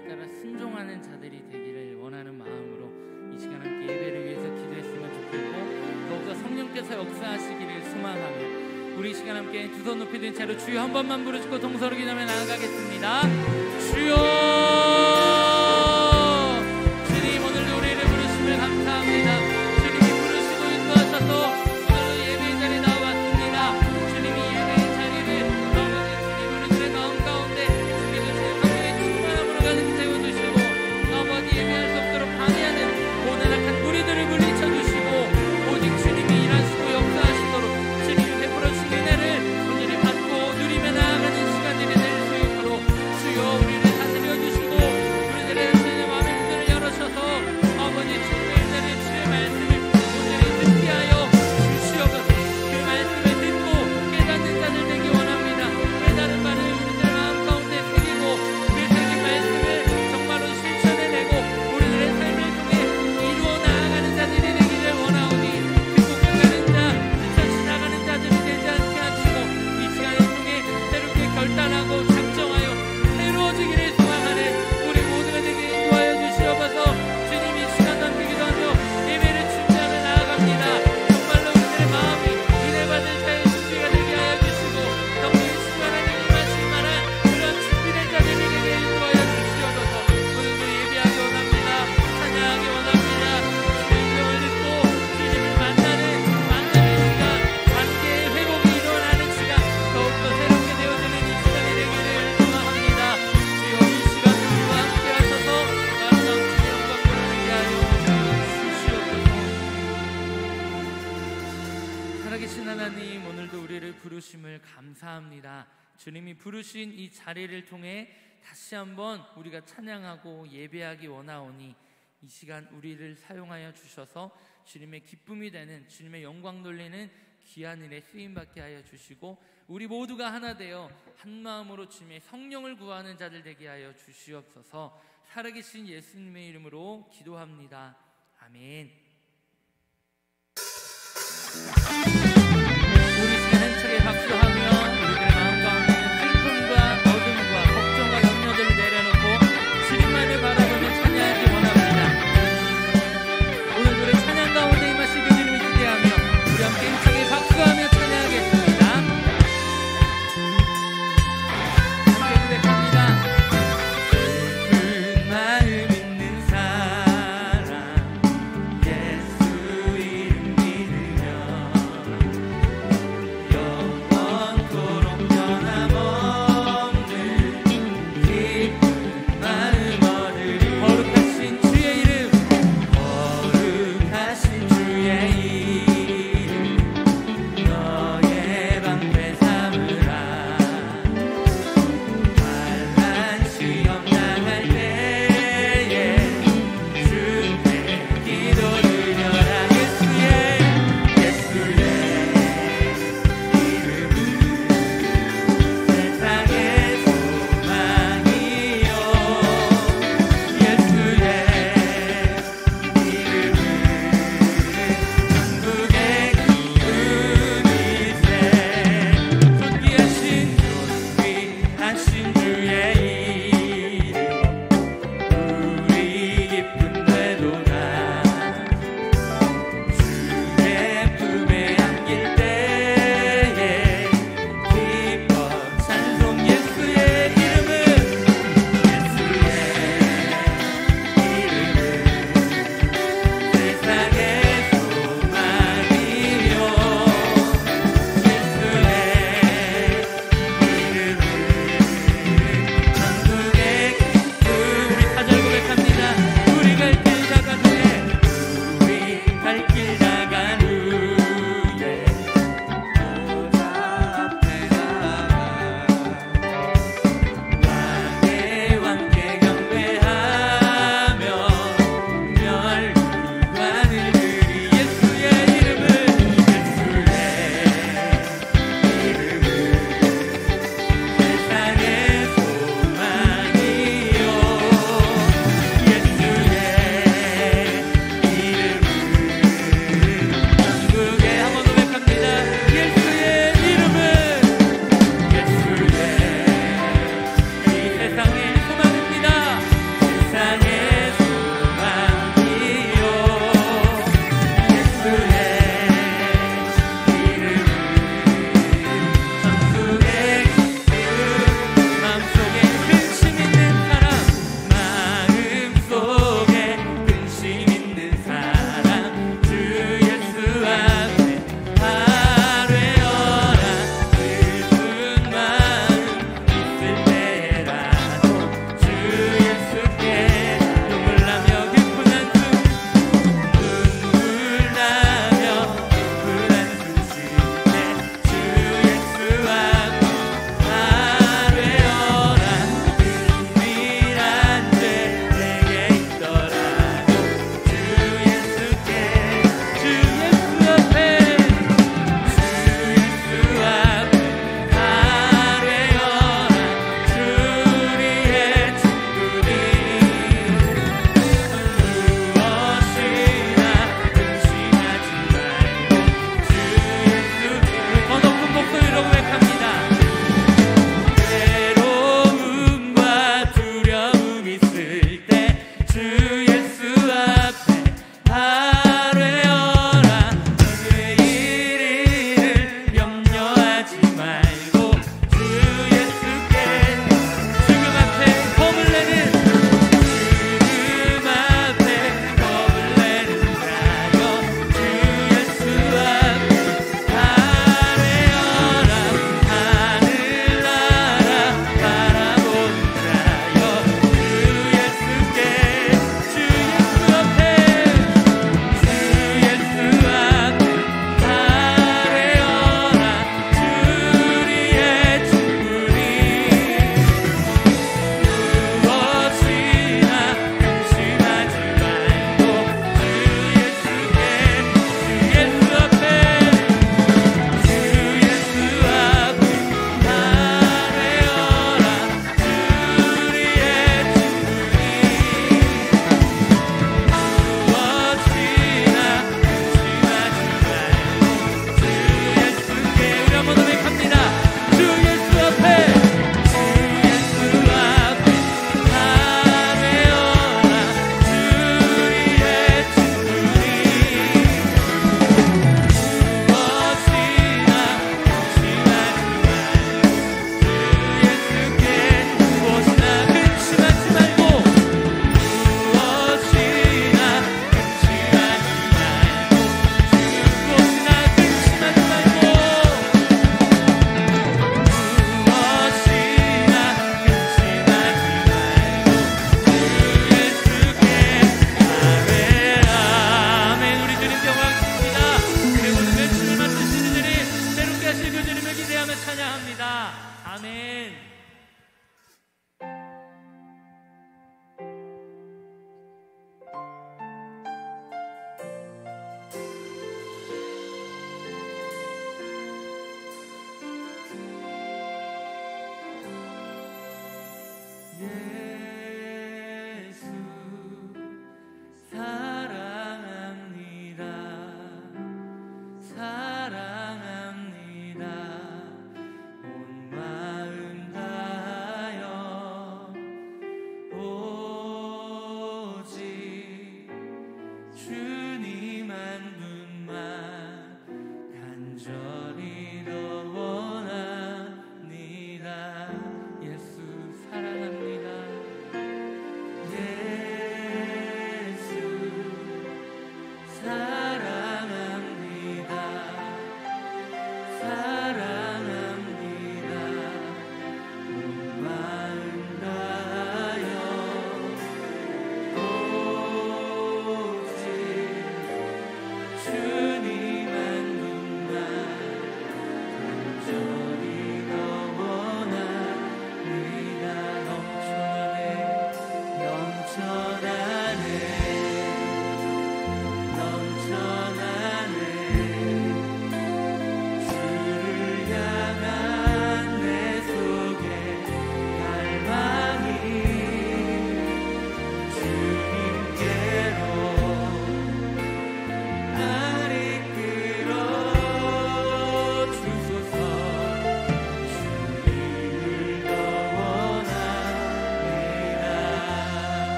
말씀을 따라 순종하는 자들이 되기를 원하는 마음으로 이 시간 함께 예배를 위해서 기도했으면 좋겠고, 더욱더 성령께서 역사하시기를 소망하며 우리 이 시간 함께 두 손 높이 든 채로 주여 한 번만 부르시고 동서로 기도하며 나아가겠습니다. 주여, 주님 오늘도 우리를 부르심을 감사합니다. 주님이 부르시고 인도하셔서 오늘도 예배의 자리에 나와봤습니다. 주님이 예배의 자리를 너무나 주님 우리들의 마음 가운데 주님 주시는 성령의 충만함으로 가득 채워주시고, 아버지 예배할 수 없도록 방해하는 고난악한 무리들을 물리쳐주시고, 오직 주님이 일하시고 역사하시도록 주님이 베풀어 주신 은혜를 온전히 받고 누리며 나아가는 시간들이 될 수 있도록 주여 우리를 다스려 주시고, 우리들의 주님의 마음의 문을 열어셔서 아버지 주님의 은혜를 주의 말씀을 온전히 듣게 하여 주시옵소서. 그 말씀을 듣고 깨닫는 자들 되기 원합니다. 깨달은 바를 우리들의 마음 가운데 새기고 그 새긴 말씀을 정말로 실천해내고 우리들의 삶을 통해 이루어 나아가는 자들이 되기를 원하오니, 듣고 끝나는 자, 스쳐 지나가는 자들이 되지 않게 하시고 이 시간을 통해 새롭게 결단하고 작정하여 새로워지기를 소망하는 우리 모두가 되게 인도하여 주시옵소서. 주님 이 시간 남기기도 하며 예배를 준비하며 나아갑니다. 정말로 우리들의 마음이 은혜받을 자의 준비가 되게 하여 주시고, 성령의 충만한 임하실 만한 그런 준비된 자들이 되게 인도하여 주시옵소서. 오늘도 예배하기 원합니다. 찬양하기 원합니다. 주의 이름을 듣고 주님을 만나는 시간, 관계의 회복이 일어나는 시간, 더욱더 새롭게 되어지는 이 시간이 되기를 소망합니다. 주여 이 시간 우리와 함께 하셔서 아름다운 주의 영광 드러나게 하여 주시옵소서. 살아계신 하나님, 오늘도 우리를 부르심을 감사합니다. 주님이 부르신 이 자리를 통해 다시 한번 우리가 찬양하고 예배하기 원하오니 이 시간 우리를 사용하여 주셔서 주님의 기쁨이 되는, 주님의 영광 돌리는 귀한 일에 쓰임받게 하여 주시고, 우리 모두가 하나 되어 한 마음으로 주님의 성령을 구하는 자들 되게 하여 주시옵소서. 살아계신 예수님의 이름으로 기도합니다. 아멘. 우리 시간 힘차게 박수하며 우리들의 마음 가운데 있는 슬픔과 어둠과 걱정과 염려들을 내려놓고 주님만을 바라보며 찬양하기 원합니다. 오늘 노래 찬양 가운데 임하실 그 주님을 기대하며 우리 함께 힘차게 박수하며 찬양하겠습니다. 함께 고백합니다. 슬픈 마음 있는 사람 예수 이름 믿으며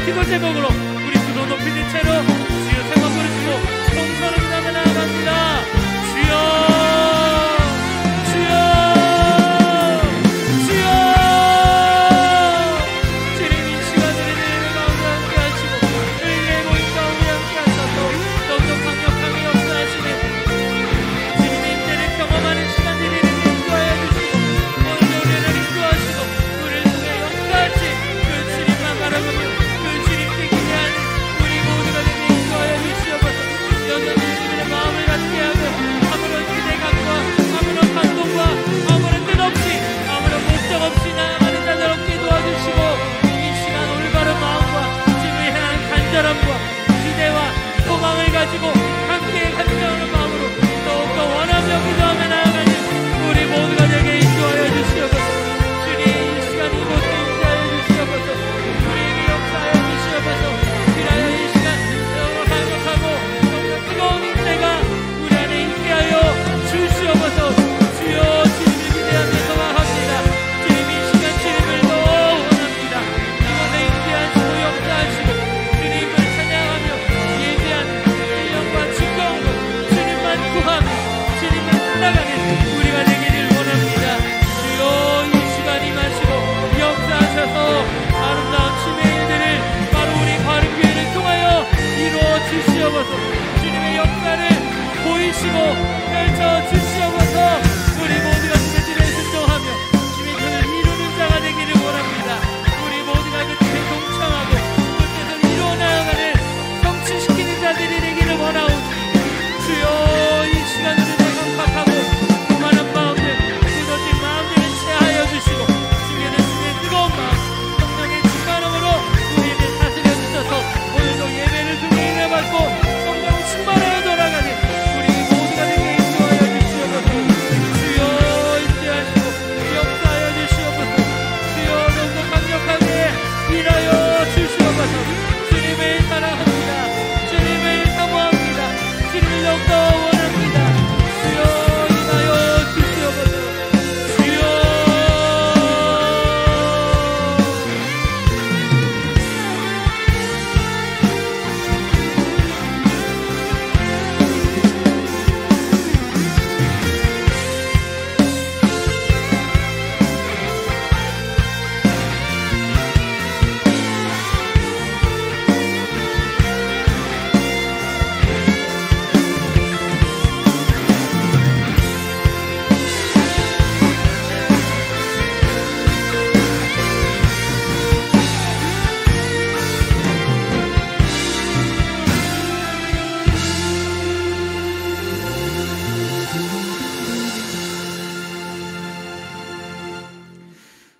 기도 제목으로 우리 두 손 높이 든 채로 소망을 가지고 함께 간절한 마음으로 더욱더 원하며 기도하며 나아가는 우리 모두가 되게 인도하여 주시옵소서. 주님 이 시간 이곳에 임재하여 주시옵소서. 우리에게 역사하여 주시옵소서. 이라여 이 시간 강력하고 너무나 뜨거운 인내가 우리 안에 있게 하여 주시옵소서. 주여 주님을 기대하며 소망합니다. 주님 이 시간 주님을 더 원합니다. 이곳에 임재하시고 역사하시고 주님을 찬양하며 예배하는 신령과 즐거움으로 주님만 구하며 주님을 살아가는 우리가 되기를 원합니다. 주여 이 시간 임하시고 역사하셔서 아름다운 주님의 일들을 바로 우리 바른교회를 통하여 이루어 주시옵소서. 주님의 역사를 보이시고 펼쳐 주시옵소서. 우리 모두가 주의 뜻에 순종하며 주의 뜻을 이루는 자가 되기를 원합니다. 우리 모두가 그 뜻에 동참하고 그 뜻을 이루어 나아가는 성취시키는 자들이 되기를 원하오니 주여 이 시간 우리의 강팍하고 교만한 마음들 굳어진 마음들을 채하여 주시고 주께는 주의 뜨거운 마음 성령의 충만함으로 우리를 다스려 주셔서 오늘도 예배를 통해 은혜 받고 성령 충만하여 돌아가는 우리 모두가 되게 인도하여 주시옵소서. 주여 인도하시고 역사하여 주시옵소서. 주여 더욱더 강력하게 일하여 주시옵소서. 주님을 사랑합니다. 주님을 사모합니다. 주님을 더욱더 원합니다. 주여 임하여 주시옵소서. 주여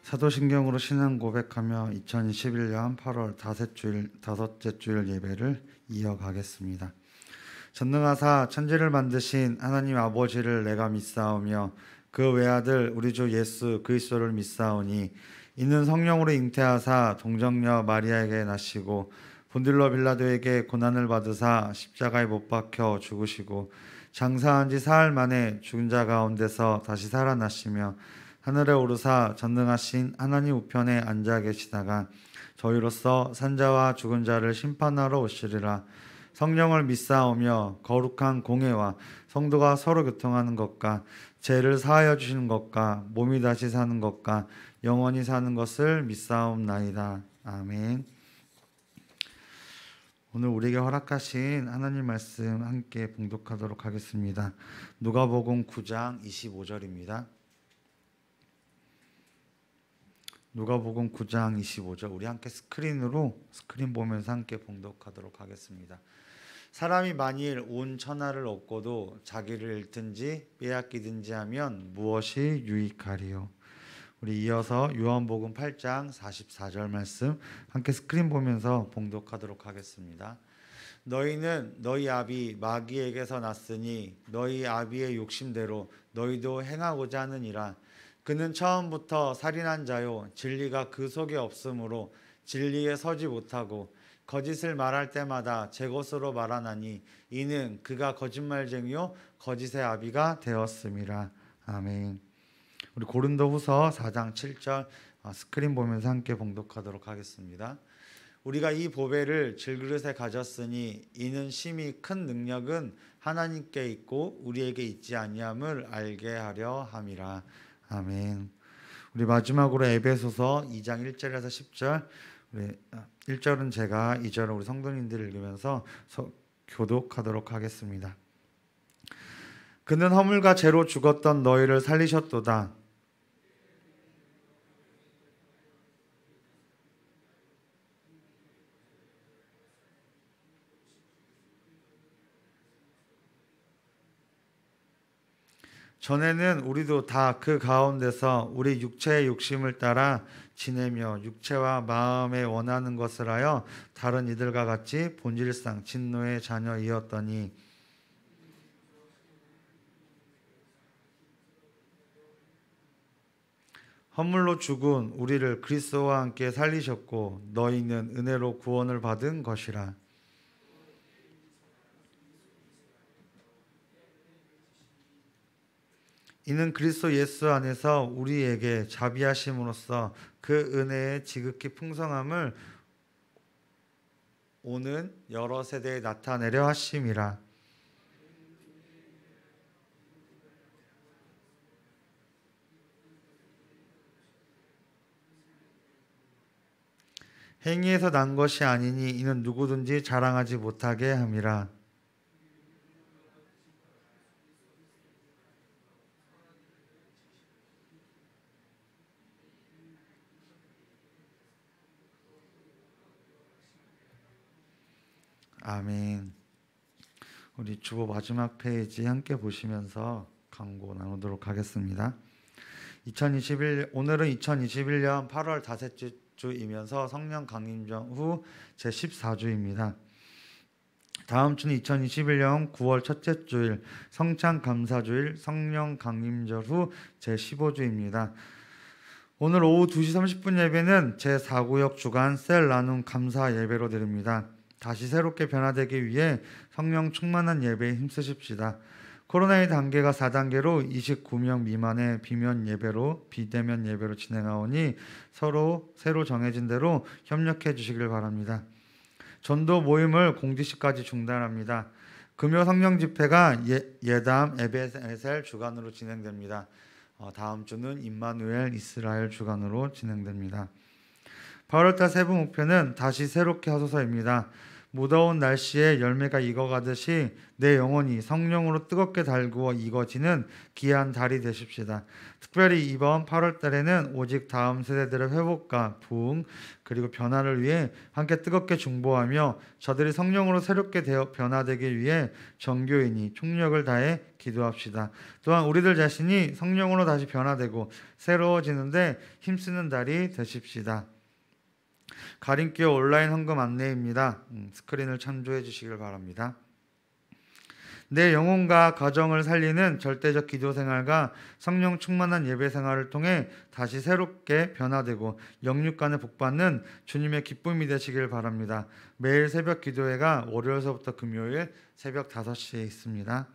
사도신경으로 신앙 고백하며 2021년 8월 다섯째 주일 예배를 이어가겠습니다. 전능하사 천지를 만드신 하나님 아버지를 내가 믿사오며 그 외아들 우리 주 예수 그리스도를 믿사오니 이는 성령으로 잉태하사 동정녀 마리아에게 나시고 본딜로 빌라도에게 고난을 받으사 십자가에 못 박혀 죽으시고 장사한 지 사흘 만에 죽은 자 가운데서 다시 살아나시며 하늘에 오르사 전능하신 하나님 우편에 앉아 계시다가 저희로서 산자와 죽은 자를 심판하러 오시리라. 성령을 믿사오며 거룩한 공회와 성도가 서로 교통하는 것과 죄를 사하여 주시는 것과 몸이 다시 사는 것과 영원히 사는 것을 믿사옵나이다. 아멘. 오늘 우리에게 허락하신 하나님 말씀 함께 봉독하도록 하겠습니다. 누가복음 9장 25절입니다. 누가복음 9장 25절 우리 함께 스크린 보면서 함께 봉독하도록 하겠습니다. 사람이 만일 온 천하를 얻고도 자기를 잃든지 빼앗기든지 하면 무엇이 유익하리요. 우리 이어서 요한복음 8장 44절 말씀 함께 스크린 보면서 봉독하도록 하겠습니다. 너희는 너희 아비 마귀에게서 났으니 너희 아비의 욕심대로 너희도 행하고자 하느니라. 그는 처음부터 살인한 자요 진리가 그 속에 없으므로 진리에 서지 못하고 거짓을 말할 때마다 제 것으로 말하나니 이는 그가 거짓말쟁이요 거짓의 아비가 되었음이라. 아멘. 우리 고린도후서 4장 7절 스크린 보면서 함께 봉독하도록 하겠습니다. 우리가 이 보배를 질그릇에 가졌으니 이는 심히 큰 능력은 하나님께 있고 우리에게 있지 아니함을 알게 하려 함이라. 아멘. 우리 마지막으로 에베소서 2장 1절에서 10절 1절은 제가 2절은 우리 성도님들 읽으면서 교독하도록 하겠습니다. 그는 허물과 죄로 죽었던 너희를 살리셨도다. 전에는 우리도 다 그 가운데서 우리 육체의 욕심을 따라 지내며 육체와 마음에 원하는 것을 하여 다른 이들과 같이 본질상 진노의 자녀이었더니 허물로 죽은 우리를 그리스도와 함께 살리셨고 너희는 은혜로 구원을 받은 것이라. 이는 그리스도 예수 안에서 우리에게 자비하심으로써 그 은혜의 지극히 풍성함을 오는 여러 세대에 나타내려 하심이라. 행위에서 난 것이 아니니 이는 누구든지 자랑하지 못하게 함이라. 아멘. 우리 주보 마지막 페이지 함께 보시면서 강고 나누도록 하겠습니다. 오늘은 2021년 8월 다섯째 주이면서 성령 강림절 후 제14주입니다. 다음 주는 2021년 9월 첫째 주일 성찬 감사주일 성령 강림절 후 제15주입니다. 오늘 오후 2시 30분 예배는 제4구역 주간 셀 나눔 감사 예배로 드립니다. 다시 새롭게 변화되기 위해 성령 충만한 예배에 힘쓰십시다. 코로나의 단계가 4단계로 29명 미만의 비대면 예배로 진행하오니 서로 새로 정해진 대로 협력해 주시길 바랍니다. 전도 모임을 공지시까지 중단합니다. 금요 성령 집회가 예담 에베네셀 주간으로 진행됩니다. 다음 주는 임마누엘 이스라엘 주간으로 진행됩니다. 8월달 세부 목표는 다시 새롭게 하소서입니다. 무더운 날씨에 열매가 익어가듯이 내 영혼이 성령으로 뜨겁게 달구어 익어지는 귀한 달이 되십시다. 특별히 이번 8월 달에는 오직 다음 세대들의 회복과 부흥 그리고 변화를 위해 함께 뜨겁게 중보하며 저들이 성령으로 새롭게 변화되기 위해 전교인이 총력을 다해 기도합시다. 또한 우리들 자신이 성령으로 다시 변화되고 새로워지는데 힘쓰는 달이 되십시다. 가림교 온라인 헌금 안내입니다. 스크린을 참조해 주시길 바랍니다. 내 영혼과 가정을 살리는 절대적 기도 생활과 성령 충만한 예배 생활을 통해 다시 새롭게 변화되고 영육간에 복받는 주님의 기쁨이 되시길 바랍니다. 매일 새벽 기도회가 월요일서부터 금요일 새벽 5시에 있습니다.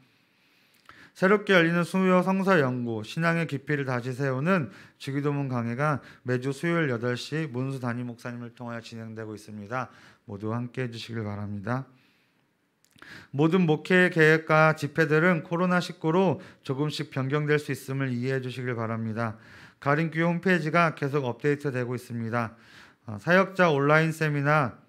새롭게 열리는 수요 성서 연구, 신앙의 깊이를 다시 세우는 주기도문 강해가 매주 수요일 8시 문수 담임 목사님을 통하여 진행되고 있습니다. 모두 함께 해주시길 바랍니다. 모든 목회 계획과 집회들은 코로나19로 조금씩 변경될 수 있음을 이해해 주시길 바랍니다. 가림교회 홈페이지가 계속 업데이트되고 있습니다. 사역자 온라인 세미나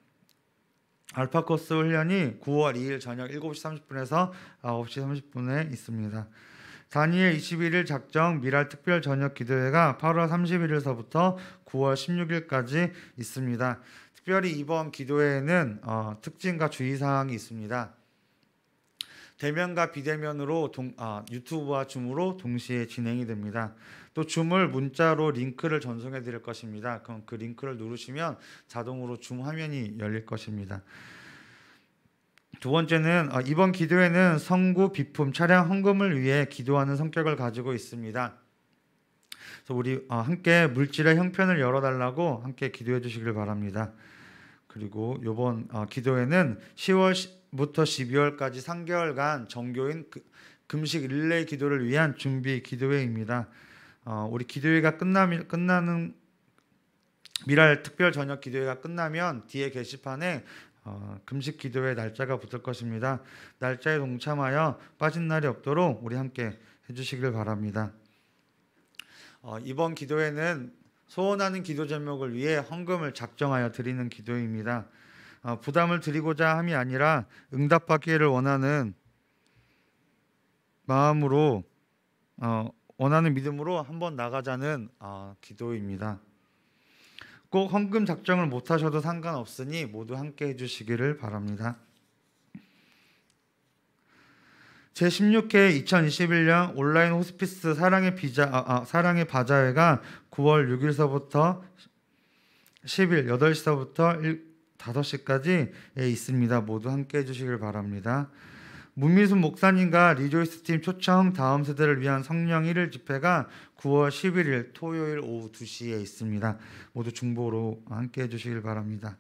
알파코스 훈련이 9월 2일 저녁 7시 30분에서 9시 30분에 있습니다. 다니엘 21일 작정 미랄 특별 저녁 기도회가 8월 31일서부터 9월 16일까지 있습니다. 특별히 이번 기도회에는 특징과 주의사항이 있습니다. 대면과 비대면으로 유튜브와 줌으로 동시에 진행이 됩니다. 또 줌을 문자로 링크를 전송해 드릴 것입니다. 그럼 그 링크를 누르시면 자동으로 줌 화면이 열릴 것입니다. 두 번째는 이번 기도회는 성구 비품 차량 헌금을 위해 기도하는 성격을 가지고 있습니다. 그래서 우리 함께 물질의 형편을 열어달라고 함께 기도해 주시길 바랍니다. 그리고 이번 기도회는 10월부터 12월까지 3개월간 정교인 금식 릴레이 기도를 위한 준비 기도회입니다. 우리 기도회가 끝나는 미랄 특별 저녁 기도회가 끝나면 뒤에 게시판에 금식 기도회 날짜가 붙을 것입니다. 날짜에 동참하여 빠진 날이 없도록 우리 함께 해주시길 바랍니다. 이번 기도회는 소원하는 기도 제목을 위해 헌금을 작정하여 드리는 기도입니다. 부담을 드리고자 함이 아니라 응답받기를 원하는 마음으로 원하는 믿음으로 한번 나가자는 기도입니다. 꼭 헌금 작정을 못하셔도 상관없으니 모두 함께 해주시기를 바랍니다. 제16회 2021년 온라인 호스피스 사랑의 바자회가 9월 6일서부터 10일 8시서부터 5시까지 있습니다. 모두 함께 해주시길 바랍니다. 문미순 목사님과 리조이스팀 초청 다음 세대를 위한 성령 1일 집회가 9월 11일 토요일 오후 2시에 있습니다. 모두 중보로 함께 해주시길 바랍니다.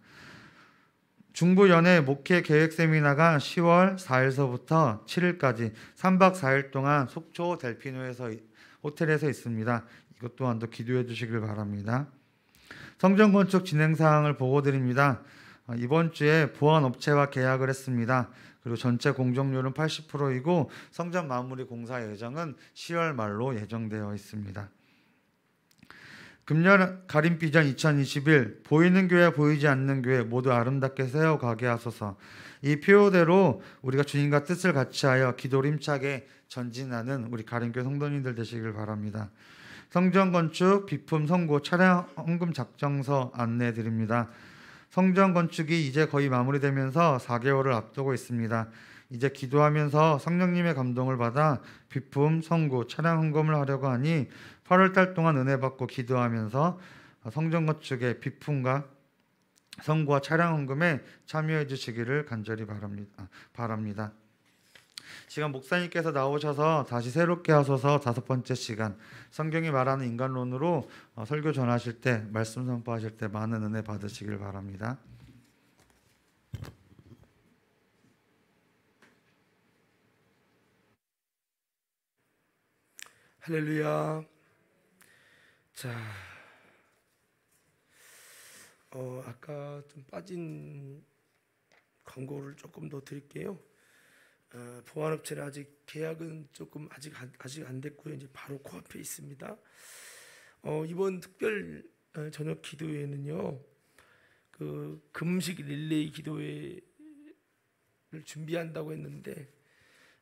중부연회 목회 계획 세미나가 10월 4일서부터 7일까지 3박 4일 동안 속초 델피노에서 호텔에서 있습니다. 이것 또한도 기도해 주시길 바랍니다. 성전 건축 진행 사항을 보고 드립니다. 이번 주에 보안업체와 계약을 했습니다. 그리고 전체 공정률은 80%이고 성전 마무리 공사 예정은 10월 말로 예정되어 있습니다. 금년 가림비전 2021 보이는 교회 보이지 않는 교회 모두 아름답게 세워가게 하소서. 이 표대로 우리가 주님과 뜻을 같이하여 기도로 힘차게 전진하는 우리 가림교회 성도님들 되시길 바랍니다. 성전 건축, 비품 선고, 차량 헌금 작성서 안내해 드립니다. 성전 건축이 이제 거의 마무리되면서 4개월을 앞두고 있습니다. 이제 기도하면서 성령님의 감동을 받아 비품, 선고, 차량 헌금을 하려고 하니 8월달 동안 은혜 받고 기도하면서 성전 건축의 비품과 선고와 차량 헌금에 참여해 주시기를 간절히 바랍니다. 시간 목사님께서 나오셔서 다시 새롭게 하소서 5번째 시간 성경이 말하는 인간론으로 설교 전하실 때 말씀 선포하실 때 많은 은혜 받으시길 바랍니다. 할렐루야. 자, 아까 좀 빠진 광고를 조금 더 드릴게요. 보안업체는 아직 계약은 조금 아직 안 됐고요. 이제 바로 코앞에 있습니다. 이번 특별 저녁 기도회는요, 그 금식 릴레이 기도회를 준비한다고 했는데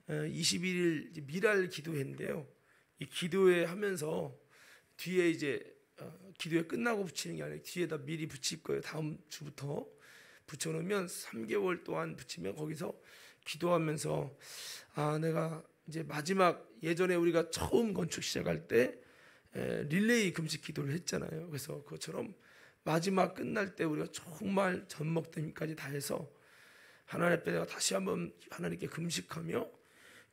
21일 미랄 기도회인데요. 이 기도회 하면서 뒤에 이제 기도회 끝나고 붙이는 게 아니라 뒤에다 미리 붙일 거예요. 다음 주부터 붙여놓으면 3개월 동안 붙이면 거기서 기도하면서 내가 이제 마지막 예전에 우리가 처음 건축 시작할 때 릴레이 금식 기도를 했잖아요. 그래서 그것처럼 마지막 끝날 때 우리가 정말 젖먹됨까지 다 해서 하나님 앞에 내가 다시 한번 하나님께 금식하며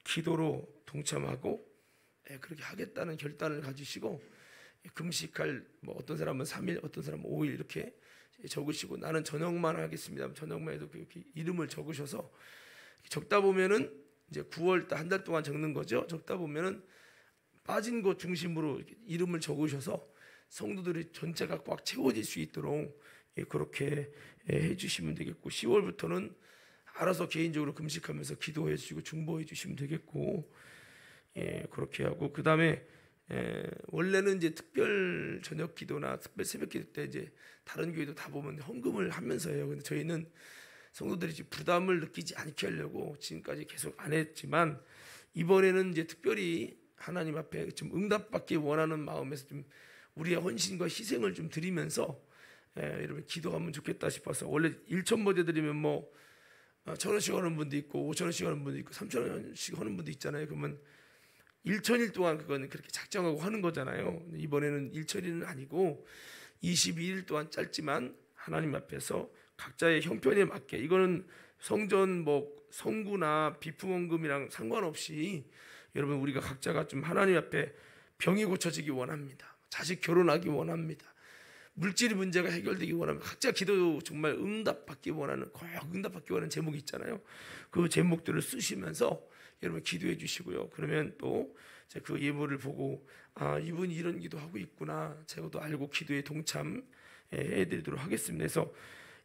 기도로 동참하고 그렇게 하겠다는 결단을 가지시고 금식할 어떤 사람은 3일, 어떤 사람은 5일 이렇게 적으시고 나는 저녁만 하겠습니다. 저녁만 해도 이렇게 이름을 적으셔서 적다 보면은 이제 9월 한 달 동안 적는 거죠. 적다 보면은 빠진 곳 중심으로 이름을 적으셔서 성도들이 전체가 꽉 채워질 수 있도록 그렇게 해주시면 되겠고 10월부터는 알아서 개인적으로 금식하면서 기도해 주시고 중보해 주시면 되겠고 그렇게 하고 그 다음에 원래는 이제 특별 저녁 기도나 특별 새벽 기도 때 이제 다른 교회도 다 보면 헌금을 하면서 해요. 근데 저희는 성도들이 부담을 느끼지 않게 하려고 지금까지 계속 안 했지만 이번에는 이제 특별히 하나님 앞에 좀 응답받기 원하는 마음에서 좀 우리의 헌신과 희생을 좀 드리면서 여러분 기도하면 좋겠다 싶어서 원래 1,000모대 드리면 1,000원씩 하는 분도 있고 5,000원씩 하는 분도 있고 3,000원씩 하는 분도 있잖아요. 그러면 1,000일 동안 그거는 그렇게 작정하고 하는 거잖아요. 이번에는 1,000일은 아니고 22일 동안 짧지만 하나님 앞에서 각자의 형편에 맞게 이거는 성전 성구나 비품헌금이랑 상관없이 여러분 우리가 각자가 좀 하나님 앞에 병이 고쳐지기 원합니다. 자식 결혼하기 원합니다. 물질 문제가 해결되기 원합니다. 각자 기도 정말 응답받기 원하는 꼭 응답받기 원하는 제목이 있잖아요. 그 제목들을 쓰시면서 여러분 기도해 주시고요. 그러면 또 그 예물을 보고 이분이 이런 기도하고 있구나. 제가 또 알고 기도에 동참해 드리도록 하겠습니다. 그래서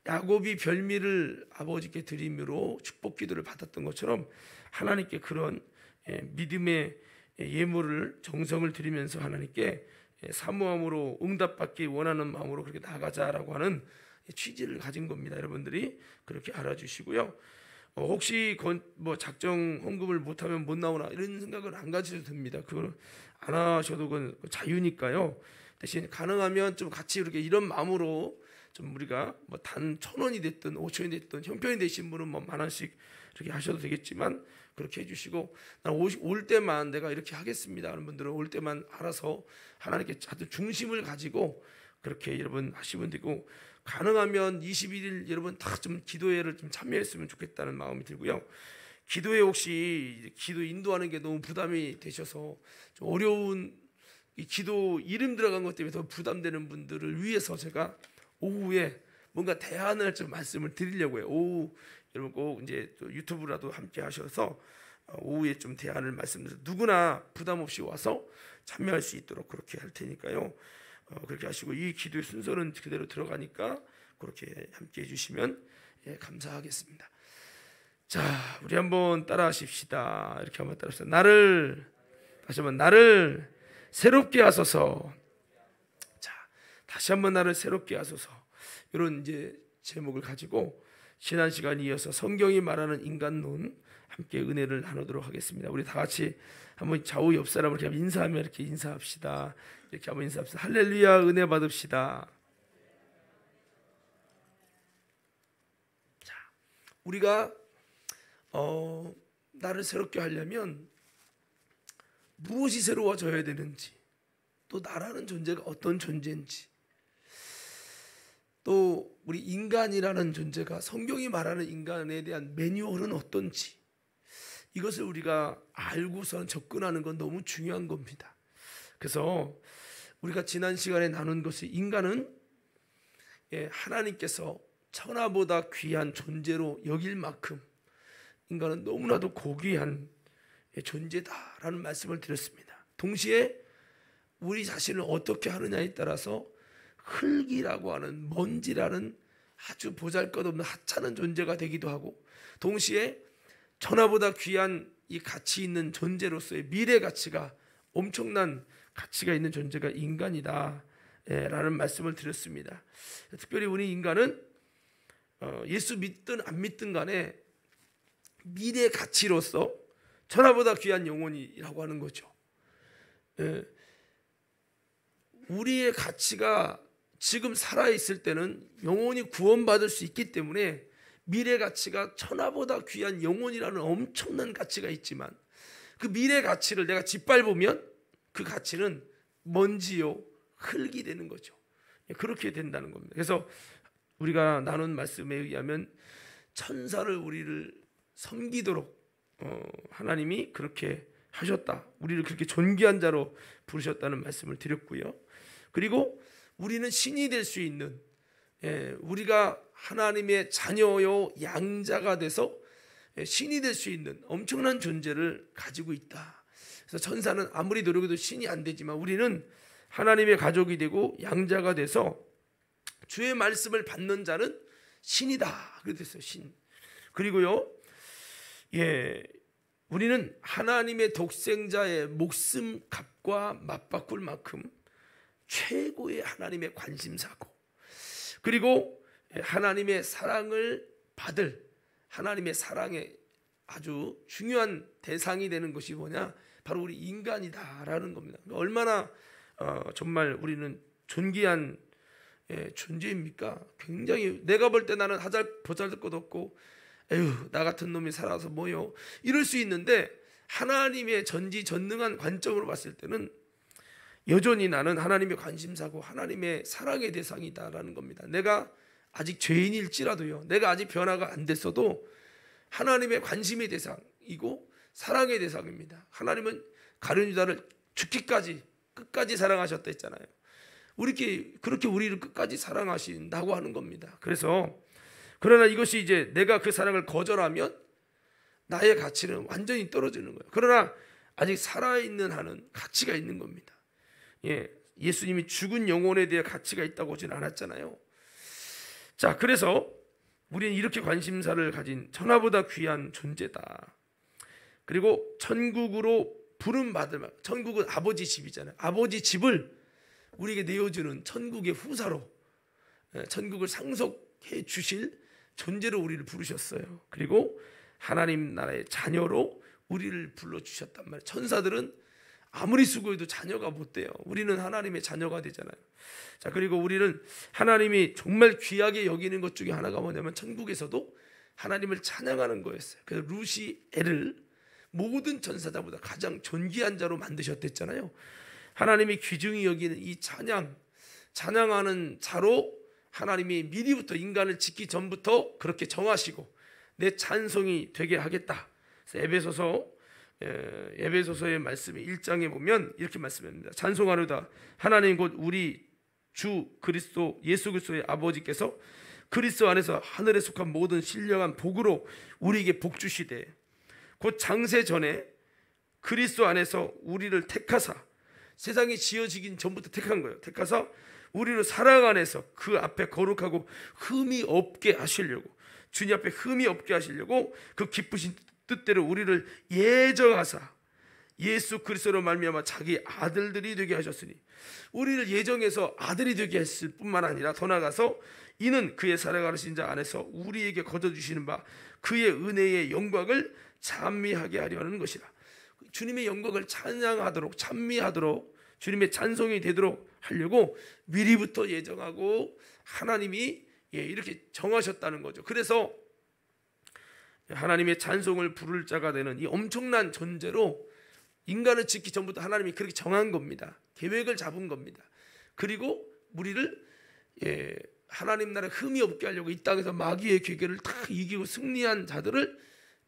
야곱이 별미를 아버지께 드림으로 축복 기도를 받았던 것처럼 하나님께 그런 믿음의 예물을 정성을 드리면서 하나님께 사모함으로 응답받기 원하는 마음으로 그렇게 나가자라고 하는 취지를 가진 겁니다. 여러분들이 그렇게 알아주시고요. 혹시 작정 헌금을 못하면 못 나오나 이런 생각을 안 가지셔도 됩니다. 그걸 안 하셔도 그건 자유니까요. 대신 가능하면 좀 같이 이렇게 이런 마음으로 좀 우리가 뭐 단 1,000원이 됐든 5,000원이 됐든 형편이 되신 분은 뭐 10,000원씩 이렇게 하셔도 되겠지만 그렇게 해주시고, 난 올 때만 내가 이렇게 하겠습니다 하는 분들은 올 때만 알아서 하나님께 아주 중심을 가지고 그렇게 여러분 하시면 되고, 가능하면 21일 여러분 다 좀 기도회를 좀 참여했으면 좋겠다는 마음이 들고요. 기도회 혹시 기도 인도하는 게 너무 부담이 되셔서 좀 어려운 이 기도 이름 들어간 것 때문에 더 부담되는 분들을 위해서 제가 오후에 뭔가 대안을 좀 말씀을 드리려고요. 오후 여러분 꼭 이제 또 유튜브라도 함께 하셔서 오후에 좀 대안을 말씀드려서 누구나 부담 없이 와서 참여할 수 있도록 그렇게 할 테니까요. 그렇게 하시고, 이 기도의 순서는 그대로 들어가니까 그렇게 함께 해주시면 감사하겠습니다. 자, 우리 한번 따라하십시다. 이렇게 한번 따라합시다. 다시 한번 나를 새롭게 하소서. 자, 다시 한번 나를 새롭게 하소서. 이런 이제 제목을 가지고 지난 시간 이어서 성경이 말하는 인간론 함께 은혜를 나누도록 하겠습니다. 우리 다 같이 한번 좌우 옆 사람을 이렇게 인사하면 이렇게 인사합시다. 이렇게 한번 인사합시다. 할렐루야, 은혜 받읍시다. 자, 우리가 나를 새롭게 하려면 무엇이 새로워져야 되는지, 또 나라는 존재가 어떤 존재인지, 또 우리 인간이라는 존재가 성경이 말하는 인간에 대한 매뉴얼은 어떤지, 이것을 우리가 알고선 접근하는 건 너무 중요한 겁니다. 그래서 우리가 지난 시간에 나눈 것이, 인간은 하나님께서 천하보다 귀한 존재로 여길 만큼 인간은 너무나도 고귀한 존재다라는 말씀을 드렸습니다. 동시에 우리 자신을 어떻게 하느냐에 따라서 흙이라고 하는, 먼지라는 아주 보잘것없는 하찮은 존재가 되기도 하고, 동시에 천하보다 귀한 이 가치 있는 존재로서의 미래 가치가, 엄청난 가치가 있는 존재가 인간이다 라는 말씀을 드렸습니다. 특별히 우리 인간은 예수 믿든 안 믿든 간에 미래 가치로서 천하보다 귀한 영혼이라고 하는 거죠. 우리의 가치가 지금 살아있을 때는 영혼이 구원받을 수 있기 때문에 미래 가치가 천하보다 귀한 영혼이라는 엄청난 가치가 있지만, 그 미래 가치를 내가 짓밟으면 그 가치는 먼지요, 흙이 되는 거죠. 그렇게 된다는 겁니다. 그래서 우리가 나눈 말씀에 의하면 천사를 우리를 섬기도록 하나님이 그렇게 하셨다, 우리를 그렇게 존귀한 자로 부르셨다는 말씀을 드렸고요. 그리고 우리는 신이 될 수 있는, 우리가 하나님의 자녀요 양자가 돼서 신이 될 수 있는 엄청난 존재를 가지고 있다. 그래서 천사는 아무리 노력해도 신이 안 되지만 우리는 하나님의 가족이 되고 양자가 돼서 주의 말씀을 받는 자는 신이다. 그렇게 됐어요. 신. 그리고요, 우리는 하나님의 독생자의 목숨 값과 맞바꿀 만큼 최고의 하나님의 관심사고, 그리고 하나님의 사랑을 받을, 하나님의 사랑의 아주 중요한 대상이 되는 것이 뭐냐, 바로 우리 인간이다라는 겁니다. 얼마나 정말 우리는 존귀한 존재입니까? 굉장히, 내가 볼 때 나는 보잘것 없고, 에휴, 나 같은 놈이 살아서 뭐요, 이럴 수 있는데, 하나님의 전지전능한 관점으로 봤을 때는 여전히 나는 하나님의 관심사고 하나님의 사랑의 대상이다라는 겁니다. 내가 아직 죄인일지라도요, 내가 아직 변화가 안 됐어도 하나님의 관심의 대상이고 사랑의 대상입니다. 하나님은 가룟 유다를 죽기까지, 끝까지 사랑하셨다 했잖아요. 그렇게 우리를 끝까지 사랑하신다고 하는 겁니다. 그러나 이것이 이제 내가 그 사랑을 거절하면 나의 가치는 완전히 떨어지는 거예요. 그러나 아직 살아있는 한은 가치가 있는 겁니다. 예수님이 죽은 영혼에 대해 가치가 있다고 하진 않았잖아요. 자, 그래서 우리는 이렇게 관심사를 가진 천하보다 귀한 존재다. 그리고 천국으로 부름받을, 천국은 아버지 집이잖아요. 아버지 집을 우리에게 내어주는 천국의 후사로, 천국을 상속해 주실 존재로 우리를 부르셨어요. 그리고 하나님 나라의 자녀로 우리를 불러주셨단 말이에요. 천사들은 아무리 수고해도 자녀가 못 돼요. 우리는 하나님의 자녀가 되잖아요. 자, 그리고 우리는 하나님이 정말 귀하게 여기는 것 중에 하나가 뭐냐면 천국에서도 하나님을 찬양하는 거였어요. 그래서 루시엘을 모든 전사자보다 가장 존귀한 자로 만드셨댔잖아요. 하나님이 귀중히 여기는 이 찬양하는 자로 하나님이 미리부터 인간을 짓기 전부터 그렇게 정하시고 내 찬송이 되게 하겠다. 그래서 에베소서의 말씀이 1장에 보면 이렇게 말씀합니다. 찬송하려다 하나님 곧 우리 주 그리스도 예수 그리스도의 아버지께서 그리스도 안에서 하늘에 속한 모든 신령한 복으로 우리에게 복 주시되 곧 장세 전에 그리스도 안에서 우리를 택하사 세상이 지어지긴 전부터 택한 거예요. 택하사 우리를 사랑 안에서 그 앞에 거룩하고 흠이 없게 하시려고 주님 앞에 흠이 없게 하시려고 그 기쁘신 뜻대로 우리를 예정하사 예수 그리스도로 말미암아 자기 아들들이 되게 하셨으니 우리를 예정해서 아들이 되게 했을 뿐만 아니라 더 나아가서 이는 그의 사랑하신 자 안에서 우리에게 거둬주시는 바 그의 은혜의 영광을 찬미하게 하려는 것이라. 주님의 영광을 찬양하도록 찬미하도록 주님의 찬송이 되도록 하려고 미리부터 예정하고 하나님이 이렇게 정하셨다는 거죠. 그래서 하나님의 찬송을 부를 자가 되는 이 엄청난 존재로 인간을 짓기 전부터 하나님이 그렇게 정한 겁니다. 계획을 잡은 겁니다. 그리고 우리를 하나님 나라에 흠이 없게 하려고 이 땅에서 마귀의 괴계를 다 이기고 승리한 자들을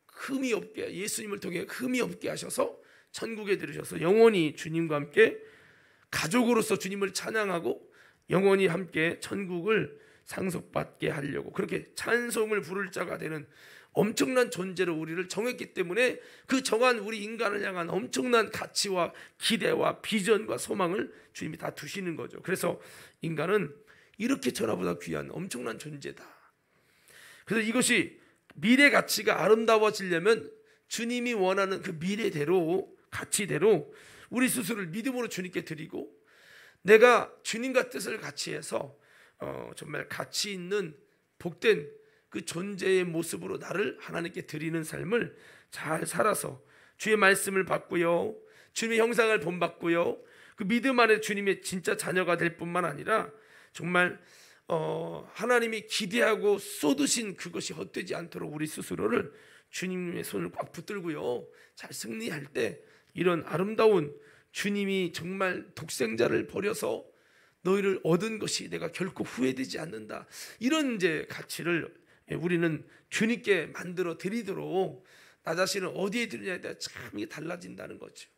흠이 없게 예수님을 통해 흠이 없게 하셔서 천국에 들으셔서 영원히 주님과 함께 가족으로서 주님을 찬양하고 영원히 함께 천국을 상속받게 하려고 그렇게 찬송을 부를 자가 되는 엄청난 존재로 우리를 정했기 때문에 그 정한 우리 인간을 향한 엄청난 가치와 기대와 비전과 소망을 주님이 다 두시는 거죠. 그래서 인간은 이렇게 천하보다 귀한 엄청난 존재다. 그래서 이것이 미래 가치가 아름다워지려면 주님이 원하는 그 미래대로 가치대로 우리 스스로를 믿음으로 주님께 드리고 내가 주님과 뜻을 같이 해서 정말 가치 있는 복된 그 존재의 모습으로 나를 하나님께 드리는 삶을 잘 살아서 주의 말씀을 받고요, 주님의 형상을 본받고요, 그 믿음 안에 주님의 진짜 자녀가 될 뿐만 아니라 정말 하나님이 기대하고 쏟으신 그것이 헛되지 않도록 우리 스스로를 주님의 손을 꽉 붙들고요 잘 승리할 때 이런 아름다운 주님이 정말 독생자를 버려서 너희를 얻은 것이 내가 결코 후회되지 않는다, 이런 이제 가치를 우리는 주님께 만들어 드리도록 나 자신을 어디에 드리냐에 따라 참 이게 달라진다는 거죠.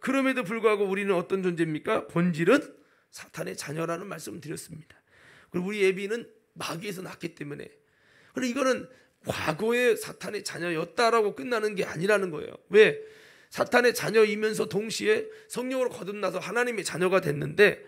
그럼에도 불구하고 우리는 어떤 존재입니까? 본질은 사탄의 자녀라는 말씀을 드렸습니다. 그리고 우리 예비는 마귀에서 났기 때문에, 그리고 이거는 과거의 사탄의 자녀였다라고 끝나는 게 아니라는 거예요. 왜? 사탄의 자녀이면서 동시에 성령으로 거듭나서 하나님의 자녀가 됐는데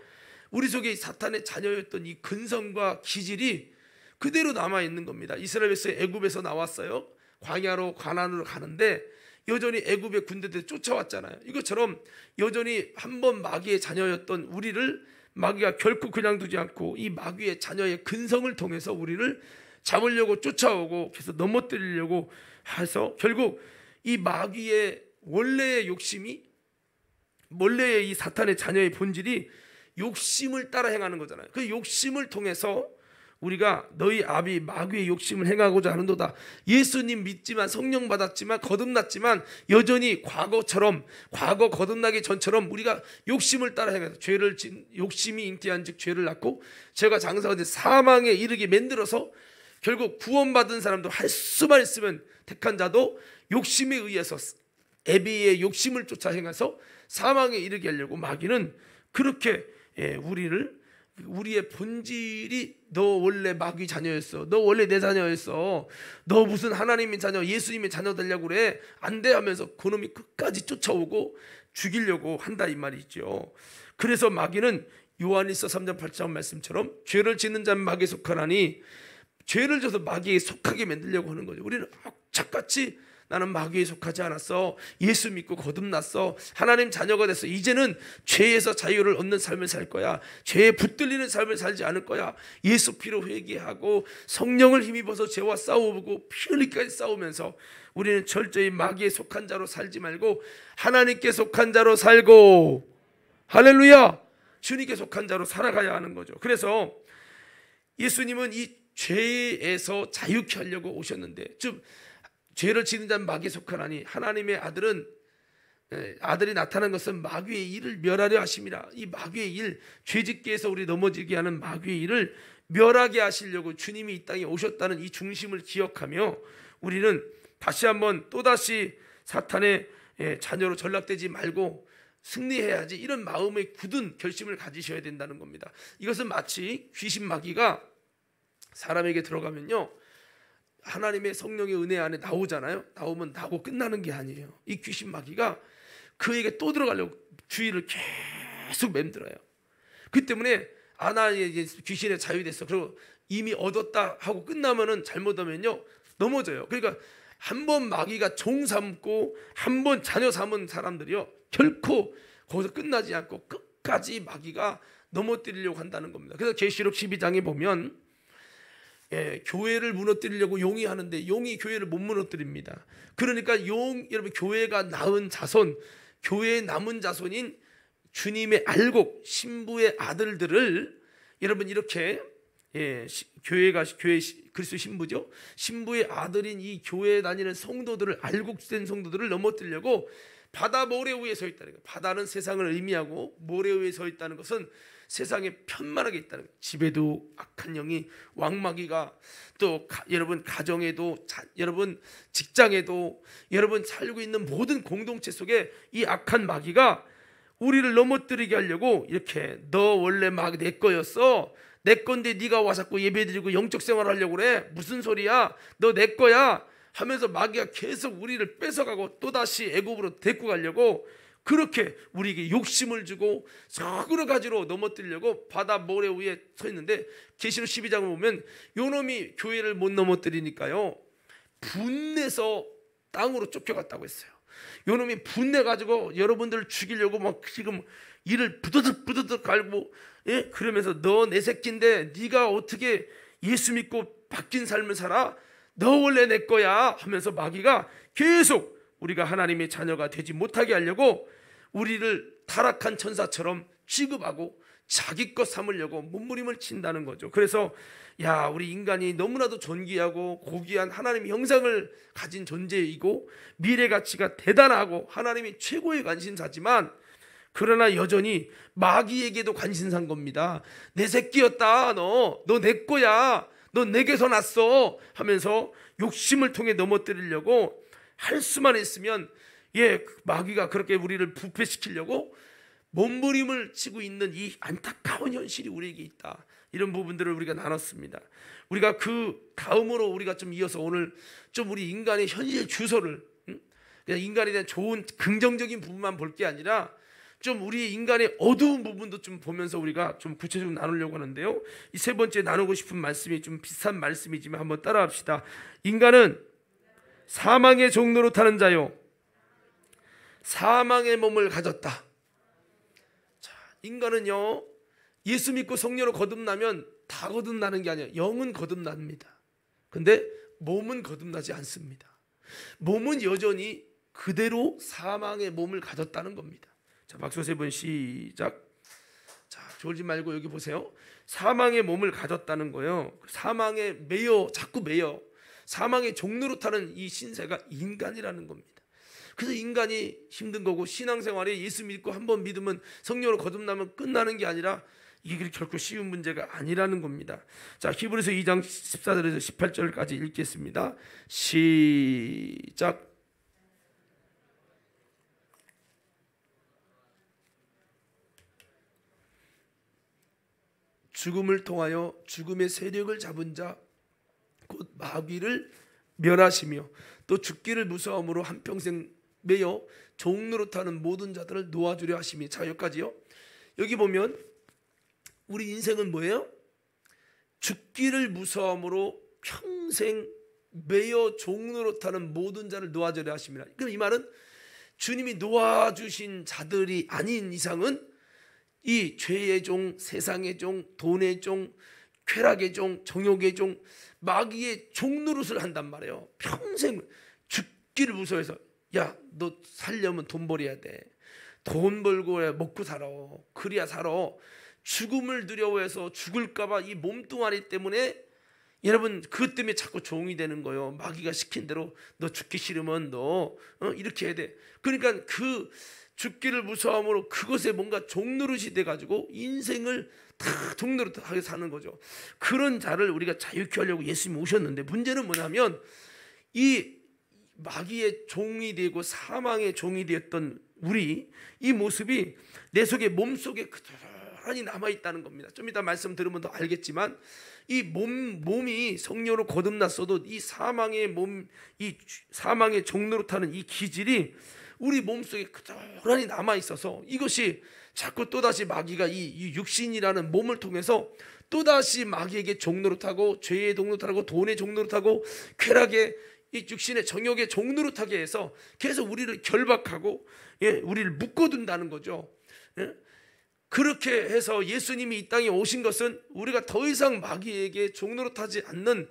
우리 속에 사탄의 자녀였던 이 근성과 기질이 그대로 남아 있는 겁니다. 이스라엘에서 애굽에서 나왔어요. 광야로 가나안으로 가는데 여전히 애굽의 군대들이 쫓아왔잖아요. 이것처럼 여전히 한번 마귀의 자녀였던 우리를 마귀가 결코 그냥 두지 않고 이 마귀의 자녀의 근성을 통해서 우리를 잡으려고 쫓아오고 계속 넘어뜨리려고 해서 결국 이 마귀의 원래의 욕심이, 원래의 이 사탄의 자녀의 본질이 욕심을 따라 행하는 거잖아요. 그 욕심을 통해서 우리가 너희 아비 마귀의 욕심을 행하고자 하는도다. 예수님 믿지만 성령 받았지만 거듭났지만 여전히 과거처럼, 과거 거듭나기 전처럼 우리가 욕심을 따라 행해서 죄를 욕심이 잉태한즉 죄를 낳고 죄가 장사가 사망에 이르게 만들어서 결국 구원받은 사람도 할 수만 있으면 택한 자도 욕심에 의해서 애비의 욕심을 쫓아 행해서 사망에 이르게 하려고 마귀는 그렇게 우리의 본질이 너 원래 마귀 자녀였어, 너 원래 내 자녀였어, 너 무슨 하나님의 자녀 예수님의 자녀 되려고 그래, 안 돼 하면서 그놈이 끝까지 쫓아오고 죽이려고 한다 이 말이죠. 그래서 마귀는 요한일서 3장 8절 말씀처럼 죄를 짓는 자는 마귀에 속하나니 죄를 져서 마귀에 속하게 만들려고 하는 거죠. 우리는 악착같이 나는 마귀에 속하지 않았어. 예수 믿고 거듭났어. 하나님 자녀가 됐어. 이제는 죄에서 자유를 얻는 삶을 살 거야. 죄에 붙들리는 삶을 살지 않을 거야. 예수 피로 회개하고 성령을 힘입어서 죄와 싸우고 피 흘리기까지 싸우면서 우리는 철저히 마귀에 속한 자로 살지 말고 하나님께 속한 자로 살고, 할렐루야, 주님께 속한 자로 살아가야 하는 거죠. 그래서 예수님은 이 죄에서 자유케 하려고 오셨는데, 즉 죄를 지는 자는 마귀에 속하나니 하나님의 아들이 나타난 것은 마귀의 일을 멸하려 하심이라. 이 마귀의 일, 죄짓게 해서 우리 넘어지게 하는 마귀의 일을 멸하게 하시려고 주님이 이 땅에 오셨다는 이 중심을 기억하며 우리는 다시 한번 또다시 사탄의 자녀로 전락되지 말고 승리해야지, 이런 마음의 굳은 결심을 가지셔야 된다는 겁니다. 이것은 마치 귀신 마귀가 사람에게 들어가면요, 하나님의 성령의 은혜 안에 나오잖아요. 나오면 나고 끝나는 게 아니에요. 이 귀신 마귀가 그에게 또 들어가려고 주의를 계속 맴들어요. 그 때문에 나 이제 귀신에 자유됐어, 그리고 이미 얻었다 하고 끝나면은, 잘못하면요 넘어져요. 그러니까 한번 마귀가 종 삼고 한번 자녀 삼은 사람들이요, 결코 거기서 끝나지 않고 끝까지 마귀가 넘어뜨리려고 한다는 겁니다. 그래서 계시록 12장에 보면 교회를 무너뜨리려고 용이 하는데 용이 교회를 못 무너뜨립니다. 그러니까 여러분, 교회가 낳은 자손, 교회에 남은 자손인 주님의 알곡 신부의 아들들을 여러분 이렇게 교회 그리스도 신부죠. 신부의 아들인 이 교회에 다니는 성도들을, 알곡된 성도들을 넘어뜨리려고 바다 모래 위에 서 있다는 거예요. 바다는 세상을 의미하고 모래 위에 서 있다는 것은 세상에 편만하게 있다는 거예요. 집에도 악한 영이, 왕마귀가, 또 여러분 가정에도, 여러분 직장에도, 여러분 살고 있는 모든 공동체 속에 이 악한 마귀가 우리를 넘어뜨리게 하려고 이렇게, 너 원래 막 내 거였어, 내 건데 네가 와 자꾸 예배드리고 영적 생활 하려고 그래, 무슨 소리야, 너 내 거야 하면서 마귀가 계속 우리를 뺏어가고 또다시 애굽으로 데리고 가려고 그렇게 우리에게 욕심을 주고 여러 가지로 넘어뜨리려고 바다 모래 위에 서 있는데, 계시록 12장을 보면 요놈이 교회를 못 넘어뜨리니까요 분내서 땅으로 쫓겨갔다고 했어요. 요놈이 분내가지고 여러분들을 죽이려고 막 지금 이를 부드득 갈고, 그러면서 너 내 새끼인데 네가 어떻게 예수 믿고 바뀐 삶을 살아? 너 원래 내 거야 하면서 마귀가 계속 우리가 하나님의 자녀가 되지 못하게 하려고 우리를 타락한 천사처럼 취급하고 자기 것 삼으려고 몸부림을 친다는 거죠. 그래서 우리 인간이 너무나도 존귀하고 고귀한 하나님의 형상을 가진 존재이고 미래 가치가 대단하고 하나님이 최고의 관심사지만, 그러나 여전히 마귀에게도 관심사인 겁니다. 내 새끼였다, 너 내 거야, 너 내게서 났어 하면서 욕심을 통해 넘어뜨리려고 할 수만 있으면 마귀가 그렇게 우리를 부패시키려고 몸부림을 치고 있는 이 안타까운 현실이 우리에게 있다. 이런 부분들을 우리가 나눴습니다. 우리가 그 다음으로 우리가 좀 이어서 오늘 좀 우리 인간의 현실 주소를, 그냥 인간에 대한 좋은 긍정적인 부분만 볼 게 아니라 좀 우리 인간의 어두운 부분도 좀 보면서 우리가 좀 구체적으로 나누려고 하는데요, 이 세 번째 나누고 싶은 말씀이 좀 비슷한 말씀이지만 한번 따라합시다. 인간은 사망의 종로로 타는 자요, 사망의 몸을 가졌다. 자, 인간은요 예수 믿고 성령으로 거듭나면 다 거듭나는 게 아니에요. 영은 거듭납니다. 근데 몸은 거듭나지 않습니다. 몸은 여전히 그대로 사망의 몸을 가졌다는 겁니다. 자, 박수 세 번 시작. 자, 졸지 말고 여기 보세요. 사망의 몸을 가졌다는 거예요. 사망에 자꾸 매여 사망의 종로로 타는 이 신세가 인간이라는 겁니다. 그래서 인간이 힘든 거고, 신앙생활에 예수 믿고 한번 믿으면 성령으로 거듭나면 끝나는 게 아니라 이게 결코 쉬운 문제가 아니라는 겁니다. 자, 히브리서 2장 14절에서 18절까지 읽겠습니다. 시작. 죽음을 통하여 죽음의 세력을 잡은 자 곧 마귀를 멸하시며 또 죽기를 무서움으로 한평생 매여 종로로 타는 모든 자들을 놓아주려 하시며. 자, 여기까지요. 여기 보면 우리 인생은 뭐예요? 죽기를 무서움으로 평생 매여 종노릇하는 모든 자를 놓아주려 하심이라. 그럼 이 말은 주님이 놓아주신 자들이 아닌 이상은 이 죄의 종, 세상의 종, 돈의 종, 쾌락의 종, 정욕의 종, 마귀의 종노릇을 한단 말이에요. 평생 죽기를 무서워해서, 야, 너 살려면 돈 벌어야 돼. 돈 벌고 먹고 살아. 그래야 살아. 죽음을 두려워해서 죽을까봐 이 몸뚱아리 때문에, 여러분, 그것 때문에 자꾸 종이 되는 거예요. 마귀가 시킨 대로 너 죽기 싫으면 너 이렇게 해야 돼. 그러니까 그 죽기를 무서워함으로 그것에 뭔가 종노릇이 돼가지고 인생을 다 종노릇하게 사는 거죠. 그런 자를 우리가 자유케 하려고 예수님이 오셨는데, 문제는 뭐냐면 이 마귀의 종이 되고 사망의 종이 되었던 우리, 이 모습이 내 속에, 몸속에 그대로 남아있다는 겁니다. 좀 이따 말씀 들으면 더 알겠지만, 이 몸이 성령으로 거듭났어도 이 사망의 몸, 이 사망의 종노릇하는 이 기질이 우리 몸속에 그대로 남아있어서, 이것이 자꾸 또다시 마귀가 이 육신이라는 몸을 통해서 또다시 마귀에게 종노릇하고, 죄의 종노릇하고, 돈의 종노릇하고, 쾌락의, 이 육신의 정욕의 종노릇하게 해서 계속 우리를 결박하고, 우리를 묶어둔다는 거죠. 그렇게 해서 예수님이 이 땅에 오신 것은 우리가 더 이상 마귀에게 종노릇하지 않는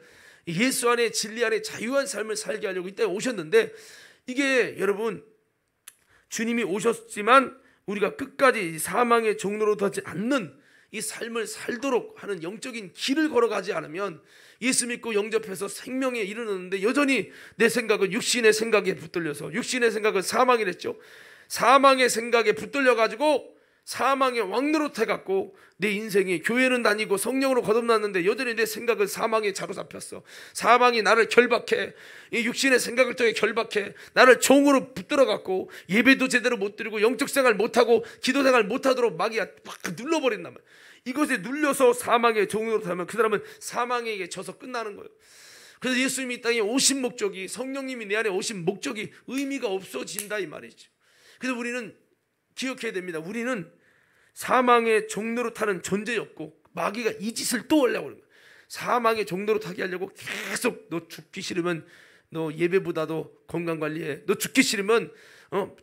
예수 안에, 진리 안에 자유한 삶을 살게 하려고 이 땅에 오셨는데, 이게 여러분, 주님이 오셨지만 우리가 끝까지 사망에 종노릇하지 않는 이 삶을 살도록 하는 영적인 길을 걸어가지 않으면, 예수 믿고 영접해서 생명에 이르렀는데 여전히 내 생각은 육신의 생각에 붙들려서, 육신의 생각은 사망이랬죠. 사망의 생각에 붙들려가지고 사망의 왕노릇해갖고 내 인생이, 교회는 다니고 성령으로 거듭났는데 여전히 내 생각은 사망에 사로잡혔어. 사망이 나를 결박해. 이 육신의 생각을 통해 결박해. 나를 종으로 붙들어갖고 예배도 제대로 못 드리고 영적 생활 못하고 기도 생활 못하도록 마귀가 막 눌러버린단 말이야. 이것에 눌려서 사망의 종으로 하면 그 사람은 사망에게 져서 끝나는 거예요. 그래서 예수님이 이 땅에 오신 목적이, 성령님이 내 안에 오신 목적이 의미가 없어진다 이 말이죠. 그래서 우리는 기억해야 됩니다. 우리는 사망의 종노릇하는 존재였고, 마귀가 이 짓을 또 하려고 하는 거예요. 사망의 종노릇하게 하려고 계속, 너 죽기 싫으면 너 예배보다도 건강관리해. 너 죽기 싫으면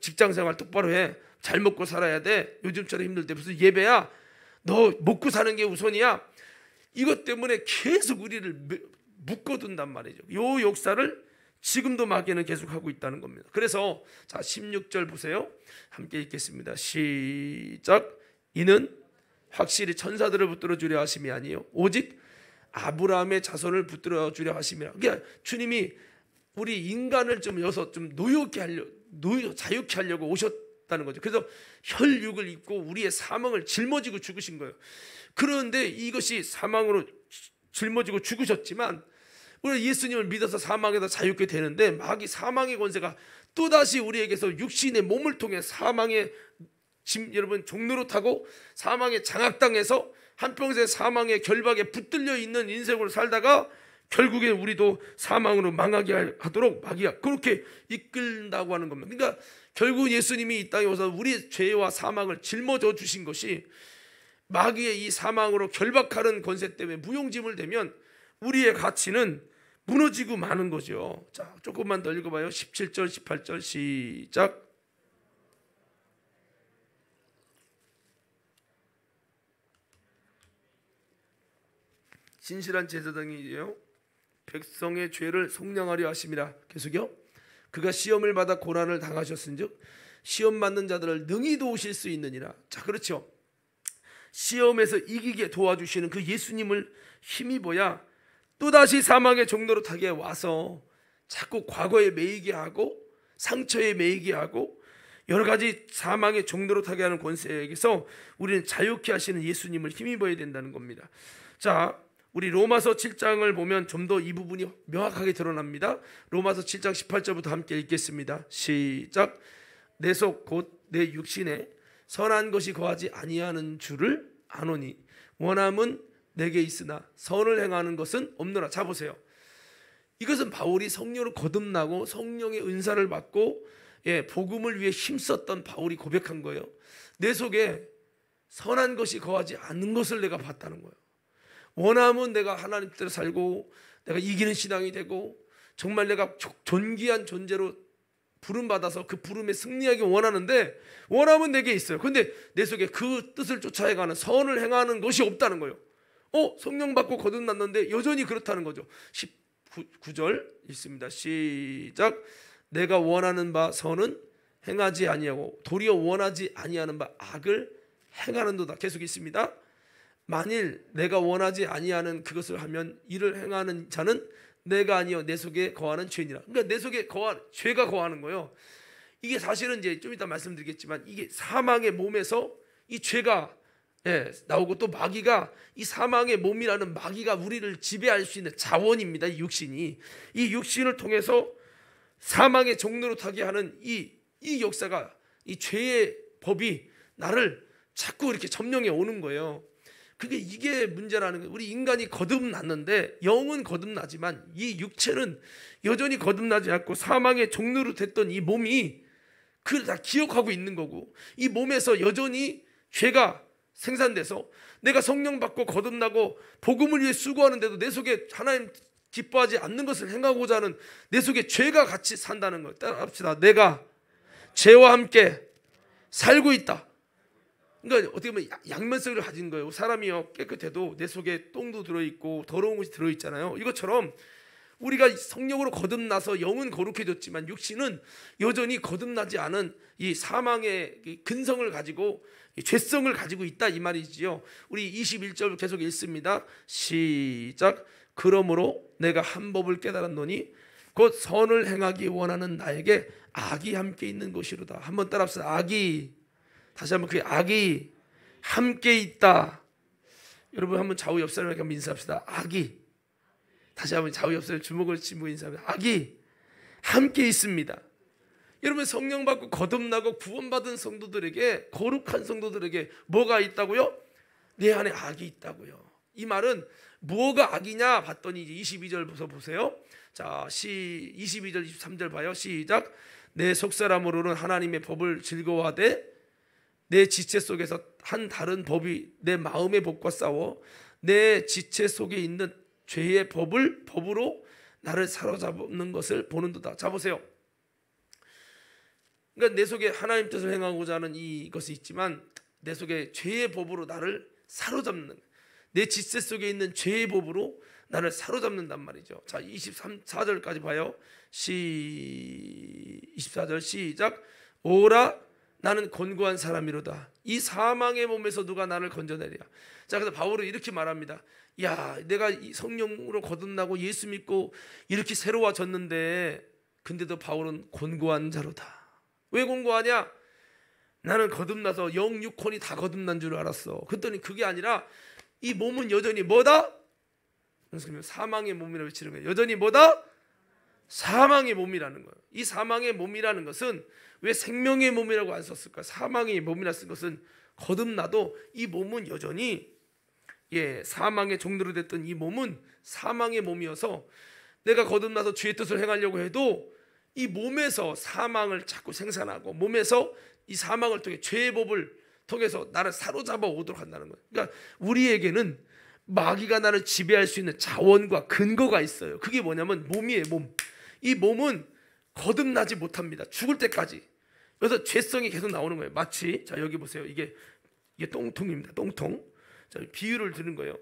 직장생활 똑바로 해. 잘 먹고 살아야 돼. 요즘처럼 힘들 때 무슨 예배야? 너 먹고 사는 게 우선이야. 이것 때문에 계속 우리를 묶어둔단 말이죠. 이 역사를 지금도 마귀는 계속하고 있다는 겁니다. 그래서 자, 16절 보세요. 함께 읽겠습니다. 시작. 이는 확실히 천사들을 붙들어 주려 하심이 아니요 오직 아브라함의 자손을 붙들어 주려 하심이라. 그러니까 주님이 우리 인간을 좀 노엽게 하려, 자유케 하려고 오셨다는 거죠. 그래서 혈육을 입고 우리의 사망을 짊어지고 죽으신 거예요. 그런데 이것이 사망으로 짊어지고 죽으셨지만, 우리가 예수님을 믿어서 사망에서 자유케 되는데, 마귀 사망의 권세가 또다시 우리에게서 육신의 몸을 통해 사망의 여러분 종노릇하고 사망에 장악당해서 한평생 사망의 결박에 붙들려 있는 인생으로 살다가 결국에 우리도 사망으로 망하게 하도록 마귀가 그렇게 이끌다고 하는 겁니다. 그러니까 결국 예수님이 이 땅에 오셔서 우리의 죄와 사망을 짊어져 주신 것이, 마귀의 이 사망으로 결박하는 권세 때문에 무용지물 되면 우리의 가치는 무너지고 마는 거죠. 자, 조금만 더 읽어봐요. 17절 18절 시작. 진실한 제사장이요 백성의 죄를 속량하려 하심이라. 계속요. 그가 시험을 받아 고난을 당하셨은즉 시험 받는 자들을 능히 도우실 수 있느니라. 자, 그렇죠. 시험에서 이기게 도와주시는 그 예수님을 힘입어야 또다시 사망의 종노릇하게 와서 자꾸 과거에 매이게 하고 상처에 매이게 하고 여러 가지 사망의 종노릇하게 하는 권세에게서 우리는 자유케 하시는 예수님을 힘입어야 된다는 겁니다. 자, 우리 로마서 7장을 보면 좀 더 이 부분이 명확하게 드러납니다. 로마서 7장 18절부터 함께 읽겠습니다. 시작. 내 속 곧 내 육신에 선한 것이 거하지 아니하는 줄을 아노니 원함은 내게 있으나 선을 행하는 것은 없노라. 자, 보세요. 이것은 바울이 성령으로 거듭나고 성령의 은사를 받고 복음을 위해 힘썼던 바울이 고백한 거예요. 내 속에 선한 것이 거하지 않는 것을 내가 봤다는 거예요. 원하면 내가 하나님 뜻대로 살고 내가 이기는 신앙이 되고 정말 내가 존귀한 존재로 부름받아서 그 부름에 승리하기 원하는데 원하면 내게 있어요. 근데 내 속에 그 뜻을 쫓아가는 선을 행하는 것이 없다는 거예요. 성령 받고 거듭났는데 여전히 그렇다는 거죠. 19절 있습니다. 시작. 내가 원하는 바 선은 행하지 아니하고 도리어 원하지 아니하는 바 악을 행하는도다. 계속 있습니다. 만일 내가 원하지 아니하는 그것을 하면 이를 행하는 자는 내가 아니요 내 속에 거하는 죄니라. 그러니까 내 속에 죄가 거하는 거예요. 이게 사실은 이제 좀 이따 말씀드리겠지만 이게 사망의 몸에서 이 죄가 나오고 또 마귀가 이 사망의 몸이라는 마귀가 우리를 지배할 수 있는 자원입니다. 이 육신이 이 육신을 통해서 사망의 종로로 타게 하는 이 역사가 이 죄의 법이 나를 자꾸 이렇게 점령해 오는 거예요. 이게 문제라는 거예요. 우리 인간이 거듭났는데 영은 거듭나지만 이 육체는 여전히 거듭나지 않고 사망의 종로로 됐던 이 몸이 그걸 다 기억하고 있는 거고 이 몸에서 여전히 죄가 생산돼서 내가 성령 받고 거듭나고 복음을 위해 수고하는데도 내 속에 하나님 기뻐하지 않는 것을 행하고자 하는 내 속에 죄가 같이 산다는 거예요. 따라합시다. 내가 죄와 함께 살고 있다. 그러니까 어떻게 보면 양면성을 가진 거예요. 사람이요 깨끗해도 내 속에 똥도 들어있고 더러운 것이 들어있잖아요. 이것처럼 우리가 성령으로 거듭나서 영은 거룩해졌지만 육신은 여전히 거듭나지 않은 이 사망의 근성을 가지고 죄성을 가지고 있다 이 말이지요. 우리 21절 계속 읽습니다. 시작. 그러므로 내가 한 법을 깨달았노니 곧 선을 행하기 원하는 나에게 악이 함께 있는 것이로다. 한번 따라합시다. 악이, 다시 한번 그 악이 함께 있다. 여러분 한번 좌우 옆 사람에게 한번 인사합시다. 악이, 다시 한번 좌우 옆 사람 주먹을 치고 인사합니다. 악이 함께 있습니다. 여러분 성령 받고 거듭나고 구원받은 성도들에게, 거룩한 성도들에게 뭐가 있다고요? 내 안에 악이 있다고요. 이 말은 뭐가 악이냐 봤더니 이제 22절 보세요. 자, 22절 23절 봐요. 시작. 내 속사람으로는 하나님의 법을 즐거워하되 내 지체 속에서 한 다른 법이 내 마음의 법과 싸워 내 지체 속에 있는 죄의 법으로 나를 사로잡는 것을 보는도다. 자 보세요. 그러니까 내 속에 하나님 뜻을 행하고자 하는 이것이 있지만 내 속에 죄의 법으로 나를 사로잡는, 내 지체 속에 있는 죄의 법으로 나를 사로잡는단 말이죠. 자 24절까지 봐요. 24절 시작. 오라 나는 곤고한 사람이로다. 이 사망의 몸에서 누가 나를 건져내리라. 자 그래서 바울은 이렇게 말합니다. 야 내가 성령으로 거듭나고 예수 믿고 이렇게 새로워졌는데 근데도 바울은 곤고한 자로다. 왜 곤고하냐? 나는 거듭나서 영 육혼이 다 거듭난 줄 알았어. 그랬더니 그게 아니라 이 몸은 여전히 뭐다? 사망의 몸이라고 외치는 거예요. 여전히 뭐다? 사망의 몸이라는 거예요. 이 사망의 몸이라는 것은 왜 생명의 몸이라고 안 썼을까? 사망의 몸이라 쓴 것은 거듭나도 이 몸은 여전히 사망의 종로로 됐던 이 몸은 사망의 몸이어서 내가 거듭나서 주의 뜻을 행하려고 해도 이 몸에서 사망을 자꾸 생산하고 몸에서 이 사망을 통해 죄의 법을 통해서 나를 사로잡아 오도록 한다는 거예요. 그러니까 우리에게는 마귀가 나를 지배할 수 있는 자원과 근거가 있어요. 그게 뭐냐면 몸이에요. 몸. 이 몸은 거듭나지 못합니다. 죽을 때까지. 그래서 죄성이 계속 나오는 거예요. 마치 자 여기 보세요. 이게 똥통입니다. 똥통. 자 비유를 드는 거예요.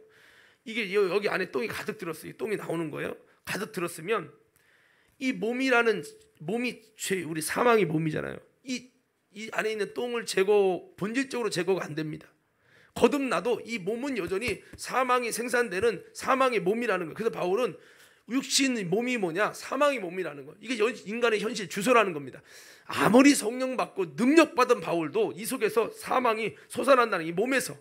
이게 여기 안에 똥이 가득 들었어요. 이 똥이 나오는 거예요. 가득 들었으면 이 몸이라는 몸이 우리 사망의 몸이잖아요. 이 안에 있는 똥을 본질적으로 제거가 안 됩니다. 거듭나도 이 몸은 여전히 사망이 생산되는 사망의 몸이라는 거예요. 그래서 바울은 육신의 몸이 뭐냐? 사망의 몸이라는 거예요. 이게 인간의 현실 주소라는 겁니다. 아무리 성령 받고 능력 받은 바울도 이 속에서 사망이 솟아난다는 이 몸에서.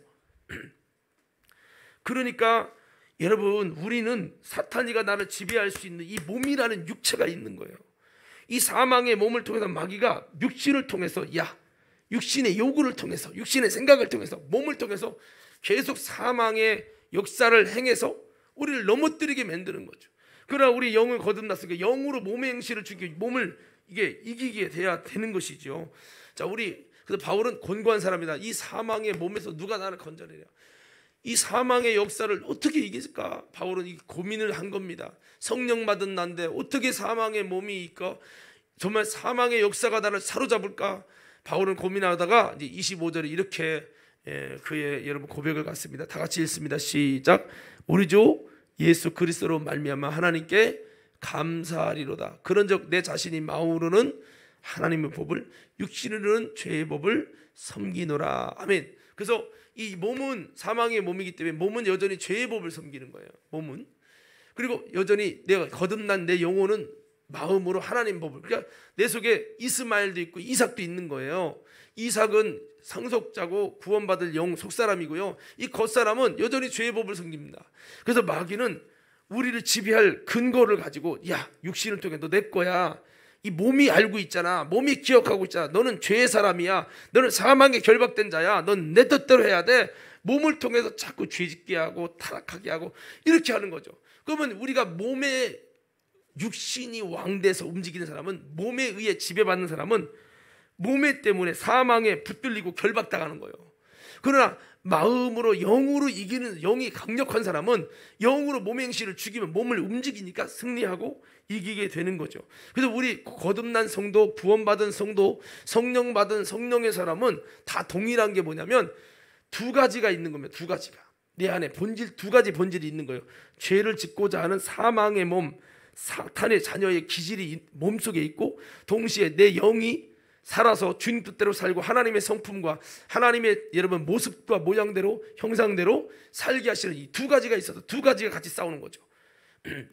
그러니까 여러분 우리는 사탄이가 나를 지배할 수 있는 이 몸이라는 육체가 있는 거예요. 이 사망의 몸을 통해서 마귀가 육신을 통해서 육신의 요구를 통해서 육신의 생각을 통해서 몸을 통해서 계속 사망의 역사를 행해서 우리를 넘어뜨리게 만드는 거죠. 그러나 우리 영을 거듭났으니까 영으로 몸의 행실을 죽이고 몸을 이기게 돼야 되는 것이죠. 자 그래서 바울은 곤고한 사람이다. 이 사망의 몸에서 누가 나를 건져내랴. 이 사망의 역사를 어떻게 이길까? 바울은 이 고민을 한 겁니다. 성령 받은 난데 어떻게 사망의 몸이 있고 정말 사망의 역사가 나를 사로잡을까? 바울은 고민하다가 이제 25절에 이렇게 그의 여러분 고백을 갖습니다. 다 같이 읽습니다. 시작. 우리 주 예수 그리스도로 말미암아 하나님께 감사하리로다. 그런즉 내 자신이 마음으로는 하나님의 법을, 육신으로는 죄의 법을 섬기노라. 아멘. 그래서 이 몸은 사망의 몸이기 때문에 몸은 여전히 죄의 법을 섬기는 거예요. 몸은. 그리고 여전히 내가 거듭난 내 영혼은 마음으로 하나님 법을, 그러니까 내 속에 이스마엘도 있고 이삭도 있는 거예요. 이삭은 상속자고 구원받을 영 속사람이고요, 이 겉사람은 여전히 죄의 법을 섬깁니다. 그래서 마귀는 우리를 지배할 근거를 가지고, 야, 육신을 통해 너 내 거야, 이 몸이 알고 있잖아, 몸이 기억하고 있잖아, 너는 죄의 사람이야, 너는 사망에 결박된 자야, 넌 내 뜻대로 해야 돼. 몸을 통해서 자꾸 죄짓게 하고 타락하게 하고 이렇게 하는 거죠. 그러면 우리가 몸에 육신이 왕돼서 움직이는 사람은, 몸에 의해 지배받는 사람은 몸에 때문에 사망에 붙들리고 결박당하는 거예요. 그러나 마음으로 영으로 이기는, 영이 강력한 사람은 영으로 몸의 행실을 죽이면 몸을 움직이니까 승리하고 이기게 되는 거죠. 그래서 우리 거듭난 성도, 구원받은 성도, 성령 받은 성령의 사람은 다 동일한 게 뭐냐면 두 가지가 있는 겁니다. 두 가지가 내 안에 본질, 두 가지 본질이 있는 거예요. 죄를 짓고자 하는 사망의 몸, 사탄의 자녀의 기질이 몸속에 있고, 동시에 내 영이 살아서 주님 뜻대로 살고 하나님의 성품과 하나님의 여러분 모습과 모양대로 형상대로 살게 하시는 이 두 가지가 있어서 두 가지가 같이 싸우는 거죠.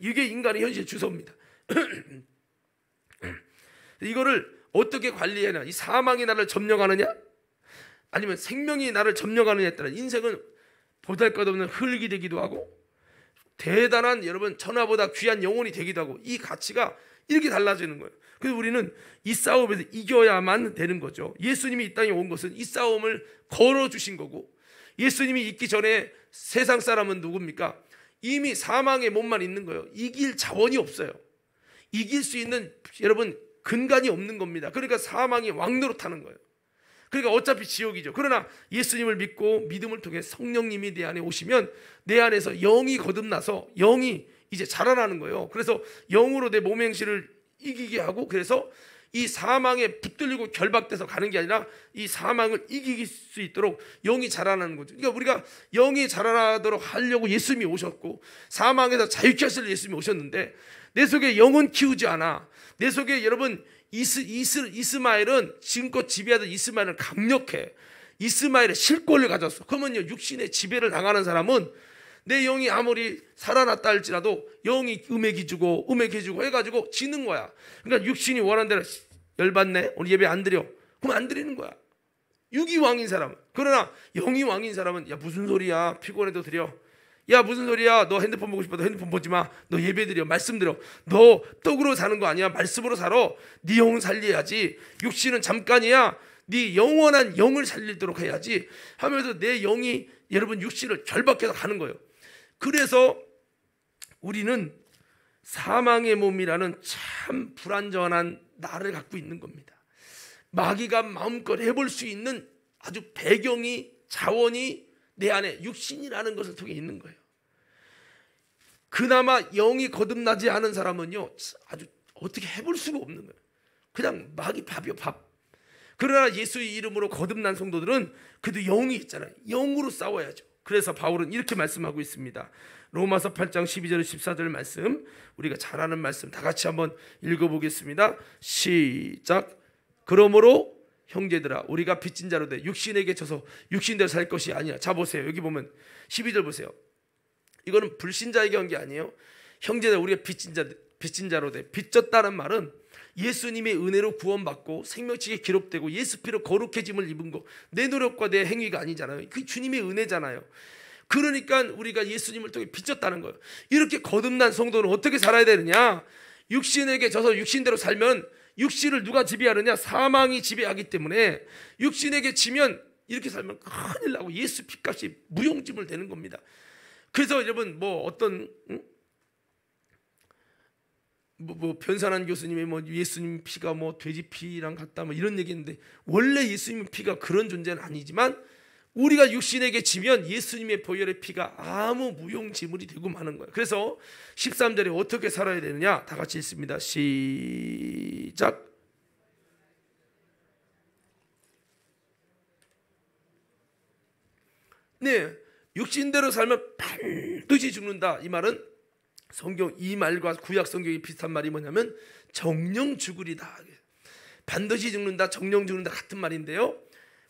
이게 인간의 현실 주소입니다. 이거를 어떻게 관리해야, 이 사망이 나를 점령하느냐 아니면 생명이 나를 점령하느냐에 따라 인생은 보잘것없는 흙이 되기도 하고 대단한 여러분 천하보다 귀한 영혼이 되기도 하고, 이 가치가 이렇게 달라지는 거예요. 그래서 우리는 이 싸움에서 이겨야만 되는 거죠. 예수님이 이 땅에 온 것은 이 싸움을 걸어주신 거고, 예수님이 있기 전에 세상 사람은 누굽니까? 이미 사망의 몸만 있는 거예요. 이길 자원이 없어요. 이길 수 있는 여러분 근간이 없는 겁니다. 그러니까 사망이 왕노릇하는 거예요. 그러니까 어차피 지옥이죠. 그러나 예수님을 믿고 믿음을 통해 성령님이 내 안에 오시면 내 안에서 영이 거듭나서 영이 이제 자라나는 거예요. 그래서 영으로 내 몸의 행실을 이기게 하고, 그래서 이 사망에 붙들리고 결박돼서 가는 게 아니라 이 사망을 이길 수 있도록 영이 자라나는 거죠. 그러니까 우리가 영이 자라나도록 하려고 예수님이 오셨고, 사망에서 자유케 하시려 예수님이 오셨는데, 내 속에 영은 키우지 않아. 내 속에 여러분 이스마엘은 지금껏 지배하던 이스마엘은 강력해. 이스마엘의 실권을 가졌어. 그러면요, 육신의 지배를 당하는 사람은 내 영이 아무리 살아났다 할지라도 영이 음해해주고 해가지고 지는 거야. 그러니까 육신이 원하는 대로 열받네, 오늘 예배 안 드려, 그럼 안 드리는 거야. 육이 왕인 사람은. 그러나 영이 왕인 사람은, 야 무슨 소리야, 피곤해도 드려. 야 무슨 소리야, 너 핸드폰 보고 싶어도 핸드폰 보지 마. 너 예배 드려, 말씀 드려. 너 떡으로 사는 거 아니야, 말씀으로 살아. 네 영을 살려야지. 육신은 잠깐이야. 네 영원한 영을 살리도록 해야지 하면서 내 영이 여러분 육신을 결박해서 가는 거예요. 그래서 우리는 사망의 몸이라는 참 불완전한 나를 갖고 있는 겁니다. 마귀가 마음껏 해볼 수 있는 아주 배경이, 자원이 내 안에 육신이라는 것을 통해 있는 거예요. 그나마 영이 거듭나지 않은 사람은요, 아주 어떻게 해볼 수가 없는 거예요. 그냥 마귀 밥이요, 밥. 그러나 예수의 이름으로 거듭난 성도들은 그래도 영이 있잖아요. 영으로 싸워야죠. 그래서 바울은 이렇게 말씀하고 있습니다. 로마서 8장 12절 14절 말씀, 우리가 잘 아는 말씀 다 같이 한번 읽어보겠습니다. 시작. 그러므로 형제들아, 우리가 빚진 자로 돼 육신에게 져서 육신대로 살 것이 아니라. 자 보세요, 여기 보면 12절 보세요. 이거는 불신자에게 한 게 아니에요. 형제들아, 우리가 빚진 자로 돼. 빚졌다는 말은 예수님의 은혜로 구원받고 생명책에 기록되고 예수 피로 거룩해짐을 입은 거, 내 노력과 내 행위가 아니잖아요. 그 주님의 은혜잖아요. 그러니까 우리가 예수님을 통해 빚졌다는 거예요. 이렇게 거듭난 성도는 어떻게 살아야 되느냐? 육신에게 져서 육신대로 살면, 육신을 누가 지배하느냐? 사망이 지배하기 때문에 육신에게 지면 이렇게 살면 큰일 나고 예수 피값이 무용지물 되는 겁니다. 그래서 여러분 뭐 어떤 변산한 교수님의 뭐 예수님 피가 뭐 돼지 피랑 같다 뭐 이런 얘기했는데, 원래 예수님 피가 그런 존재는 아니지만 우리가 육신에게 지면 예수님의 보혈의 피가 아무 무용지물이 되고 마는 거예요. 그래서 13절에 어떻게 살아야 되느냐 다 같이 읽습니다. 시작. 네, 육신대로 살면 반드시 죽는다. 이 말은 성경 이 말과 구약 성경이 비슷한 말이 뭐냐면 정령 죽으리다. 반드시 죽는다, 정령 죽는다 같은 말인데요.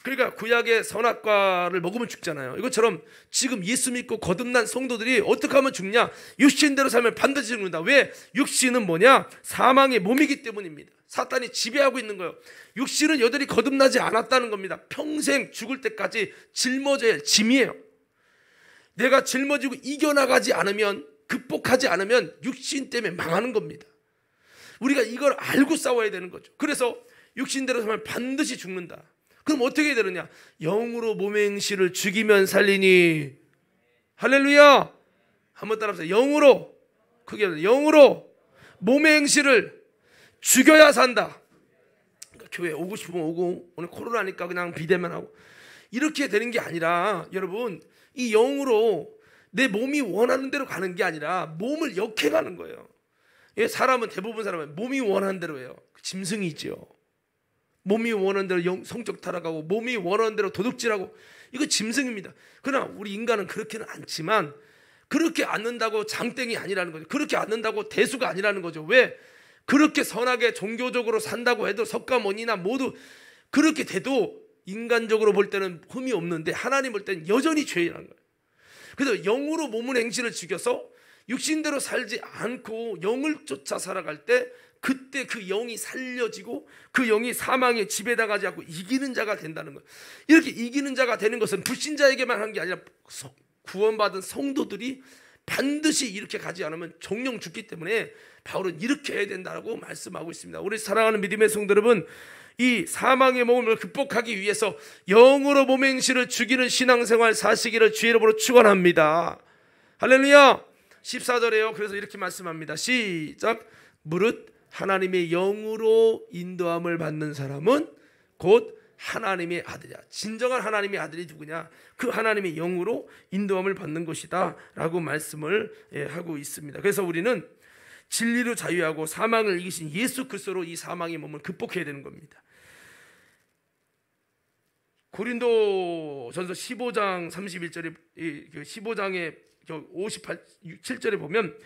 그러니까 구약의 선악과를 먹으면 죽잖아요. 이것처럼 지금 예수 믿고 거듭난 성도들이 어떻게 하면 죽냐? 육신대로 살면 반드시 죽는다. 왜? 육신은 뭐냐? 사망의 몸이기 때문입니다. 사탄이 지배하고 있는 거예요. 육신은 여전히 거듭나지 않았다는 겁니다. 평생 죽을 때까지 짊어져야 할 짐이에요. 내가 짊어지고 이겨나가지 않으면, 극복하지 않으면 육신 때문에 망하는 겁니다. 우리가 이걸 알고 싸워야 되는 거죠. 그래서 육신대로 살면 반드시 죽는다. 그럼 어떻게 해야 되느냐? 영으로 몸의 행실을 죽이면 살리니. 할렐루야. 한번 따라합시다. 영으로, 크게 영으로 몸의 행실을 죽여야 산다. 그러니까 교회 오고 싶으면 오고, 오늘 코로나니까 그냥 비대면 하고 이렇게 되는 게 아니라, 여러분 이 영으로 내 몸이 원하는 대로 가는 게 아니라 몸을 역행하는 거예요. 사람은, 대부분 사람은 몸이 원하는 대로 해요. 짐승이 있죠. 몸이 원하는 대로 성적 타락하고 몸이 원하는 대로 도둑질하고, 이거 짐승입니다. 그러나 우리 인간은 그렇게는 않지만, 그렇게 않는다고 장땡이 아니라는 거죠. 그렇게 않는다고 대수가 아니라는 거죠. 왜? 그렇게 선하게 종교적으로 산다고 해도, 석가모니나 모두 그렇게 돼도 인간적으로 볼 때는 흠이 없는데 하나님 볼 때는 여전히 죄라는 거예요. 그래서 영으로 몸의 행실을 죽여서 육신대로 살지 않고 영을 쫓아 살아갈 때, 그때 그 영이 살려지고 그 영이 사망에 지배당하지 않고 이기는 자가 된다는 거예요. 이렇게 이기는 자가 되는 것은 불신자에게만 하는 게 아니라 구원받은 성도들이 반드시 이렇게 가지 않으면 정령 죽기 때문에 바울은 이렇게 해야 된다고 말씀하고 있습니다. 우리 사랑하는 믿음의 성도 여러분, 이 사망의 몸을 극복하기 위해서 영으로 몸의 행실을 죽이는 신앙생활 사시기를 주의 이름으로 축원합니다. 할렐루야. 14절에요. 그래서 이렇게 말씀합니다. 시작. 무릇 하나님의 영으로 인도함을 받는 사람은 곧 하나님의 아들이야. 진정한 하나님의 아들이 누구냐? 그 하나님의 영으로 인도함을 받는 것이다 라고 말씀을 하고 있습니다. 그래서 우리는 진리로 자유하고 사망을 이기신 예수 그리스도로 이 사망의 몸을 극복해야 되는 겁니다. 고린도전서 15장 31절에, 15장의 57절에 보면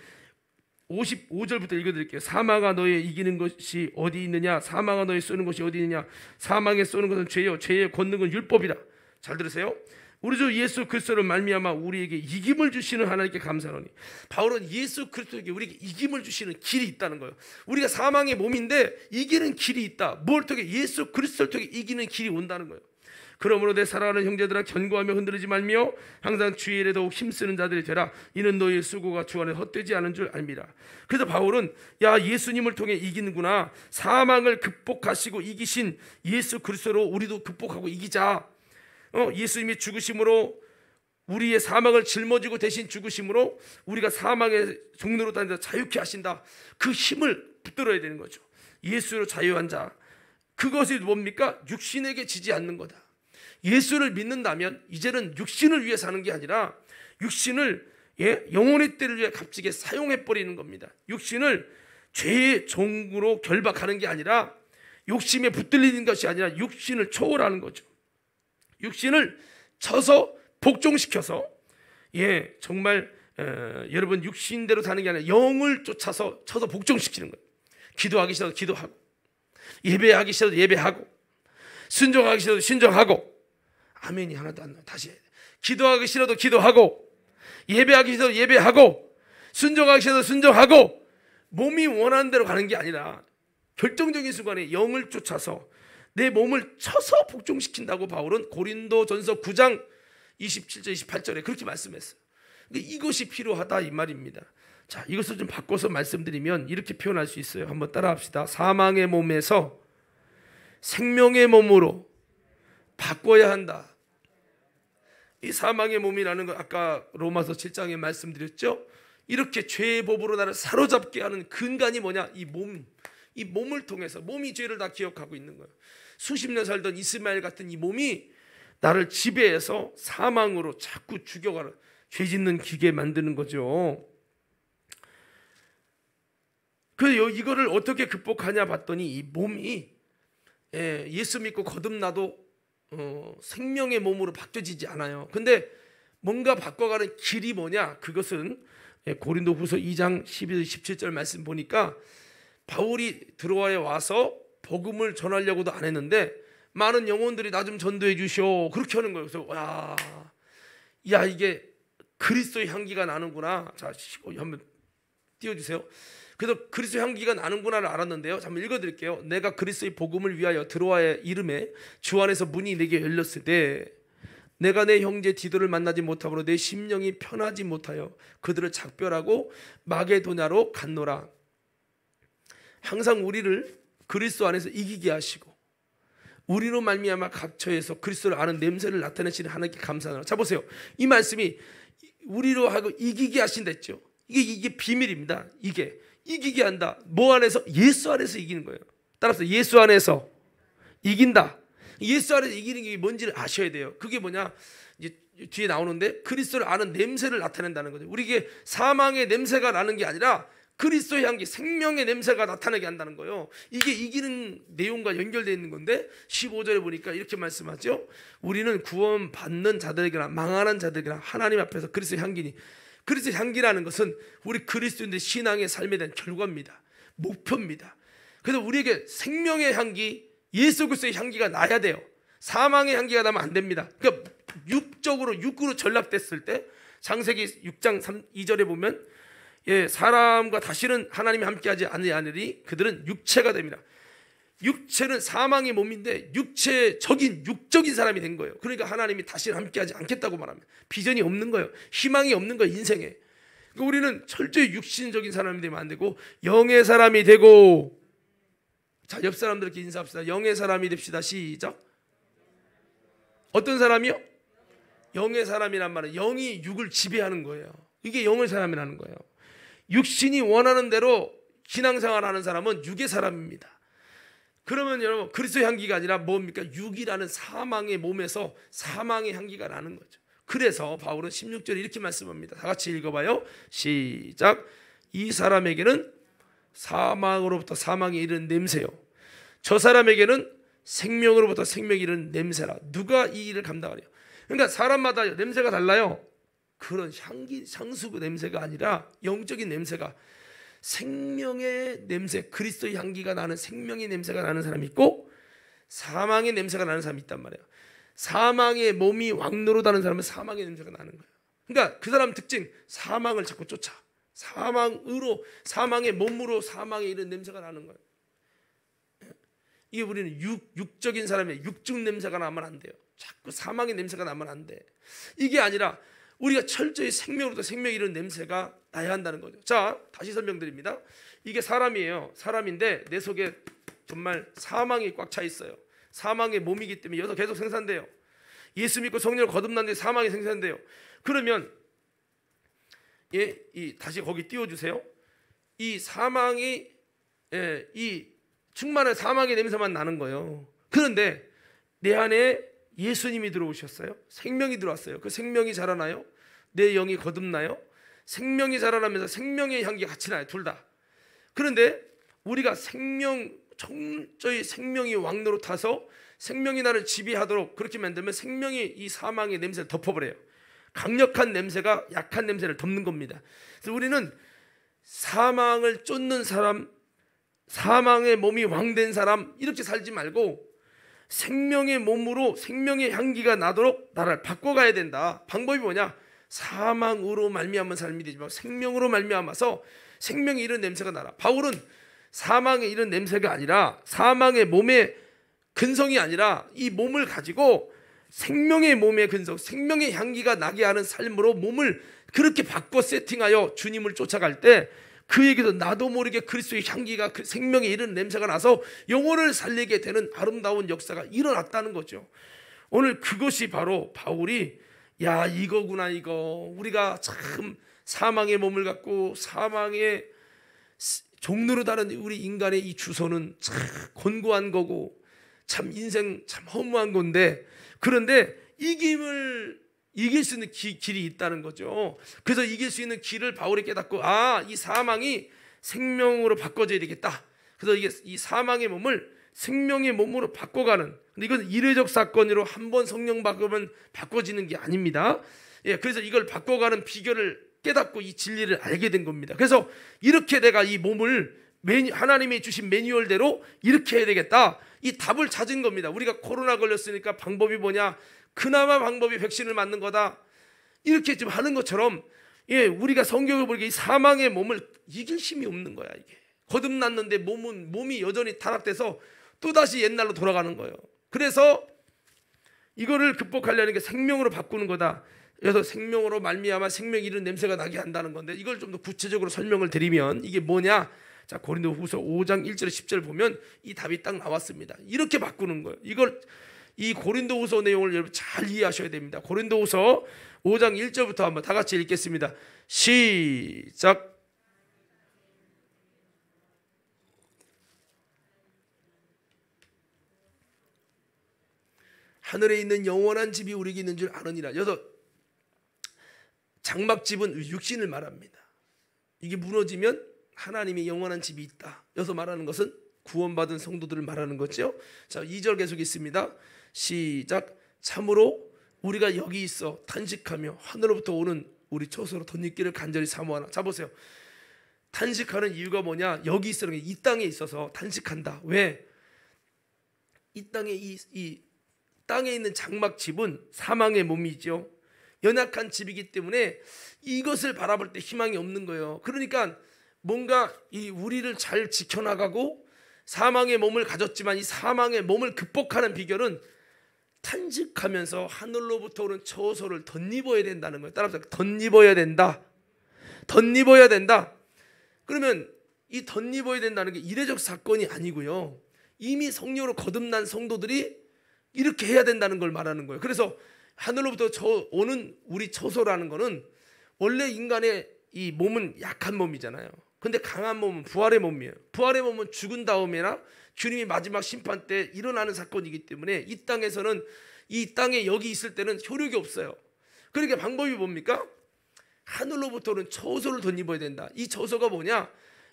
55절부터 읽어드릴게요. 사망아 너의 이기는 것이 어디 있느냐? 사망아 너의 쏘는 것이 어디 있느냐? 사망에 쏘는 것은 죄요, 죄의 권능은 율법이다. 잘 들으세요. 우리 주 예수 그리스도를 말미암아 우리에게 이김을 주시는 하나님께 감사하노니. 바울은 예수 그리스도에게 우리에게 이김을 주시는 길이 있다는 거예요. 우리가 사망의 몸인데 이기는 길이 있다. 뭘 통해? 예수 그리스도를 통해 이기는 길이 온다는 거예요. 그러므로 내 사랑하는 형제들아, 견고하며 흔들리지 말며 항상 주의 일에 더욱 힘쓰는 자들이 되라. 이는 너희의 수고가 주 안에 헛되지 않은 줄 알미라. 그래서 바울은 예수님을 통해 이기는구나. 사망을 극복하시고 이기신 예수 그리스도로 우리도 극복하고 이기자. 예수님이 죽으심으로, 우리의 사망을 짊어지고 대신 죽으심으로 우리가 사망의 종로로 다니다 자유케 하신다. 그 힘을 붙들어야 되는 거죠. 예수로 자유한 자, 그것이 뭡니까? 육신에게 지지 않는 거다. 예수를 믿는다면 이제는 육신을 위해 사는 게 아니라 육신을 영혼의 때를 위해 값지게 사용해 버리는 겁니다. 육신을 죄의 종으로 결박하는 게 아니라, 욕심에 붙들리는 것이 아니라 육신을 초월하는 거죠. 육신을 쳐서 복종시켜서, 정말 여러분 육신대로 사는 게 아니라 영을 쫓아서 쳐서 복종시키는 거예요. 기도하기 싫어도 기도하고, 예배하기 싫어도 예배하고, 순종하기 싫어도 순종하고. 아멘이 하나도 안 나와. 다시 해야 돼. 기도하기 싫어도 기도하고, 예배하기 싫어도 예배하고, 순종하기 싫어도 순종하고. 몸이 원하는 대로 가는 게 아니라 결정적인 순간에 영을 쫓아서 내 몸을 쳐서 복종시킨다고 바울은 고린도전서 9장 27절 28절에 그렇게 말씀했어요. 이것이 필요하다 이 말입니다. 자, 이것을 좀 바꿔서 말씀드리면 이렇게 표현할 수 있어요. 한번 따라합시다. 사망의 몸에서 생명의 몸으로 바꿔야 한다. 이 사망의 몸이라는 거 아까 로마서 7장에 말씀드렸죠. 이렇게 죄의 법으로 나를 사로잡게 하는 근간이 뭐냐? 이 몸을 통해서, 몸이 죄를 다 기억하고 있는 거예요. 수십 년 살던 이스마엘 같은 이 몸이 나를 지배해서 사망으로 자꾸 죽여가는 죄 짓는 기계 만드는 거죠. 그래서 이거를 어떻게 극복하냐 봤더니 이 몸이 예수 믿고 거듭나도 생명의 몸으로 바뀌어지지 않아요. 근데 뭔가 바꿔가는 길이 뭐냐? 그것은 고린도후서 2장 12절 17절 말씀 보니까 바울이 드로아에 와서 복음을 전하려고도 안 했는데 많은 영혼들이 나 좀 전도해 주시오 그렇게 하는 거예요. 그래서 야 이게 그리스도의 향기가 나는구나. 자 한번 띄워주세요. 그래서 그리스도의 향기가 나는구나를 알았는데요. 한번 읽어드릴게요. 내가 그리스도의 복음을 위하여 드로아의 이름에 주 안에서 문이 내게 열렸을 때 내가 내 형제 디도를 만나지 못함으로 내 심령이 편하지 못하여 그들을 작별하고 마게도냐로 갔노라. 항상 우리를 그리스도 안에서 이기게 하시고 우리로 말미암아 각처에서 그리스도를 아는 냄새를 나타내시는 하나님께 감사하노라. 자 보세요. 이 말씀이 우리로 하고 이기게 하신댔죠. 이게 비밀입니다. 이게 이기게 한다. 뭐 안에서? 예수 안에서 이기는 거예요. 따라서 예수 안에서 이긴다. 예수 안에서 이기는 게 뭔지를 아셔야 돼요. 그게 뭐냐? 이제 뒤에 나오는데 그리스도를 아는 냄새를 나타낸다는 거죠. 우리에게 사망의 냄새가 나는 게 아니라 그리스도의 향기, 생명의 냄새가 나타나게 한다는 거예요. 이게 이기는 내용과 연결되어 있는 건데 15절에 보니까 이렇게 말씀하죠. 우리는 구원받는 자들에게나 망하는 자들에게나 하나님 앞에서 그리스도의 향기니, 그리스도의 향기라는 것은 우리 그리스도인들의 신앙의 삶에 대한 결과입니다. 목표입니다. 그래서 우리에게 생명의 향기, 예수 그리스도의 향기가 나야 돼요. 사망의 향기가 나면 안 됩니다. 그러니까 육으로 전락됐을 때 창세기 6장 2절에 보면 사람과 다시는 하나님이 함께하지 아니하리니 그들은 육체가 됩니다. 육체는 사망의 몸인데 육적인 사람이 된 거예요. 그러니까 하나님이 다시는 함께하지 않겠다고 말합니다. 비전이 없는 거예요. 희망이 없는 거예요. 인생에. 그러니까 우리는 철저히 육신적인 사람이 되면 안 되고 영의 사람이 되고, 자, 옆 사람들께 인사합시다. 영의 사람이 됩시다. 시작. 어떤 사람이요? 영의 사람이란 말은 영이 육을 지배하는 거예요. 이게 영의 사람이라는 거예요. 육신이 원하는 대로 신앙생활하는 사람은 육의 사람입니다. 그러면 여러분 그리스도의 향기가 아니라 뭡니까? 육이라는 사망의 몸에서 사망의 향기가 나는 거죠. 그래서 바울은 16절에 이렇게 말씀합니다. 다 같이 읽어봐요. 시작. 이 사람에게는 사망으로부터 사망에 이르는 냄새요, 저 사람에게는 생명으로부터 생명에 이르는 냄새라. 누가 이 일을 감당하리요? 그러니까 사람마다 냄새가 달라요. 그런 향수 냄새가 아니라 영적인 냄새가, 생명의 냄새, 그리스도의 향기가 나는 생명의 냄새가 나는 사람이 있고 사망의 냄새가 나는 사람이 있단 말이에요. 사망의 몸이 왕노릇하는 사람은 사망의 냄새가 나는 거예요. 그러니까 그 사람 특징, 사망을 자꾸 쫓아. 사망의 몸으로 사망에 이른 냄새가 나는 거예요. 이게 우리는 육적인 사람이에요. 육적 냄새가 나면 안 돼요. 자꾸 사망의 냄새가 나면 안 돼. 이게 아니라 우리가 철저히 생명으로부터 생명이 이런 냄새가 나야 한다는 거죠. 자, 다시 설명드립니다. 이게 사람이에요. 사람인데 내 속에 정말 사망이 꽉 차 있어요. 사망의 몸이기 때문에 여기서 계속 생산돼요. 예수 믿고 성령을 거듭났는데 사망이 생산돼요. 그러면 다시 거기 띄워주세요. 이 사망이 이 충만한 사망의 냄새만 나는 거예요. 그런데 내 안에 예수님이 들어오셨어요. 생명이 들어왔어요. 그 생명이 자라나요? 내 영이 거듭나요? 생명이 자라나면서 생명의 향기가 같이 나요. 둘 다. 그런데 우리가 철저히 생명이 왕노릇타서 생명이 나를 지배하도록 그렇게 만들면 생명이 이 사망의 냄새를 덮어버려요. 강력한 냄새가 약한 냄새를 덮는 겁니다. 그래서 우리는 사망을 쫓는 사람, 사망의 몸이 왕된 사람 이렇게 살지 말고 생명의 몸으로 생명의 향기가 나도록 나를 바꿔가야 된다. 방법이 뭐냐? 사망으로 말미암은 삶이 되지 말고 생명으로 말미암아서 생명의 이런 냄새가 나라. 바울은 사망의 이런 냄새가 아니라 사망의 몸의 근성이 아니라 이 몸을 가지고 생명의 몸의 근성, 생명의 향기가 나게 하는 삶으로 몸을 그렇게 바꿔 세팅하여 주님을 쫓아갈 때 그에게도 나도 모르게 그리스도의 향기가 그 생명의 이런 냄새가 나서 영혼을 살리게 되는 아름다운 역사가 일어났다는 거죠. 오늘 그것이 바로 바울이 야 이거구나 이거. 우리가 참 사망의 몸을 갖고 사망의 종로로 다른 우리 인간의 이 주소는 참 곤고한 거고 참 인생 참 허무한 건데, 그런데 이길 수 있는 길이 있다는 거죠. 그래서 이길 수 있는 길을 바울이 깨닫고 이 사망이 생명으로 바꿔져야 되겠다. 그래서 이 사망의 몸을 생명의 몸으로 바꿔가는, 근데 이건 이례적 사건으로 한 번 성령 바꾸면 바꿔지는 게 아닙니다. 그래서 이걸 바꿔가는 비결을 깨닫고 이 진리를 알게 된 겁니다. 그래서 이렇게 내가 이 몸을 하나님이 주신 매뉴얼대로 이렇게 해야 되겠다, 이 답을 찾은 겁니다. 우리가 코로나 걸렸으니까 방법이 뭐냐? 그나마 방법이 백신을 맞는 거다, 이렇게 좀 하는 것처럼 우리가 성경을 보니까 이 사망의 몸을 이길 힘이 없는 거야. 이게 거듭났는데 몸이 여전히 타락돼서 또다시 옛날로 돌아가는 거예요. 그래서 이거를 극복하려는 게 생명으로 바꾸는 거다. 그래서 생명으로 말미암아 생명이 이런 냄새가 나게 한다는 건데, 이걸 좀 더 구체적으로 설명을 드리면 이게 뭐냐? 자, 고린도후서 5장 1절 10절 보면 이 답이 딱 나왔습니다. 이렇게 바꾸는 거예요. 이 고린도후서 내용을 여러분 잘 이해하셔야 됩니다. 고린도후서 5장 1절부터 한번 다 같이 읽겠습니다. 시작. 하늘에 있는 영원한 집이 우리에게 있는 줄 아느니라. 여기서 장막집은 육신을 말합니다. 이게 무너지면 하나님의 영원한 집이 있다. 여기서 말하는 것은 구원받은 성도들을 말하는 거죠. 자, 2절 계속 있습니다. 시작. 참으로 우리가 여기 있어 탄식하며 하늘로부터 오는 우리 처소로 덧입기를 간절히 사모하나. 자, 보세요. 탄식하는 이유가 뭐냐? 여기 있으라는 게 이 땅에 있어서 탄식한다. 왜? 이 땅에 이 땅에 있는 장막집은 사망의 몸이죠. 연약한 집이기 때문에 이것을 바라볼 때 희망이 없는 거예요. 그러니까 뭔가 이 우리를 잘 지켜나가고 사망의 몸을 가졌지만 이 사망의 몸을 극복하는 비결은 탄식하면서 하늘로부터 오는 처소를 덧입어야 된다는 거예요. 따라서 덧입어야 된다. 덧입어야 된다. 그러면 이 덧입어야 된다는 게 이례적 사건이 아니고요. 이미 성령으로 거듭난 성도들이 이렇게 해야 된다는 걸 말하는 거예요. 그래서 하늘로부터 오는 우리 처소라는 거는 원래 인간의 이 몸은 약한 몸이잖아요. 근데 강한 몸은 부활의 몸이에요. 부활의 몸은 죽은 다음에나 주님이 마지막 심판 때 일어나는 사건이기 때문에 이 땅에서는 이 땅에 여기 있을 때는 효력이 없어요. 그러니까 방법이 뭡니까? 하늘로부터 오는 처소를 덧입어야 된다. 이 처소가 뭐냐?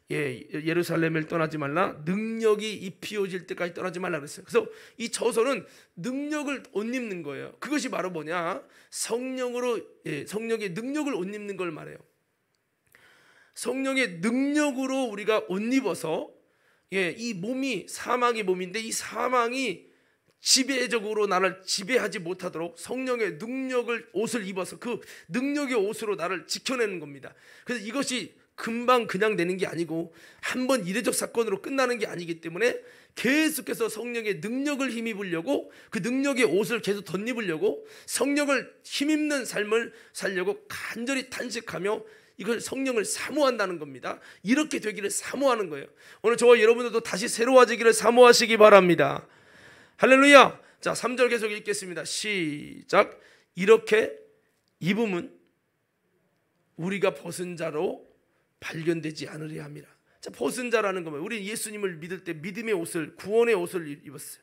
예루살렘을 떠나지 말라. 능력이 입히어질 때까지 떠나지 말라 그랬어요. 그래서 이 처소는 능력을 옷 입는 거예요. 그것이 바로 뭐냐? 성령의 능력을 옷 입는 걸 말해요. 성령의 능력으로 우리가 옷 입어서 이 몸이 사망의 몸인데 이 사망이 지배적으로 나를 지배하지 못하도록 성령의 능력을 옷을 입어서 그 능력의 옷으로 나를 지켜내는 겁니다. 그래서 이것이 금방 그냥 되는 게 아니고 한번 이례적 사건으로 끝나는 게 아니기 때문에 계속해서 성령의 능력을 힘입으려고 그 능력의 옷을 계속 덧입으려고 성령을 힘입는 삶을 살려고 간절히 탄식하며 이걸 성령을 사모한다는 겁니다. 이렇게 되기를 사모하는 거예요. 오늘 저와 여러분들도 다시 새로워지기를 사모하시기 바랍니다. 할렐루야. 자, 3절 계속 읽겠습니다. 시작. 이렇게 입음은 우리가 벗은 자로 발견되지 않으려 함이라. 자, 벗은 자라는 거면 우리 예수님을 믿을 때 믿음의 옷을, 구원의 옷을 입었어요.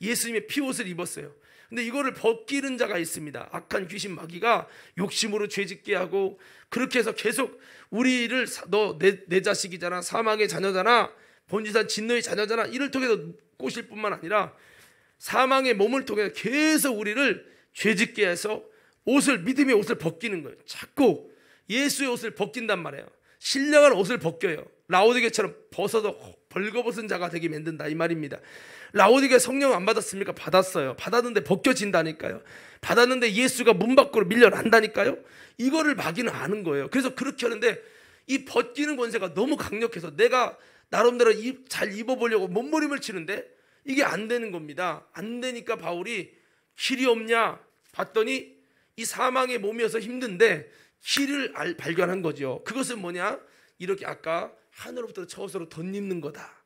예수님의 피옷을 입었어요. 근데 이거를 벗기는 자가 있습니다. 악한 귀신 마귀가 욕심으로 죄짓게 하고 그렇게 해서 계속 우리를 너 내 자식이잖아, 사망의 자녀잖아, 본지산 진노의 자녀잖아, 이를 통해서 꼬실 뿐만 아니라 사망의 몸을 통해서 계속 우리를 죄짓게 해서 옷을, 믿음의 옷을 벗기는 거예요. 자꾸 예수의 옷을 벗긴단 말이에요. 신령한 옷을 벗겨요. 라오디게처럼 벗어서 벌거벗은 자가 되게 만든다 이 말입니다. 라오디게 성령 안 받았습니까? 받았어요. 받았는데 벗겨진다니까요. 받았는데 예수가 문 밖으로 밀려난다니까요. 이거를 마귀는 아는 거예요. 그래서 그렇게 하는데 이 벗기는 권세가 너무 강력해서 내가 나름대로 잘 입어보려고 몸부림을 치는데 이게 안 되는 겁니다. 안 되니까 바울이 길이 없냐 봤더니 이 사망의 몸이어서 힘든데 길을 발견한 거죠. 그것은 뭐냐? 이렇게 아까 하늘로부터 처소로 덧입는 거다.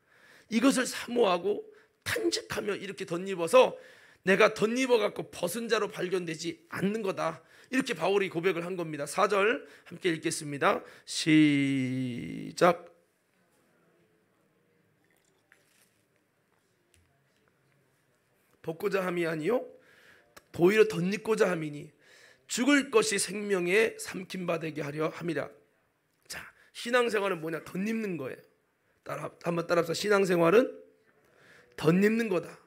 이것을 사모하고 탄식하며 이렇게 덧입어서 내가 덧입어 갖고 벗은 자로 발견되지 않는 거다. 이렇게 바울이 고백을 한 겁니다. 4절 함께 읽겠습니다. 시작. 벗고자 함이 아니요 도리어 덧입고자 함이니 죽을 것이 생명에 삼킴바되게 하려 함이라. 자, 신앙생활은 뭐냐? 덧입는 거예요. 한번 따라합시다. 신앙생활은 덧입는 거다.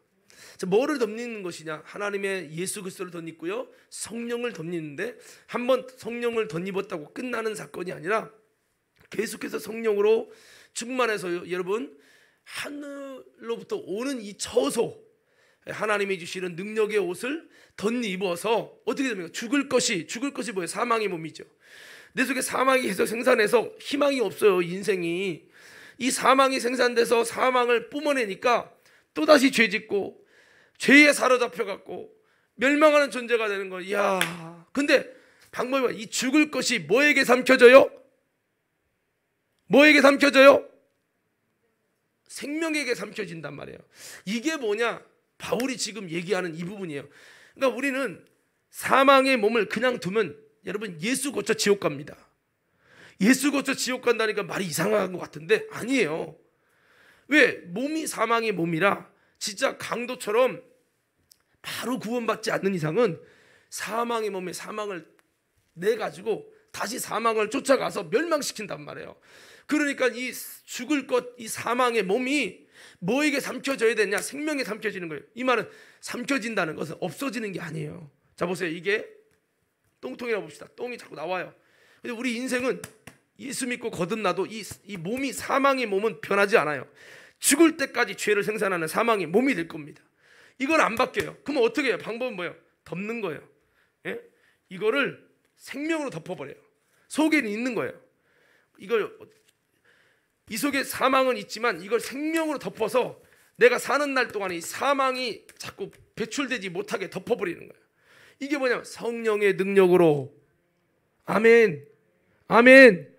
자, 뭐를 덧입는 것이냐? 하나님의 예수 그리스도를 덧입고요, 성령을 덧입는데, 한번 성령을 덧입었다고 끝나는 사건이 아니라 계속해서 성령으로 충만해서 여러분 하늘로부터 오는 이 처소, 하나님이 주시는 능력의 옷을 덧입어서 어떻게 됩니까? 죽을 것이 뭐예요? 사망의 몸이죠. 내 속에 사망이 계속 생산해서 희망이 없어요. 인생이 이 사망이 생산돼서 사망을 뿜어내니까 또다시 죄짓고 죄에 사로잡혀갖고 멸망하는 존재가 되는 거예요. 이야, 근데 방법이 뭐야? 이 죽을 것이 뭐에게 삼켜져요? 뭐에게 삼켜져요? 생명에게 삼켜진단 말이에요. 이게 뭐냐? 바울이 지금 얘기하는 이 부분이에요. 그러니까 우리는 사망의 몸을 그냥 두면 여러분 예수 고쳐 지옥 갑니다. 예수 고쳐 지옥 간다니까 말이 이상한 것 같은데 아니에요. 왜? 몸이 사망의 몸이라 진짜 강도처럼 바로 구원받지 않는 이상은 사망의 몸에 사망을 내가지고 다시 사망을 쫓아가서 멸망시킨단 말이에요. 그러니까 이 죽을 것, 이 사망의 몸이 뭐에게 삼켜져야 되냐? 생명에 삼켜지는 거예요. 이 말은 삼켜진다는 것은 없어지는 게 아니에요. 자 보세요. 이게 똥통이라고 봅시다. 똥이 자꾸 나와요. 근데 우리 인생은 예수 믿고 거듭나도 이 몸이, 사망의 몸은 변하지 않아요. 죽을 때까지 죄를 생산하는 사망의 몸이 될 겁니다. 이건 안 바뀌어요. 그러면 어떻게 해요? 방법은 뭐예요? 덮는 거예요. 예? 이거를 생명으로 덮어버려요. 속에는 있는 거예요. 이 속에 사망은 있지만 이걸 생명으로 덮어서 내가 사는 날 동안에 이 사망이 자꾸 배출되지 못하게 덮어버리는 거예요. 이게 뭐냐면 성령의 능력으로, 아멘, 아멘,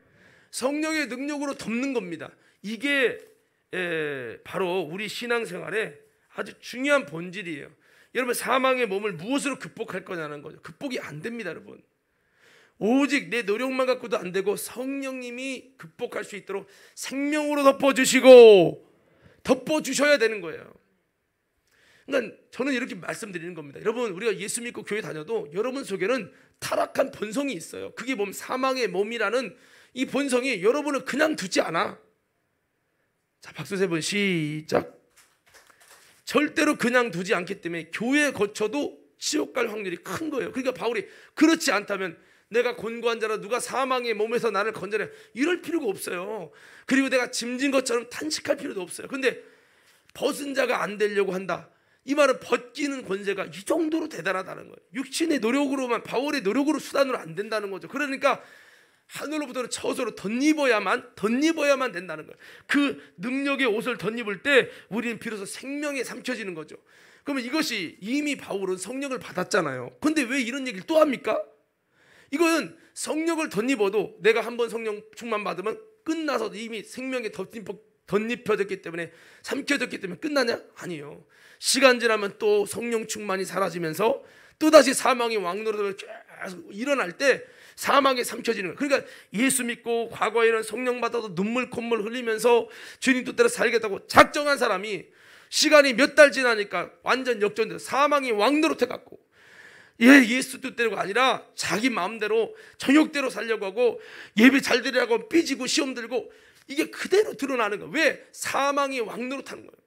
성령의 능력으로 덮는 겁니다. 이게 바로 우리 신앙생활의 아주 중요한 본질이에요. 여러분, 사망의 몸을 무엇으로 극복할 거냐는 거죠. 극복이 안 됩니다, 여러분. 오직 내 노력만 갖고도 안 되고 성령님이 극복할 수 있도록 생명으로 덮어주시고 덮어주셔야 되는 거예요. 그러니까 저는 이렇게 말씀드리는 겁니다. 여러분, 우리가 예수 믿고 교회 다녀도 여러분 속에는 타락한 본성이 있어요. 그게 몸, 사망의 몸이라는 이 본성이 여러분을 그냥 두지 않아. 자, 박수 세 번 시작. 절대로 그냥 두지 않기 때문에 교회 거쳐도 지옥 갈 확률이 큰 거예요. 그러니까 바울이 그렇지 않다면 내가 곤고한 자라 누가 사망의 몸에서 나를 건져내, 이럴 필요가 없어요. 그리고 내가 짐진 것처럼 탄식할 필요도 없어요. 근데 벗은 자가 안 되려고 한다. 이 말은 벗기는 권세가 이 정도로 대단하다는 거예요. 육신의 노력으로만, 바울의 노력으로 수단으로 안 된다는 거죠. 그러니까 하늘로부터는 처소로 덧입어야만 된다는 거예요. 그 능력의 옷을 덧입을 때 우리는 비로소 생명에 삼켜지는 거죠. 그러면 이것이 이미 바울은 성령을 받았잖아요. 근데 왜 이런 얘기를 또 합니까? 이거는 성령을 덧입어도 내가 한번 성령 충만 받으면 끝나서 이미 생명에 덧입혀졌기 때문에, 삼켜졌기 때문에 끝나냐? 아니에요. 시간 지나면 또 성령 충만이 사라지면서 또다시 사망의 왕노릇을 계속 일어날 때 사망에 삼켜지는 거예요. 그러니까 예수 믿고 과거에는 성령 받아도 눈물 콧물 흘리면서 주님 뜻대로 살겠다고 작정한 사람이 시간이 몇 달 지나니까 완전 역전돼서 사망이 왕노릇해갖고 예수 뜻대로가 아니라 자기 마음대로 저녁대로 살려고 하고 예배 잘 드리라고 삐지고 시험 들고, 이게 그대로 드러나는 거예요. 왜? 사망이 왕노릇하는 거예요.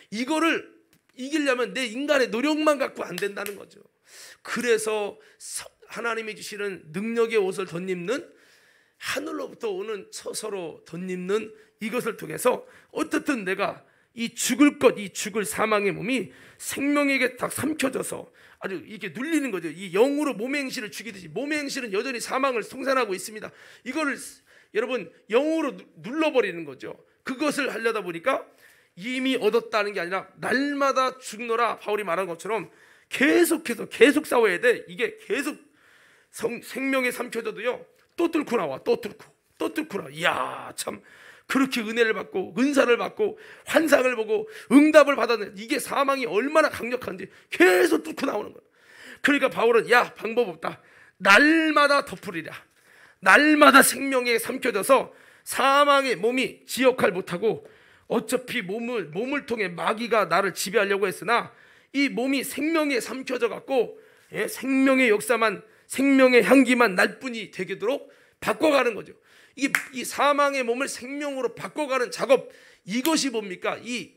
이거를 이기려면 내 인간의 노력만 갖고 안 된다는 거죠. 그래서 하나님이 주시는 능력의 옷을 덧입는, 하늘로부터 오는 처소로 덧입는 이것을 통해서 어떻든 내가 이 죽을 것, 이 죽을 사망의 몸이 생명에게 딱 삼켜져서 아주 이렇게 눌리는 거죠. 이 영으로 몸의 행실을 죽이듯이 몸의 행실은 여전히 사망을 생산하고 있습니다. 이거를 여러분 영으로 눌러버리는 거죠. 그것을 하려다 보니까 이미 얻었다는 게 아니라 날마다 죽노라, 바울이 말한 것처럼 계속해서 계속 싸워야 돼. 이게 계속 생명에 삼켜져도요, 또 뚫고 나와, 또 뚫고 나와. 이야, 참 그렇게 은혜를 받고 은사를 받고 환상을 보고 응답을 받았는, 이게 사망이 얼마나 강력한지 계속 뚫고 나오는 거예요. 그러니까 바울은 야, 방법 없다. 날마다 덮으리라. 날마다 생명에 삼켜져서 사망의 몸이 지역할 못하고, 어차피 몸을 통해 마귀가 나를 지배하려고 했으나 이 몸이 생명에 삼켜져 갖고 생명의 역사만, 생명의 향기만 날 뿐이 되도록 바꿔가는 거죠. 이게 이 사망의 몸을 생명으로 바꿔가는 작업, 이것이 뭡니까? 이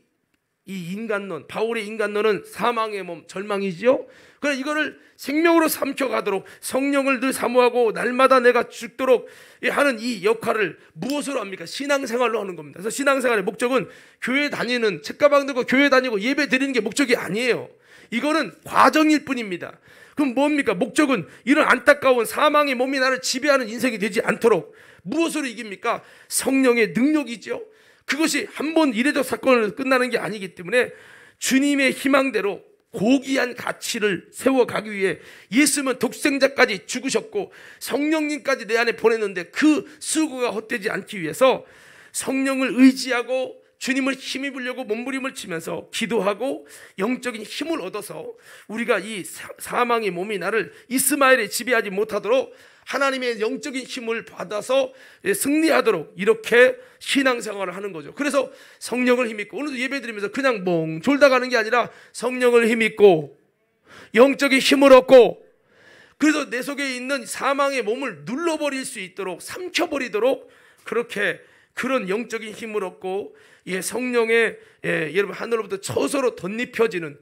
인간론, 바울의 인간론은 사망의 몸, 절망이지요. 그래서 이거를 생명으로 삼켜가도록 성령을 늘 사모하고 날마다 내가 죽도록 하는 이 역할을 무엇으로 합니까? 신앙생활로 하는 겁니다. 그래서 신앙생활의 목적은 교회 다니는, 책가방 들고 교회 다니고 예배 드리는 게 목적이 아니에요. 이거는 과정일 뿐입니다. 그럼 뭡니까? 목적은 이런 안타까운 사망의 몸이 나를 지배하는 인생이 되지 않도록 무엇으로 이깁니까? 성령의 능력이죠. 그것이 한 번 이례적 사건으로 끝나는 게 아니기 때문에 주님의 희망대로 고귀한 가치를 세워가기 위해 예수님은 독생자까지 죽으셨고 성령님까지 내 안에 보냈는데 그 수고가 헛되지 않기 위해서 성령을 의지하고 주님을 힘입으려고 몸부림을 치면서 기도하고 영적인 힘을 얻어서 우리가 이 사망의 몸이 나를 이스마엘에 지배하지 못하도록 하나님의 영적인 힘을 받아서 승리하도록 이렇게 신앙생활을 하는 거죠. 그래서 성령을 힘입고, 오늘도 예배드리면서 그냥 멍 졸다 가는 게 아니라 성령을 힘입고 영적인 힘을 얻고, 그래서 내 속에 있는 사망의 몸을 눌러버릴 수 있도록, 삼켜버리도록 그렇게 그런 영적인 힘을 얻고 성령의 여러분 하늘로부터 저서로 덧입혀지는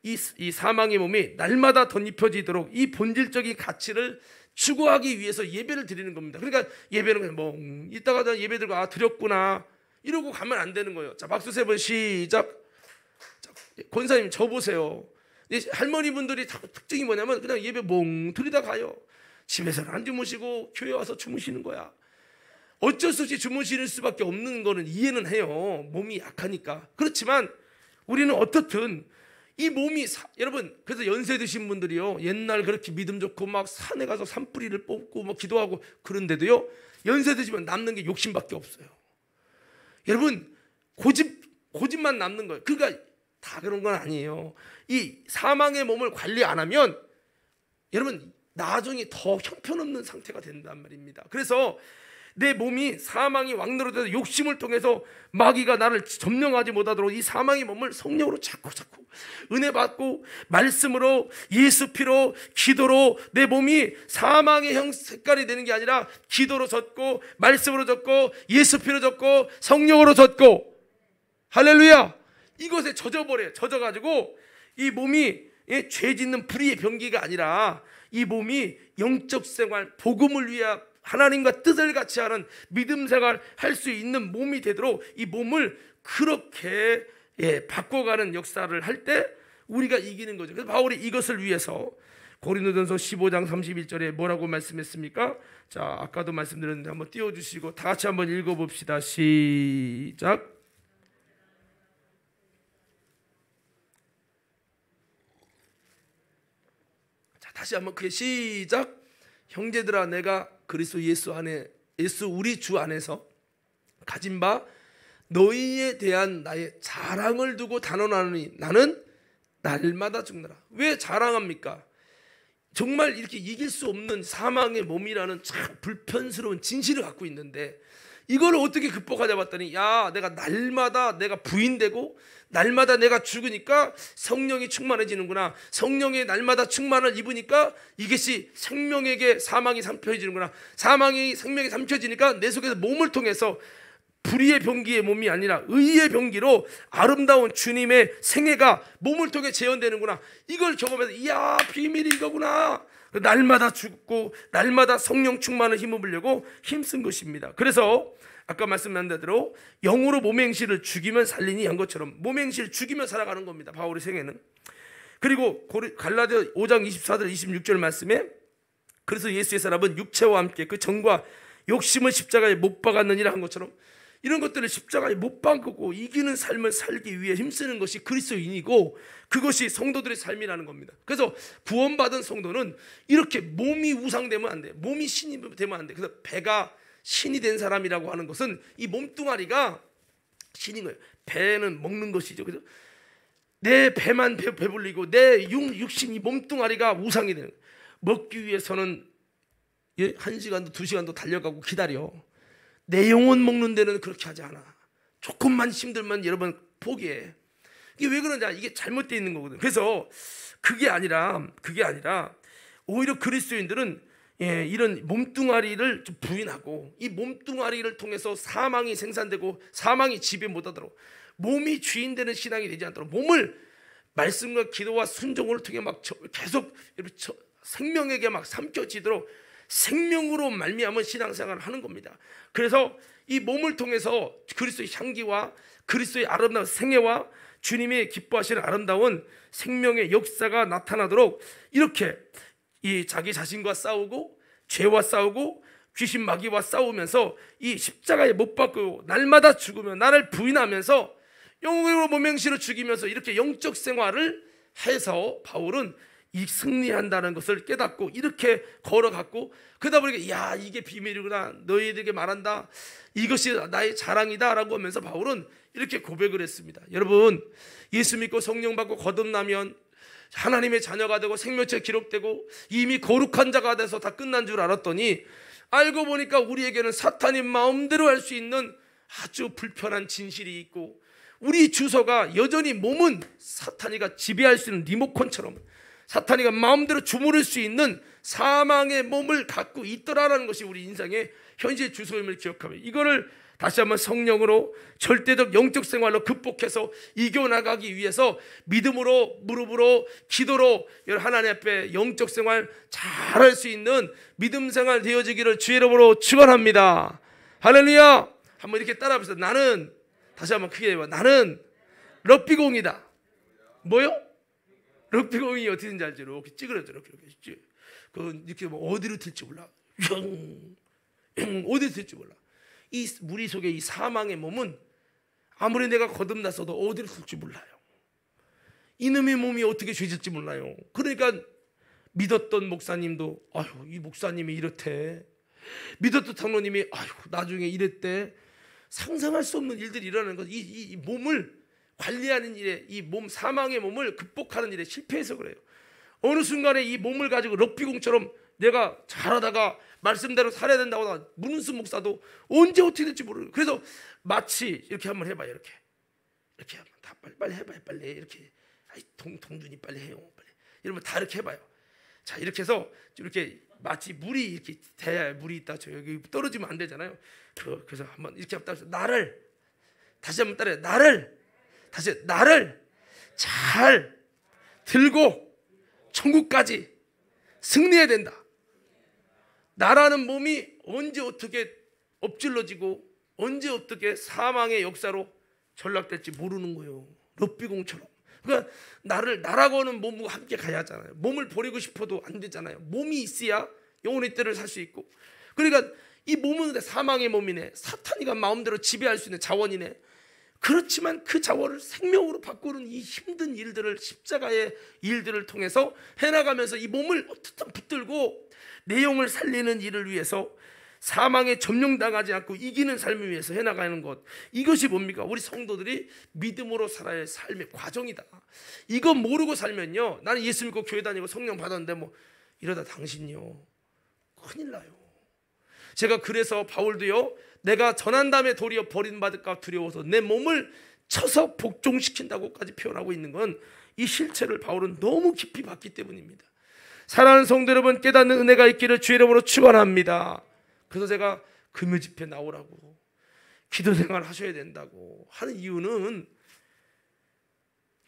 이 사망의 몸이 날마다 덧입혀지도록 이 본질적인 가치를 추구하기 위해서 예배를 드리는 겁니다. 그러니까 예배는 그냥 뭐 이따가 예배 들고 드렸구나 이러고 가면 안 되는 거예요. 자, 박수 세 번 시작. 자, 권사님 저 보세요. 할머니분들이 특징이 뭐냐면 그냥 예배 멍 들이다 가요. 집에서는 안 주무시고 교회 와서 주무시는 거야. 어쩔 수 없이 주무실 수밖에 없는 거는 이해는 해요. 몸이 약하니까. 그렇지만 우리는 어떻든 이 몸이 여러분, 그래서 연세 드신 분들이요, 옛날 그렇게 믿음 좋고 막 산에 가서 산뿌리를 뽑고 막 기도하고 그런데도요, 연세 드시면 남는 게 욕심밖에 없어요. 여러분, 고집만 남는 거예요. 그러니까 다 그런 건 아니에요. 이 사망의 몸을 관리 안 하면 여러분 나중에 더 형편없는 상태가 된단 말입니다. 그래서 내 몸이 사망이 왕노릇해서 욕심을 통해서 마귀가 나를 점령하지 못하도록 이 사망의 몸을 성령으로 자꾸 은혜 받고 말씀으로, 예수 피로, 기도로 내 몸이 사망의 형 색깔이 되는 게 아니라 기도로 젖고 말씀으로 젖고 예수 피로 젖고 성령으로 젖고, 할렐루야, 이것에 젖어버려요. 젖어가지고 이 몸이 죄 짓는 불의의 병기가 아니라 이 몸이 영적 생활, 복음을 위해 하나님과 뜻을 같이 하는 믿음 생활 할 수 있는 몸이 되도록 이 몸을 그렇게 바꿔가는 역사를 할 때 우리가 이기는 거죠. 그래서 바울이 이것을 위해서 고린도전서 15장 31절에 뭐라고 말씀했습니까? 자, 아까도 말씀드렸는데 한번 띄워주시고 다 같이 한번 읽어봅시다. 시작. 자, 다시 한번 그게 시작. 형제들아, 내가 그리스도 예수 안에, 예수 우리 주 안에서 가진 바 너희에 대한 나의 자랑을 두고 단언하노니 나는 날마다 죽노라. 왜 자랑합니까? 정말 이렇게 이길 수 없는 사망의 몸이라는 참 불편스러운 진실을 갖고 있는데 이걸 어떻게 극복하자 봤더니, 야, 내가 날마다 내가 부인되고 날마다 내가 죽으니까 성령이 충만해지는구나. 성령의 날마다 충만을 입으니까 이것이 생명에게 사망이 삼켜지는구나. 사망이 생명이 삼켜지니까 내 속에서 몸을 통해서 불의의 병기의 몸이 아니라 의의 병기로 아름다운 주님의 생애가 몸을 통해 재현되는구나. 이걸 경험해서 이야, 비밀이 이거구나. 날마다 죽고 날마다 성령 충만을 힘입으려고 힘쓴 것입니다. 그래서 아까 말씀한 대로 영으로 몸의 행실을 죽이면 살리니 한 것처럼 몸의 행실을 죽이며 살아가는 겁니다. 바울의 생애는. 그리고 갈라디아 5장 24절 26절 말씀에 그래서 예수의 사람은 육체와 함께 그 정과 욕심을 십자가에 못 박았느니라 한 것처럼 이런 것들을 십자가에 못 박고 이기는 삶을 살기 위해 힘쓰는 것이 그리스도인이고 그것이 성도들의 삶이라는 겁니다. 그래서 구원받은 성도는 이렇게 몸이 우상되면 안 돼. 몸이 신이 되면 안 돼. 그래서 배가 신이 된 사람이라고 하는 것은 이 몸뚱아리가 신인 거예요. 배는 먹는 것이죠. 그래서 내 배만 배불리고 내 육신 이 몸뚱아리가 우상이 되는 거예요. 먹기 위해서는 1시간도 2시간도 달려가고 기다려. 내 영혼 먹는 데는 그렇게 하지 않아. 조금만 힘들면 여러분 포기해. 이게 왜 그러냐? 이게 잘못되어 있는 거거든. 그래서 그게 아니라 오히려 그리스도인들은 이런 몸뚱아리를 좀 부인하고 이 몸뚱아리를 통해서 사망이 생산되고 사망이 지배 못하도록 몸이 주인되는 신앙이 되지 않도록 몸을 말씀과 기도와 순종을 통해 막 계속 생명에게 막 삼켜지도록 생명으로 말미암은 신앙생활을 하는 겁니다. 그래서 이 몸을 통해서 그리스도의 향기와 그리스도의 아름다운 생애와 주님이 기뻐하시는 아름다운 생명의 역사가 나타나도록 이렇게 이 자기 자신과 싸우고 죄와 싸우고 귀신 마귀와 싸우면서 이 십자가에 못 박고 날마다 죽으며 나를 부인하면서 영으로 모맹시로 죽이면서 이렇게 영적 생활을 해서 바울은 이 승리한다는 것을 깨닫고 이렇게 걸어갔고, 그러다 보니까 야 이게 비밀이구나, 너희들에게 말한다, 이것이 나의 자랑이다 라고 하면서 바울은 이렇게 고백을 했습니다. 여러분, 예수 믿고 성령 받고 거듭나면 하나님의 자녀가 되고 생명책 기록되고 이미 거룩한 자가 돼서 다 끝난 줄 알았더니 알고 보니까 우리에게는 사탄이 마음대로 할 수 있는 아주 불편한 진실이 있고, 우리 주소가 여전히 몸은 사탄이가 지배할 수 있는 리모컨처럼 사탄이가 마음대로 주무를 수 있는 사망의 몸을 갖고 있더라라는 것이 우리 인생의 현재 주소임을 기억하며, 이거를 다시 한번 성령으로 절대적 영적 생활로 극복해서 이겨나가기 위해서 믿음으로, 무릎으로, 기도로 하나님 앞에 영적 생활 잘할 수 있는 믿음 생활 되어지기를 주의 이름으로 축원합니다. 할렐루야. 한번 이렇게 따라합시다. 나는, 다시 한번 크게 해봐. 나는 럭비공이다. 뭐요? 럭비공이 어떻게 되는지 알죠? 이렇게 찌그러져. 이렇게 뭐 어디로 튈지 몰라. 어디로 튈지 몰라. 이 무리 속에 이 사망의 몸은 아무리 내가 거듭났어도 어디로 튈지 몰라요. 이놈의 몸이 어떻게 죄질지 몰라요. 그러니까 믿었던 목사님도 아유 이 목사님이 이렇대, 믿었던 장로님이 아유 나중에 이랬대. 상상할 수 없는 일들이 일어나는 것. 이 몸을 관리하는 일에, 이 몸, 사망의 몸을 극복하는 일에 실패해서 그래요. 어느 순간에 이 몸을 가지고 럭비공처럼 내가 잘하다가 말씀대로 살아야 된다고 하다가 문은수 목사도 언제 어떻게 될지 모르고, 그래서 마치 이렇게 한번 해봐요. 이렇게 한번 다 빨리 해봐요. 빨리 이렇게 동준이 빨리 해요. 빨리 이러면 다 이렇게 해봐요. 자 이렇게 해서 이렇게 마치 물이 이렇게 대야, 물이 있다 저 여기 떨어지면 안 되잖아요. 그래서 한번 이렇게 한번 나를 다시 한번 따라해. 나를 잘 들고 천국까지 승리해야 된다. 나라는 몸이 언제 어떻게 엎질러지고 언제 어떻게 사망의 역사로 전락될지 모르는 거예요. 럭비공처럼. 그러니까 나라고 하는 몸과 함께 가야 하잖아요. 몸을 버리고 싶어도 안 되잖아요. 몸이 있어야 영혼의 때를 살 수 있고. 그러니까 이 몸은 사망의 몸이네. 사탄이가 마음대로 지배할 수 있는 자원이네. 그렇지만 그 자원을 생명으로 바꾸는 이 힘든 일들을, 십자가의 일들을 통해서 해나가면서 이 몸을 어떻든 붙들고 내 영을 살리는 일을 위해서 사망에 점령당하지 않고 이기는 삶을 위해서 해나가는 것, 이것이 뭡니까? 우리 성도들이 믿음으로 살아야 할 삶의 과정이다. 이거 모르고 살면요, 나는 예수 믿고 교회 다니고 성령 받았는데 뭐 이러다 당신요 큰일 나요. 제가 그래서 바울도요, 내가 전한 다음에 도리어 버림받을까 두려워서 내 몸을 쳐서 복종시킨다고까지 표현하고 있는 건 이 실체를 바울은 너무 깊이 봤기 때문입니다. 사랑하는 성도 여러분, 깨닫는 은혜가 있기를 주의 이름으로 축원합니다. 그래서 제가 금요 집회 나오라고, 기도 생활 하셔야 된다고 하는 이유는,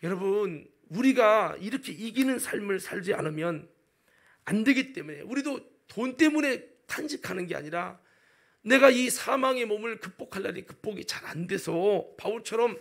여러분 우리가 이렇게 이기는 삶을 살지 않으면 안 되기 때문에, 우리도 돈 때문에 탄식하는 게 아니라 내가 이 사망의 몸을 극복하려니 극복이 잘 안 돼서 바울처럼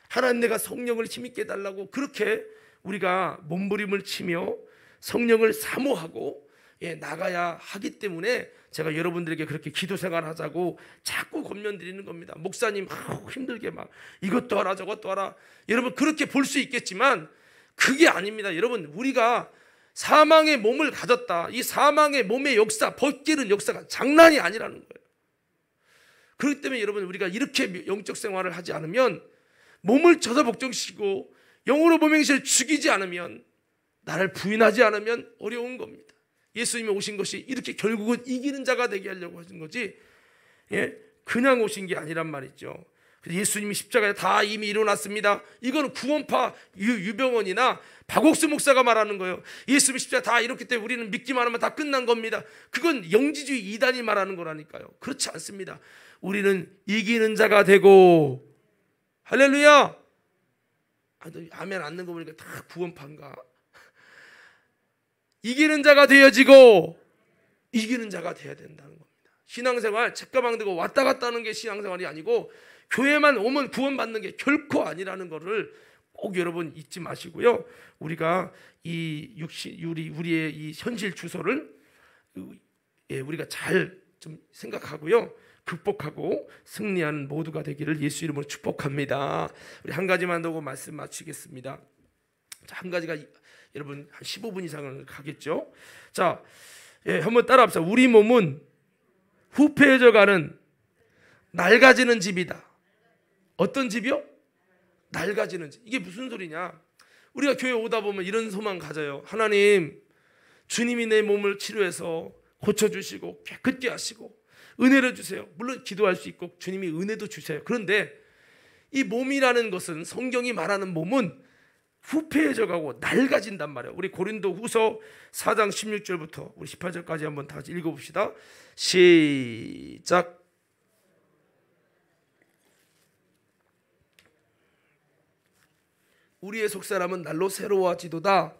하나님 내가 성령을 힘있게 해달라고 그렇게 우리가 몸부림을 치며 성령을 사모하고 나가야 하기 때문에 제가 여러분들에게 그렇게 기도 생활하자고 자꾸 권면드리는 겁니다. 목사님 힘들게 막 이것도 하라 저것도 하라, 여러분 그렇게 볼 수 있겠지만 그게 아닙니다. 여러분 우리가 사망의 몸을 가졌다. 이 사망의 몸의 역사, 벗기는 역사가 장난이 아니라는 거예요. 그렇기 때문에 여러분 우리가 이렇게 영적 생활을 하지 않으면, 몸을 쳐서 복종시키고 영으로 모맹시를 죽이지 않으면, 나를 부인하지 않으면 어려운 겁니다. 예수님이 오신 것이 이렇게 결국은 이기는 자가 되게 하려고 하신 거지, 그냥 오신 게 아니란 말이죠. 예수님이 십자가에 다 이미 일어났습니다. 이건 구원파 유병원이나 박옥수 목사가 말하는 거예요. 예수님이 십자가 다 이렇기 때문에 우리는 믿기만 하면 다 끝난 겁니다. 그건 영지주의 이단이 말하는 거라니까요. 그렇지 않습니다. 우리는 이기는 자가 되고, 할렐루야. 아멘 안 넣는 거 보니까 다 구원파인가? 이기는 자가 되어지고 이기는 자가 되어야 된다는 겁니다. 신앙생활 책가방 들고 왔다 갔다 하는 게 신앙생활이 아니고, 교회만 오면 구원받는 게 결코 아니라는 것을 꼭 여러분 잊지 마시고요. 우리가 우리의 이 현실 주소를 우리가 잘 좀 생각하고요, 극복하고 승리하는 모두가 되기를 예수 이름으로 축복합니다. 우리 한 가지만 더 말씀 마치겠습니다. 자, 한 가지가 여러분 한 15분 이상을 가겠죠. 자, 한번 따라합시다. 우리 몸은 후패해져가는 낡아지는 집이다. 어떤 집이요? 낡아지는 집. 이게 무슨 소리냐? 우리가 교회 오다 보면 이런 소망 가져요. 하나님, 주님이 내 몸을 치료해서 고쳐주시고 깨끗게 하시고 은혜를 주세요. 물론 기도할 수 있고 주님이 은혜도 주세요. 그런데 이 몸이라는 것은, 성경이 말하는 몸은 후패해져가고 낡아진단 말이에요. 우리 고린도 후서 4장 16절부터 우리 18절까지 한번 다 같이 읽어봅시다. 시작. 우리의 속사람은 날로 새로워지도다.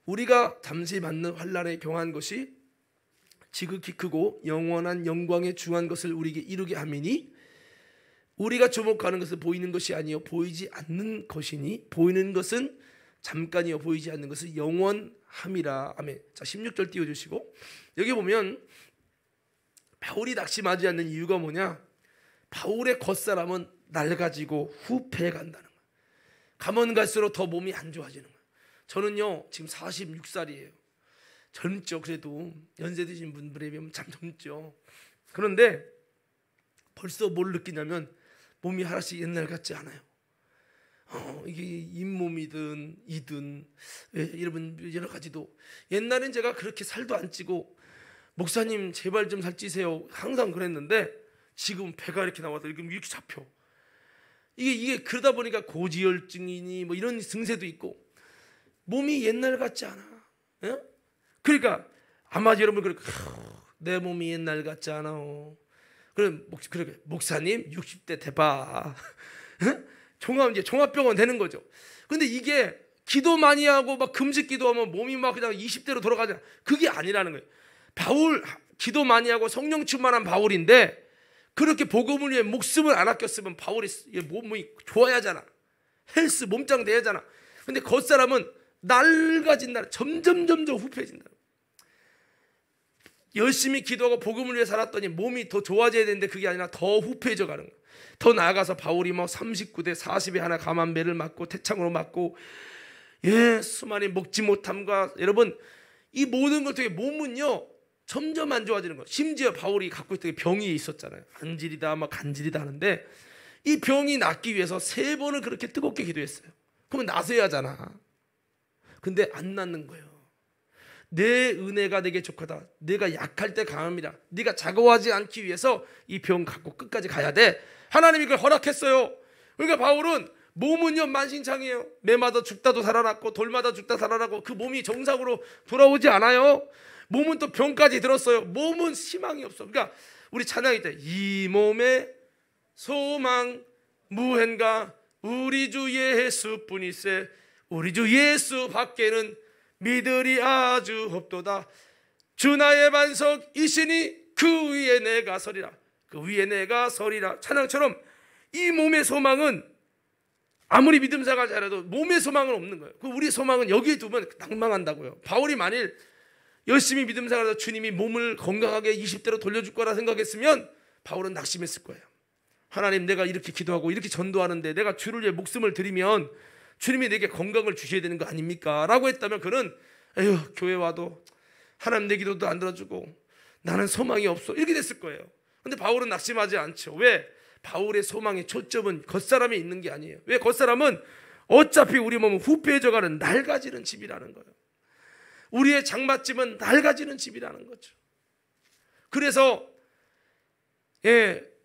우리가 잠시 받는 환난에 경한 것이 지극히 크고 영원한 영광에 중한 것을 우리에게 이루게 함이니, 우리가 주목하는 것은 보이는 것이 아니요 보이지 않는 것이니, 보이는 것은 잠깐이요 보이지 않는 것은 영원함이라. 아멘. 자, 16절 띄워주시고, 여기 보면 바울이 낙심하지 않는 이유가 뭐냐? 바울의 겉사람은 낡아지고 후패해 간다는 거예요. 가면 갈수록 더 몸이 안 좋아지는 거예요. 저는요 지금 46살이에요. 젊죠. 그래도 연세 드신 분들에 비하면 참 젊죠. 그런데 벌써 뭘 느끼냐면 몸이 하나씩 옛날 같지 않아요. 이게 잇몸이든 이든 여러분 여러 가지도, 옛날엔 제가 그렇게 살도 안 찌고 목사님 제발 좀 살찌세요 항상 그랬는데, 지금 배가 이렇게 나와서 이렇게 잡혀. 이게 그러다 보니까 고지혈증이니 뭐 이런 증세도 있고 몸이 옛날 같지 않아. 예? 그러니까 아마 여러분 그렇게 내 몸이 옛날 같지 않아. 그럼 목사님 60대 돼봐. 종합병원 되는 거죠. 근데 이게 기도 많이 하고 막 금식 기도하면 몸이 막 그냥 20대로 돌아가잖아. 그게 아니라는 거예요. 바울 기도 많이 하고 성령 충만한 바울인데, 그렇게 복음을 위해 목숨을 안 아꼈으면 바울이 몸이 좋아야 하잖아. 헬스 몸짱 돼야 하잖아. 근데 겉사람은 낡아진다. 점점 후패진다. 열심히 기도하고 복음을 위해 살았더니 몸이 더 좋아져야 되는데 그게 아니라 더 후패져 가는 거야. 더 나아가서 바울이 뭐 39대 40에 하나 감한매를 맞고 태창으로 맞고 수많은 먹지 못함과, 여러분 이 모든 것 중에 몸은요 점점 안 좋아지는 거예요. 심지어 바울이 갖고 있던 병이 있었잖아요. 간질이다 막 간질이다 하는데, 이 병이 낫기 위해서 3번을 그렇게 뜨겁게 기도했어요. 그러면 나서야 하잖아. 근데 안 낫는 거예요. 내 은혜가 내게 족하다. 내가 약할 때 강합니다. 네가 작아하지 않기 위해서 이 병 갖고 끝까지 가야 돼. 하나님이 그걸 허락했어요. 그러니까 바울은 몸은요 만신창이에요. 매마다 죽다도 살아났고 돌마다 죽다 살아나고 그 몸이 정상으로 돌아오지 않아요. 몸은 또 병까지 들었어요. 몸은 희망이 없어. 그러니까 우리 찬양할 때 이 몸의 소망 무한가 우리 주 예수뿐이세. 우리 주 예수 밖에는 믿으리 아주 없도다. 주 나의 반석이시니 그 위에 내가 서리라. 그 위에 내가 서리라. 찬양처럼 이 몸의 소망은 아무리 믿음사가 잘해도 몸의 소망은 없는 거예요. 우리 소망은 여기에 두면 낭망한다고요. 바울이 만일 열심히 믿음사가서 주님이 몸을 건강하게 20대로 돌려줄 거라 생각했으면 바울은 낙심했을 거예요. 하나님, 내가 이렇게 기도하고 이렇게 전도하는데 내가 주를 위해 목숨을 드리면 주님이 내게 건강을 주셔야 되는 거 아닙니까? 라고 했다면 그는 에휴, 교회 와도 하나님 내 기도도 안 들어주고 나는 소망이 없어, 이렇게 됐을 거예요. 근데 바울은 낙심하지 않죠. 왜? 바울의 소망의 초점은 겉사람에 있는 게 아니에요. 왜? 겉사람은 어차피 우리 몸은 후패해져가는 낡아지는 집이라는 거예요. 우리의 장맛집은 낡아지는 집이라는 거죠. 그래서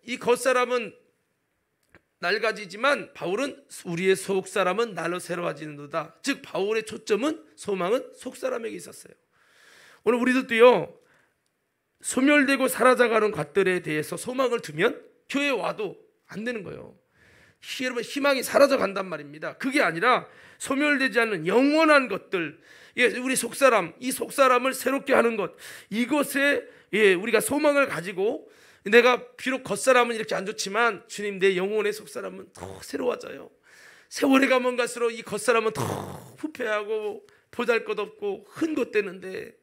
이 겉사람은 낡아지지만 바울은 우리의 속사람은 날로 새로워지는도다. 즉 바울의 초점은, 소망은 속사람에게 있었어요. 오늘 우리들도요, 소멸되고 사라져가는 것들에 대해서 소망을 두면 교회에 와도 안 되는 거예요. 여러분, 희망이 사라져 간단 말입니다. 그게 아니라 소멸되지 않는 영원한 것들, 우리 속사람, 이 속사람을 새롭게 하는 것, 이것에 우리가 소망을 가지고, 내가 비록 겉사람은 이렇게 안 좋지만 주님, 내 영혼의 속사람은 더 새로워져요. 세월이 가면 갈수록 이 겉사람은 더 후패하고 보잘것없고 흔것대는데,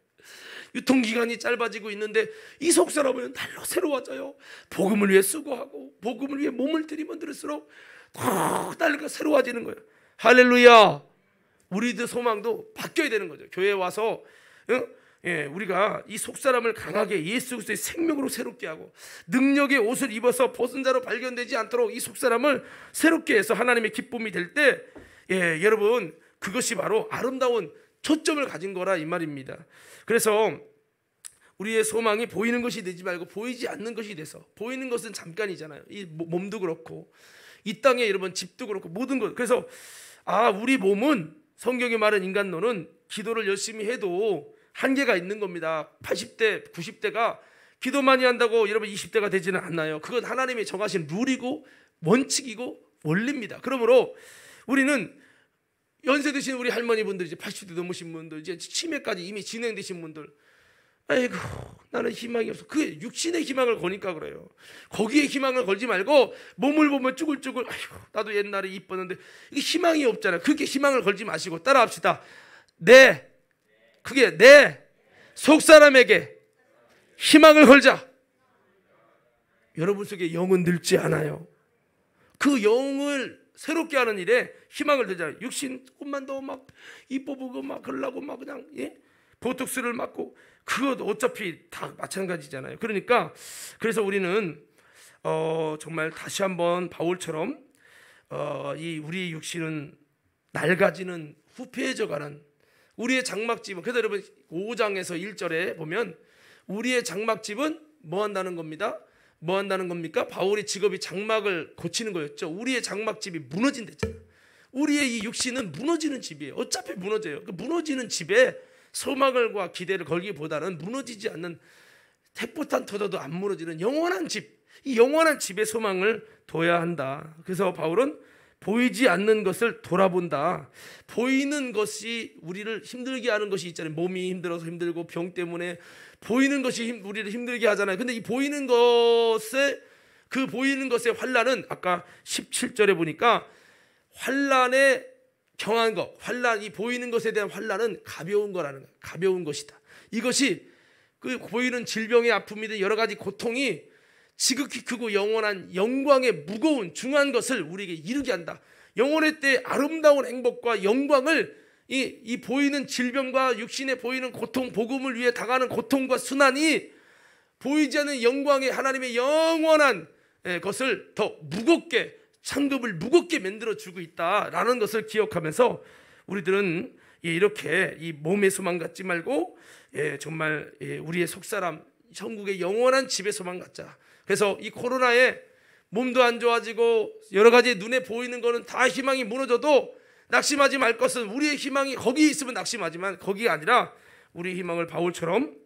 유통기간이 짧아지고 있는데 이 속사람은 날로 새로워져요. 복음을 위해 수고하고 복음을 위해 몸을 들이면 들을수록 더 날로 새로워지는 거예요. 할렐루야. 우리들 소망도 바뀌어야 되는 거죠. 교회에 와서 우리가 이 속사람을 강하게 예수 그리스도의 생명으로 새롭게 하고, 능력의 옷을 입어서 벗은 자로 발견되지 않도록 이 속사람을 새롭게 해서 하나님의 기쁨이 될 때, 여러분, 그것이 바로 아름다운 초점을 가진 거라 이 말입니다. 그래서 우리의 소망이 보이는 것이 되지 말고 보이지 않는 것이 돼서, 보이는 것은 잠깐이잖아요. 이 몸도 그렇고 이 땅에 여러분 집도 그렇고 모든 것. 그래서 우리 몸은, 성경이 말하는 인간론은 기도를 열심히 해도 한계가 있는 겁니다. 80대 90대가 기도 많이 한다고 여러분 20대가 되지는 않나요? 그건 하나님이 정하신 룰이고 원칙이고 원리입니다. 그러므로 우리는 연세 드신 우리 할머니분들, 이제 80대 넘으신 분들, 이제 치매까지 이미 진행되신 분들, 아이고 나는 희망이 없어. 그게 육신의 희망을 거니까 그래요. 거기에 희망을 걸지 말고 몸을 보면 쭈글쭈글, 아이고 나도 옛날에 이뻤는데, 이게 희망이 없잖아요. 그게 희망을 걸지 마시고 따라합시다. 그게 내 속사람에게 희망을 걸자. 여러분 속에 영은 늙지 않아요. 그 영을 새롭게 하는 일에 희망을 들잖아요. 육신 조금만 더 막 이뻐 보고 막 그러려고 막 그냥 보톡스를 맞고, 그거 어차피 다 마찬가지잖아요. 그러니까 그래서 우리는 정말 다시 한번 바울처럼 이 우리 육신은 낡아지는, 후패해져가는 우리의 장막집은, 그래서 여러분 5장에서 1절에 보면 우리의 장막집은 뭐 한다는 겁니다. 뭐 한다는 겁니까? 바울의 직업이 장막을 고치는 거였죠. 우리의 장막집이 무너진댔잖아요. 우리의 이 육신은 무너지는 집이에요. 어차피 무너져요. 그 무너지는 집에 소망을과 기대를 걸기보다는 무너지지 않는, 핵폭탄 터져도 안 무너지는 영원한 집, 이 영원한 집에 소망을 둬야 한다. 그래서 바울은 보이지 않는 것을 돌아본다. 보이는 것이 우리를 힘들게 하는 것이 있잖아요. 몸이 힘들어서 힘들고 병 때문에 보이는 것이 우리를 힘들게 하잖아요. 근데 이 보이는 것의 환난은 아까 17절에 보니까 환난에 경한 것, 환난, 이 보이는 것에 대한 환난은 가벼운 거라는 거예요. 가벼운 것이다. 이것이 그 보이는 질병의 아픔이든 여러 가지 고통이 지극히 크고 영원한 영광의 무거운 중한 것을 우리에게 이루게 한다. 영원의 때 아름다운 행복과 영광을 이 보이는 질병과 육신에 보이는 고통, 복음을 위해 당하는 고통과 순환이 보이지 않는 영광의 하나님의 영원한 것을 더 무겁게, 상급을 무겁게 만들어주고 있다라는 것을 기억하면서 우리들은 이렇게 이 몸의 소망 갖지 말고 정말 우리의 속사람, 천국의 영원한 집의 소망 갖자. 그래서 이 코로나에 몸도 안 좋아지고 여러 가지 눈에 보이는 거는 다 희망이 무너져도 낙심하지 말 것은, 우리의 희망이 거기에 있으면 낙심하지만 거기가 아니라 우리의 희망을 바울처럼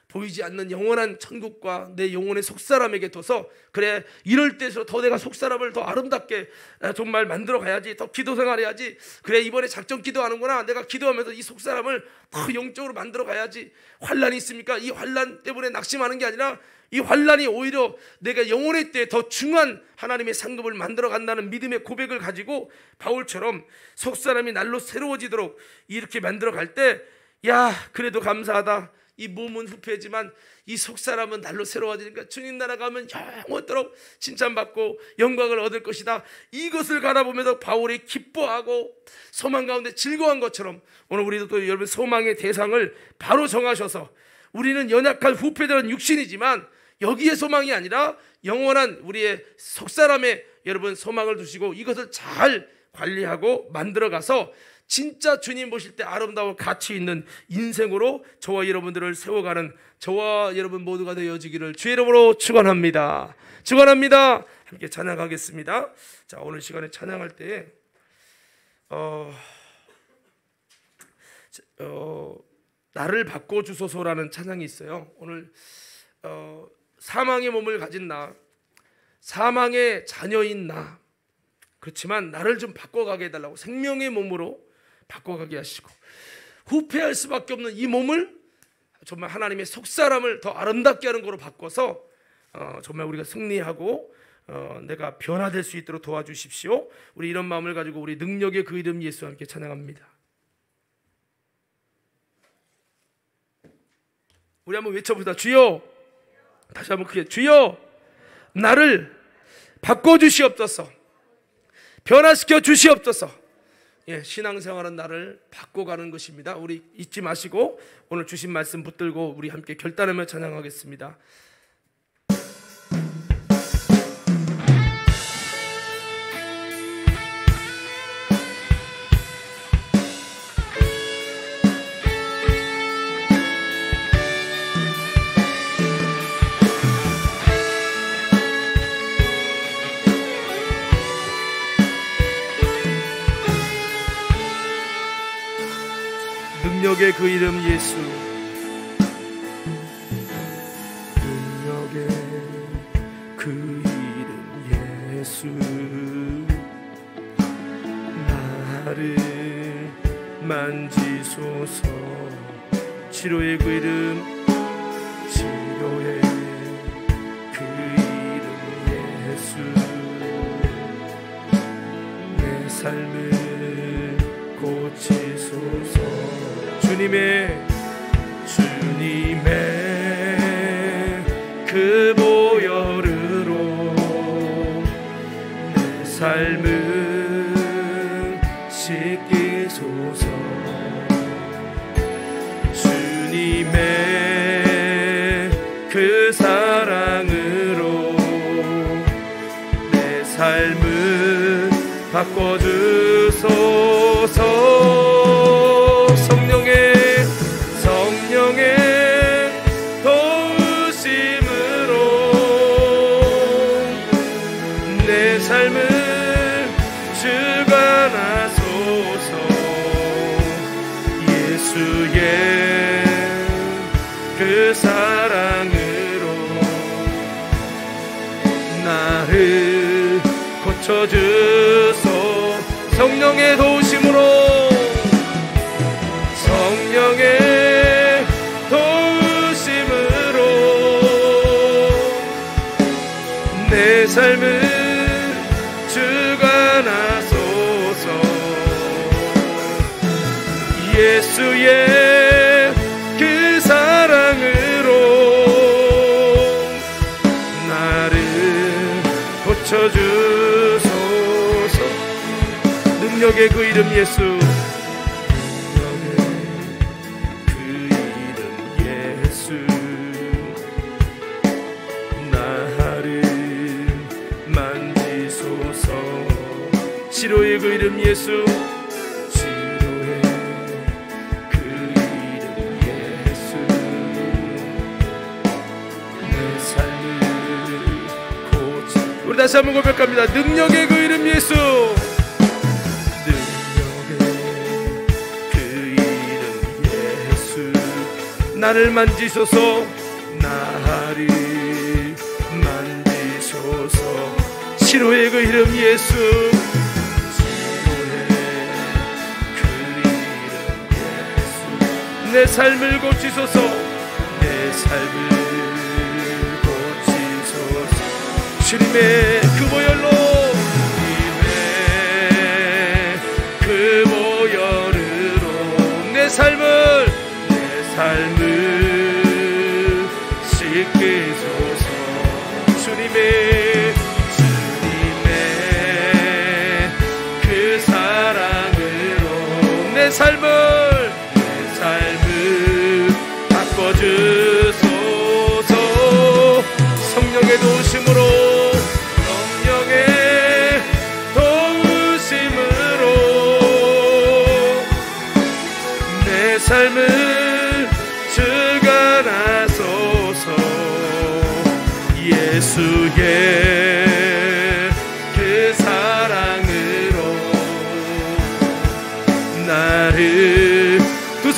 보이지 않는 영원한 천국과 내 영혼의 속사람에게 둬서, 그래 이럴 때서 더 내가 속사람을 더 아름답게 정말 만들어 가야지, 더 기도 생활해야지, 그래 이번에 작전 기도하는구나, 내가 기도하면서 이 속사람을 더 영적으로 만들어 가야지. 환난이 있습니까? 이 환난 때문에 낙심하는 게 아니라 이 환난이 오히려 내가 영혼의 때 더 중한 하나님의 상급을 만들어 간다는 믿음의 고백을 가지고 바울처럼 속사람이 날로 새로워지도록 이렇게 만들어 갈 때, 야 그래도 감사하다. 이 몸은 후패지만 이 속사람은 날로 새로워지니까 주님 나라 가면 영원토록 칭찬받고 영광을 얻을 것이다. 이것을 바라보면서 바울이 기뻐하고 소망 가운데 즐거운 것처럼 오늘 우리도 또 여러분 소망의 대상을 바로 정하셔서, 우리는 연약한 후패들은 육신이지만 여기에 소망이 아니라 영원한 우리의 속사람의 여러분 소망을 두시고 이것을 잘 관리하고 만들어가서 진짜 주님 보실 때 아름다운 가치 있는 인생으로 저와 여러분들을 세워가는 저와 여러분 모두가 되어지기를 주의 이름으로 축원합니다. 축원합니다. 함께 찬양하겠습니다. 자, 오늘 시간에 찬양할 때 나를 바꿔주소서라는 찬양이 있어요. 오늘 사망의 몸을 가진 나, 사망의 자녀인 나, 그렇지만 나를 좀 바꿔가게 해달라고, 생명의 몸으로 바꿔가게 하시고 후패할 수밖에 없는 이 몸을 정말 하나님의 속사람을 더 아름답게 하는 거로 바꿔서 정말 우리가 승리하고 내가 변화될 수 있도록 도와주십시오. 우리 이런 마음을 가지고 우리 능력의 그 이름 예수와 함께 찬양합니다. 우리 한번 외쳐보자. 주여, 다시 한번 크게, 주여 나를 바꿔주시옵소서, 변화시켜 주시옵소서. 예, 신앙생활은 나를 바꿔가는 것입니다. 우리 잊지 마시고 오늘 주신 말씀 붙들고 우리 함께 결단하며 찬양하겠습니다. 능력의 그 이름 예수, 능력의 그 이름 예수, 나를 만지소서. 치료의 그 이름, 치료의 그 이름 예수, 내 삶을 고치소서. 주님의 그 보혈으로 내 삶을 씻기소서. 주님의 그 사랑으로 내 삶을 바꿔주소서. 성령의 도우심으로 내 삶을 주관하소서. 예수의 그 사랑으로 나를 고쳐주소. 성령의 도우심으로, 성령의 도우심으로 내 삶을 주관하소서. 예수의 그 사랑으로 나를 고쳐주소서. 능력의 그 이름 예수, 치료의 그 이름 예수, 치료의 그 이름 예수, 내 삶을 고치. 우리 다시 한번 고백합니다. 능력의 그 이름 예수, 능력의 그 이름 예수, 나를 만지소서, 나를 만지소서. 치료의 그 이름 예수, 내 삶을 고치소서, 내 삶을 고치소서. 주님의 그 보혈로, 주님의 그 보혈으로 내 삶을 씻기소서. 주님의 그 사랑으로 내 삶을 바꿔주소서. 성령의 도우심으로, 성령의 도우심으로 내 삶을 주관하소서. 예수의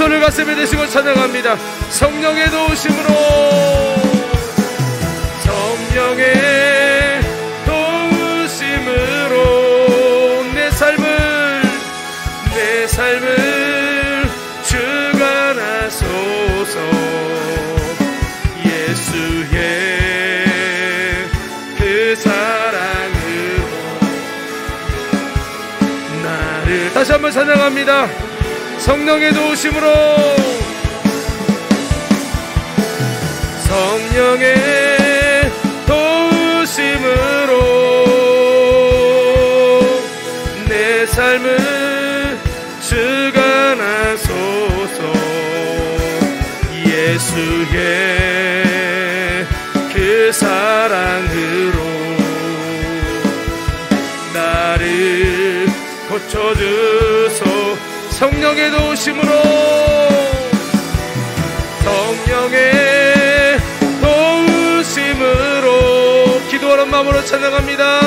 손을 가슴에 대시고 찬양합니다. 성령의 도우심으로, 성령의 도우심으로 내 삶을 주관하소서. 예수의 그 사랑으로 나를, 다시 한번 찬양합니다. 성령의 도우심으로, 성령의 도우심으로 내 삶을 주관하소서. 예수의 그 사랑으로 나를 고쳐주소. 성령의 도우심으로, 성령의 도우심으로 기도하는 마음으로 찬양합니다.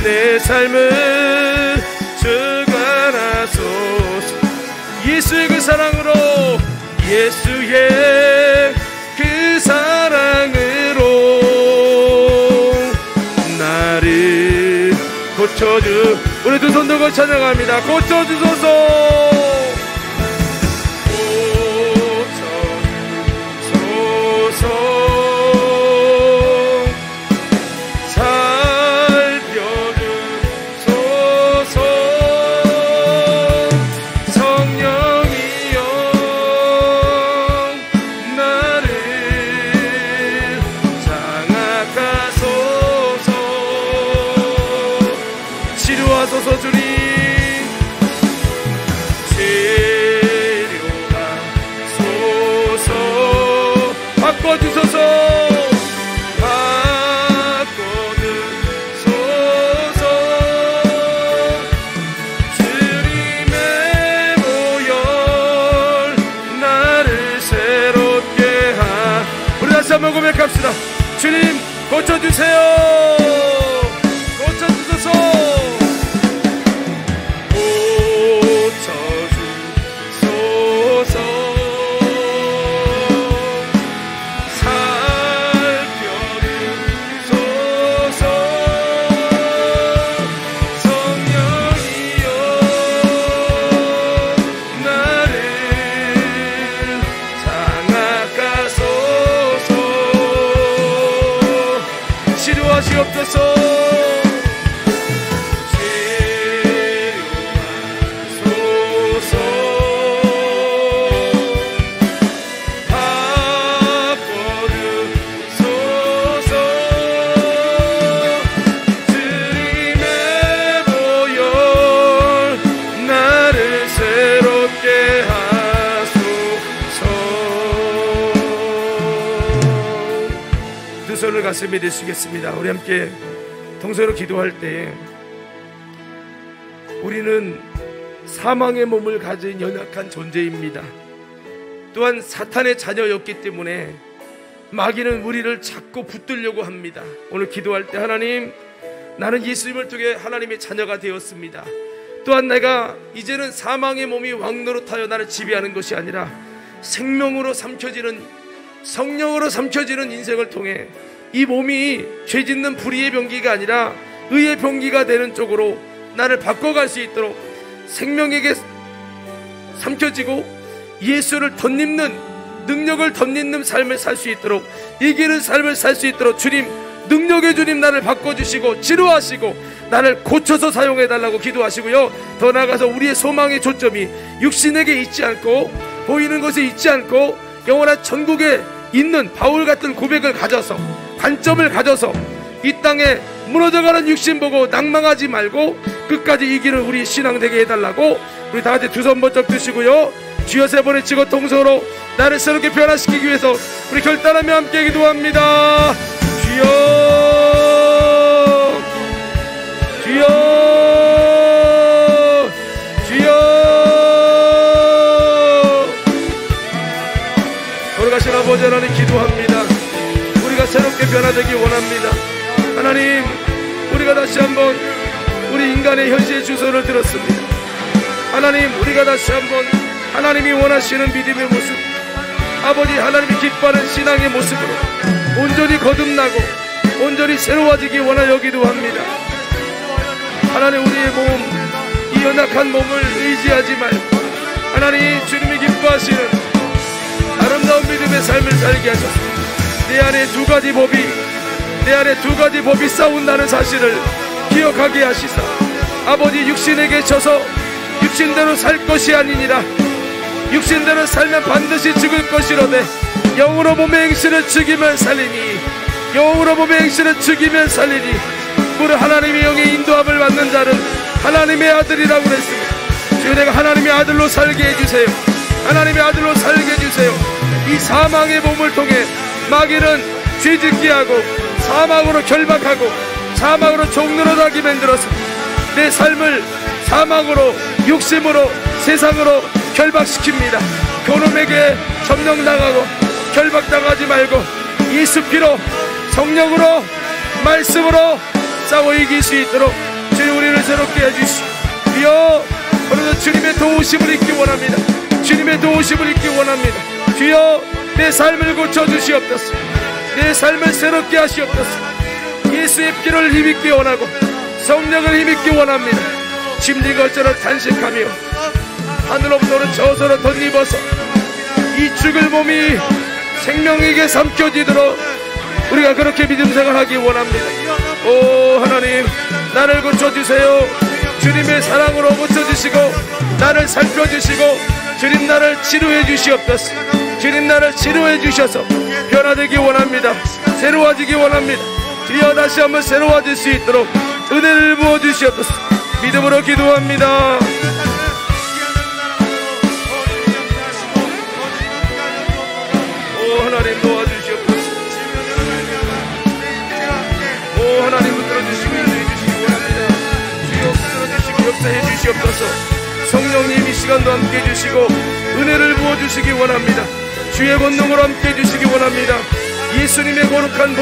내 삶을 주관하소서. 예수의 그 사랑으로, 예수의 그 사랑으로 나를 고쳐주. 우리 두 손 들고 찬양합니다. 고쳐주소서. 치료하소서 주님, 치료하소서. 바꿔주소서, 바꿔주소서. 주님의 보혈 나를 새롭게 하. 우리 다시 한번 고백합시다. 주님 고쳐주세요. 고쳐주소서. 치료하시옵소서. 치료하소서. 바꿔주소서. 주님의 보혈 나를 새롭게 하소서. 두 손을 가슴에 대시겠습니다. 우리 함께 동서로 기도할 때 우리는 사망의 몸을 가진 연약한 존재입니다. 또한 사탄의 자녀였기 때문에 마귀는 우리를 자꾸 붙들려고 합니다. 오늘 기도할 때 하나님, 나는 예수님을 통해 하나님의 자녀가 되었습니다. 또한 내가 이제는 사망의 몸이 왕노릇하여 나를 지배하는 것이 아니라 생명으로 삼켜지는, 성령으로 삼켜지는 인생을 통해 이 몸이 죄짓는 불의의 병기가 아니라 의의 병기가 되는 쪽으로 나를 바꿔갈 수 있도록 생명에게 삼켜지고 예수를 덧입는, 능력을 덧입는 삶을 살 수 있도록, 이기는 삶을 살 수 있도록 주님, 능력의 주님 나를 바꿔주시고 치료하시고 나를 고쳐서 사용해달라고 기도하시고요. 더 나아가서 우리의 소망의 초점이 육신에게 있지 않고 보이는 것에 있지 않고 영원한 천국에 있는 바울 같은 고백을 가져서, 관점을 가져서 이 땅에 무너져가는 육신 보고 낭망하지 말고 끝까지 이기는 우리 신앙 되게 해달라고 우리 다같이 두 손 번쩍 드시고요. 주여 세 번에 치고 통성으로 나를 새롭게 변화시키기 위해서 우리 결단하며 함께 기도합니다. 주여, 주여, 주여. 돌아가신 아버지 하나님 기도합니다. 우리가 새롭게 변화되기 원합니다. 하나님, 우리가 다시 한번 우리 인간의 현실의 주소를 들었습니다. 하나님, 우리가 다시 한번 하나님이 원하시는 믿음의 모습, 아버지 하나님이 기뻐하는 신앙의 모습으로 온전히 거듭나고 온전히 새로워지기 원하여 기도합니다. 하나님, 우리의 몸, 이 연약한 몸을 의지하지 말고 하나님 주님이 기뻐하시는 아름다운 믿음의 삶을 살게 하셔서 내 안에 두 가지 법이 싸운다는 사실을 기억하게 하시사 아버지 육신에게 져서 육신대로 살 것이 아니니라 육신대로 살면 반드시 죽을 것이로되 영으로 몸의 행실을 죽이면 살리니 영으로 몸의 행실을 죽이면 살리니 무릇 하나님의 영의 인도함을 받는 자는 하나님의 아들이라고 그랬습니다. 주여, 내가 하나님의 아들로 살게 해주세요. 하나님의 아들로 살게 해주세요. 이 사망의 몸을 통해 마귀는 죄짓게 하고 사망으로 결박하고 사망으로 종노릇하게 만들어서 내 삶을 사망으로 욕심으로 세상으로 결박시킵니다. 그놈에게 점령당하고 결박당하지 말고 예수 피로 성령으로 말씀으로 싸워 이길 수 있도록 주님 우리를 새롭게 해주시오. 주여, 오늘도 주님의 도우심을 잊기 원합니다. 주님의 도우심을 잊기 원합니다. 주여, 내 삶을 고쳐주시옵소서. 내 삶을 새롭게 하시옵소서. 예수의 피를 힘입기 원하고 성령을 힘입기 원합니다. 짐진 것처럼 탄식하며 하늘로부터 저서로 덧입어서 이 죽을 몸이 생명에게 삼켜지도록 우리가 그렇게 믿음 생활하기 원합니다. 오 하나님, 나를 고쳐주세요. 주님의 사랑으로 고쳐주시고 나를 살펴주시고 주님 나를 치료해 주시옵소서. 주님 나를 치료해 주셔서 변화되기 원합니다. 새로워지기 원합니다. 주여, 다시 한번 새로워질 수 있도록 은혜를 부어주시옵소서. 믿음으로 기도합니다. 오 하나님, 도와주시옵소서. 오 하나님, 붙들어주시고 인도해 주시기 원합니다. 주여, 붙들어주시고 역사해 주시옵소서. 성령님 이 시간도 함께 해주시고 은혜를 부어주시기 원합니다. 주의 권능으로 함께 해주시기 원합니다. 예수님의 거룩한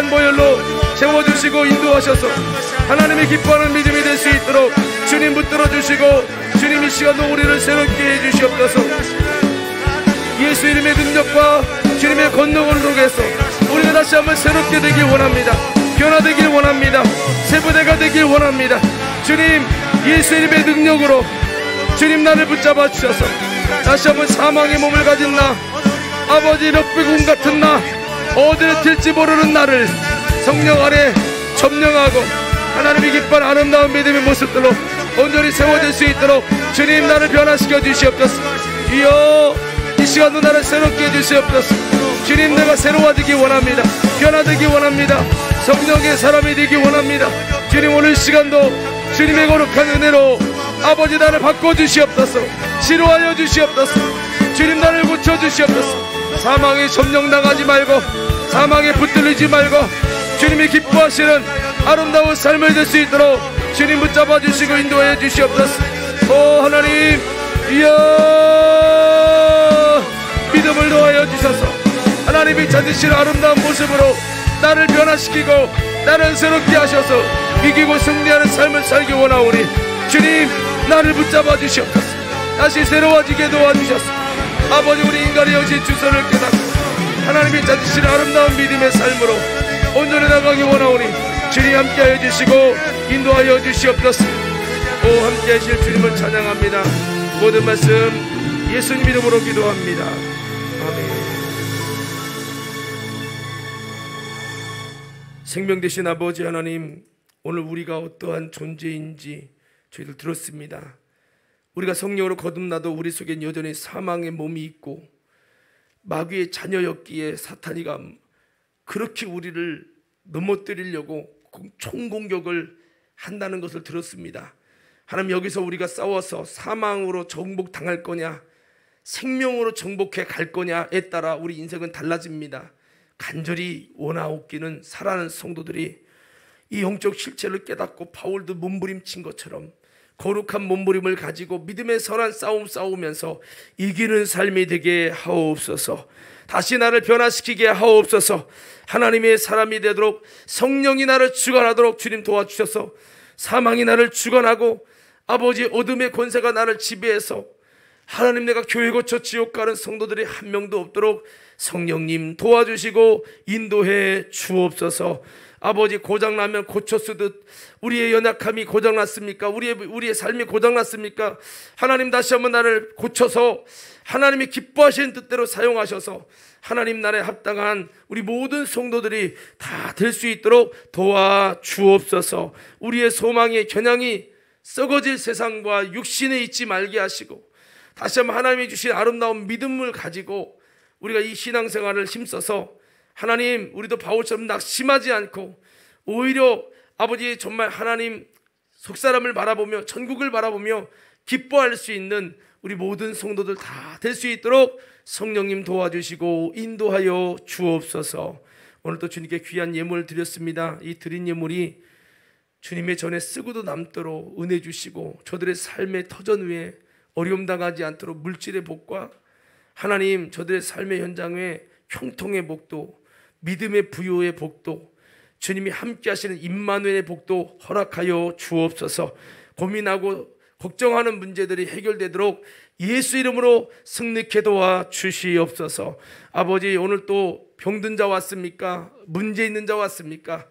보혈로 채워주시고 인도하셔서 하나님의 기뻐하는 믿음이 될 수 있도록 주님 붙들어주시고 주님 이 시간도 우리를 새롭게 해주시옵소서. 예수 이름의 능력과 주님의 권능을 통해서 우리가 다시 한번 새롭게 되길 원합니다. 변화되길 원합니다. 세부대가 되길 원합니다. 주님, 예수 이름의 능력으로 주님 나를 붙잡아 주셔서 다시 한번 사망의 몸을 가진 나, 아버지 럭비군 같은 나, 어디를 튈지 모르는 나를 성령 안에 점령하고 하나님이 기뻐하는 아름다운 믿음의 모습들로 온전히 세워질 수 있도록 주님 나를 변화시켜 주시옵소서. 주여, 이 시간도 나를 새롭게 해주시옵소서. 주님, 내가 새로워지기 원합니다. 변화되기 원합니다. 성령의 사람이 되기 원합니다. 주님, 오늘 시간도 주님의 거룩한 은혜로 아버지 나를 바꿔주시옵소서. 치료하여 주시옵소서. 주님, 나를 고쳐주시옵소서. 사망에 점령당하지 말고 사망에 붙들리지 말고 주님이 기뻐하시는 아름다운 삶을 될 수 있도록 주님 붙잡아 주시고 인도해 주시옵소서. 오 하나님, 이여 믿음을 더하여 주셔서 하나님이 찾으시는 아름다운 모습으로 나를 변화시키고 나를 새롭게 하셔서 이기고 승리하는 삶을 살기 원하오니 주님, 나를 붙잡아 주시옵소서. 다시 새로워지게 도와주셔서 아버지, 우리 인간의 여신 주소를 깨닫고 하나님이 찾으시는 아름다운 믿음의 삶으로 온전히 나가기 원하오니 주님 함께하여 주시고 인도하여 주시옵소서. 오 함께 하실 주님을 찬양합니다. 모든 말씀 예수님 이름으로 기도합니다. 아멘. 생명 되신 아버지 하나님, 오늘 우리가 어떠한 존재인지 저희들 들었습니다. 우리가 성령으로 거듭나도 우리 속엔 여전히 사망의 몸이 있고 마귀의 자녀였기에 사탄이가 그렇게 우리를 넘어뜨리려고 총공격을 한다는 것을 들었습니다. 하나님, 여기서 우리가 싸워서 사망으로 정복당할 거냐 생명으로 정복해 갈 거냐에 따라 우리 인생은 달라집니다. 간절히 원하옵기는 사랑하는 성도들이 이 영적 실체를 깨닫고 바울도 몸부림친 것처럼 거룩한 몸부림을 가지고 믿음의 선한 싸움 싸우면서 이기는 삶이 되게 하옵소서. 다시 나를 변화시키게 하옵소서. 하나님의 사람이 되도록 성령이 나를 주관하도록 주님 도와주셔서 사망이 나를 주관하고 아버지 어둠의 권세가 나를 지배해서 하나님 내가 교회 거쳐 지옥 가는 성도들이 한 명도 없도록 성령님 도와주시고 인도해 주옵소서. 아버지 고장나면 고쳐 쓰듯 우리의 연약함이 고장났습니까? 우리의 삶이 고장났습니까? 하나님 다시 한번 나를 고쳐서 하나님이 기뻐하시는 뜻대로 사용하셔서 하나님 나라에 합당한 우리 모든 성도들이 다 될 수 있도록 도와주옵소서. 우리의 소망의 겨냥이 썩어질 세상과 육신에 있지 말게 하시고 다시 한번 하나님이 주신 아름다운 믿음을 가지고 우리가 이 신앙생활을 힘써서 하나님 우리도 바울처럼 낙심하지 않고 오히려 아버지 정말 하나님 속사람을 바라보며 천국을 바라보며 기뻐할 수 있는 우리 모든 성도들 다 될 수 있도록 성령님 도와주시고 인도하여 주옵소서. 오늘도 주님께 귀한 예물을 드렸습니다. 이 드린 예물이 주님의 전에 쓰고도 남도록 은혜 주시고 저들의 삶의 터전 위에 어려움 당하지 않도록 물질의 복과 하나님 저들의 삶의 현장에 형통의 복도 믿음의 부요의 복도 주님이 함께 하시는 임마누엘의 복도 허락하여 주옵소서. 고민하고 걱정하는 문제들이 해결되도록 예수 이름으로 승리케 도와 주시옵소서. 아버지 오늘 또 병든 자 왔습니까? 문제 있는 자 왔습니까?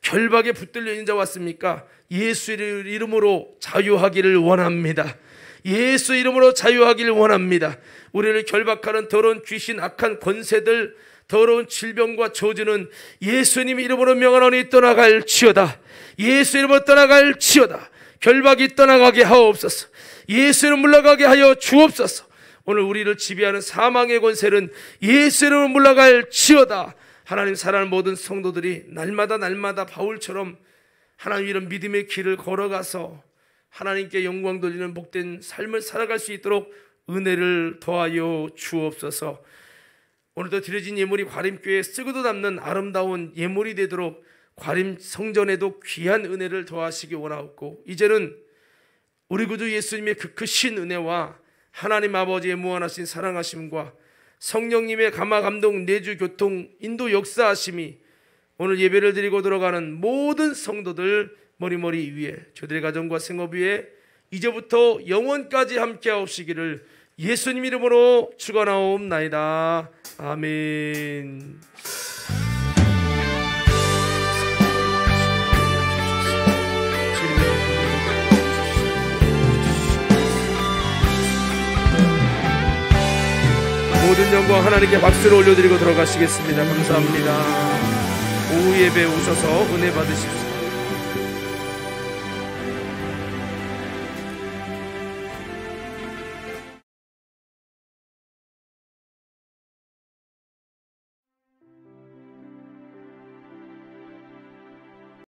결박에 붙들려 있는 자 왔습니까? 예수 이름으로 자유하기를 원합니다. 예수 이름으로 자유하기를 원합니다. 우리를 결박하는 더러운 귀신 악한 권세들 더러운 질병과 저주는 예수님 이름으로 명하노니 떠나갈지어다. 예수 이름으로 떠나갈지어다. 결박이 떠나가게 하옵소서. 예수 이름으로 물러가게 하여 주옵소서. 오늘 우리를 지배하는 사망의 권세는 예수 이름으로 물러갈지어다. 하나님 사랑하는 모든 성도들이 날마다 바울처럼 하나님 이런 믿음의 길을 걸어가서 하나님께 영광 돌리는 복된 삶을 살아갈 수 있도록 은혜를 더하여 주옵소서. 오늘도 드려진 예물이 과림교회에 쓰고도 남는 아름다운 예물이 되도록 과림 성전에도 귀한 은혜를 더하시기 원하옵고 이제는 우리 구주 예수님의 그 크신 은혜와 하나님 아버지의 무한하신 사랑하심과 성령님의 감화 감동 내주 교통 인도 역사하심이 오늘 예배를 드리고 들어가는 모든 성도들 머리머리 위에 저들의 가정과 생업 위에 이제부터 영원까지 함께 하옵시기를 예수님 이름으로 축원하옵나이다. 아멘. 모든 영광 하나님께 박수를 올려드리고 들어가시겠습니다. 감사합니다. 오후 예배 오셔서 은혜 받으십시오.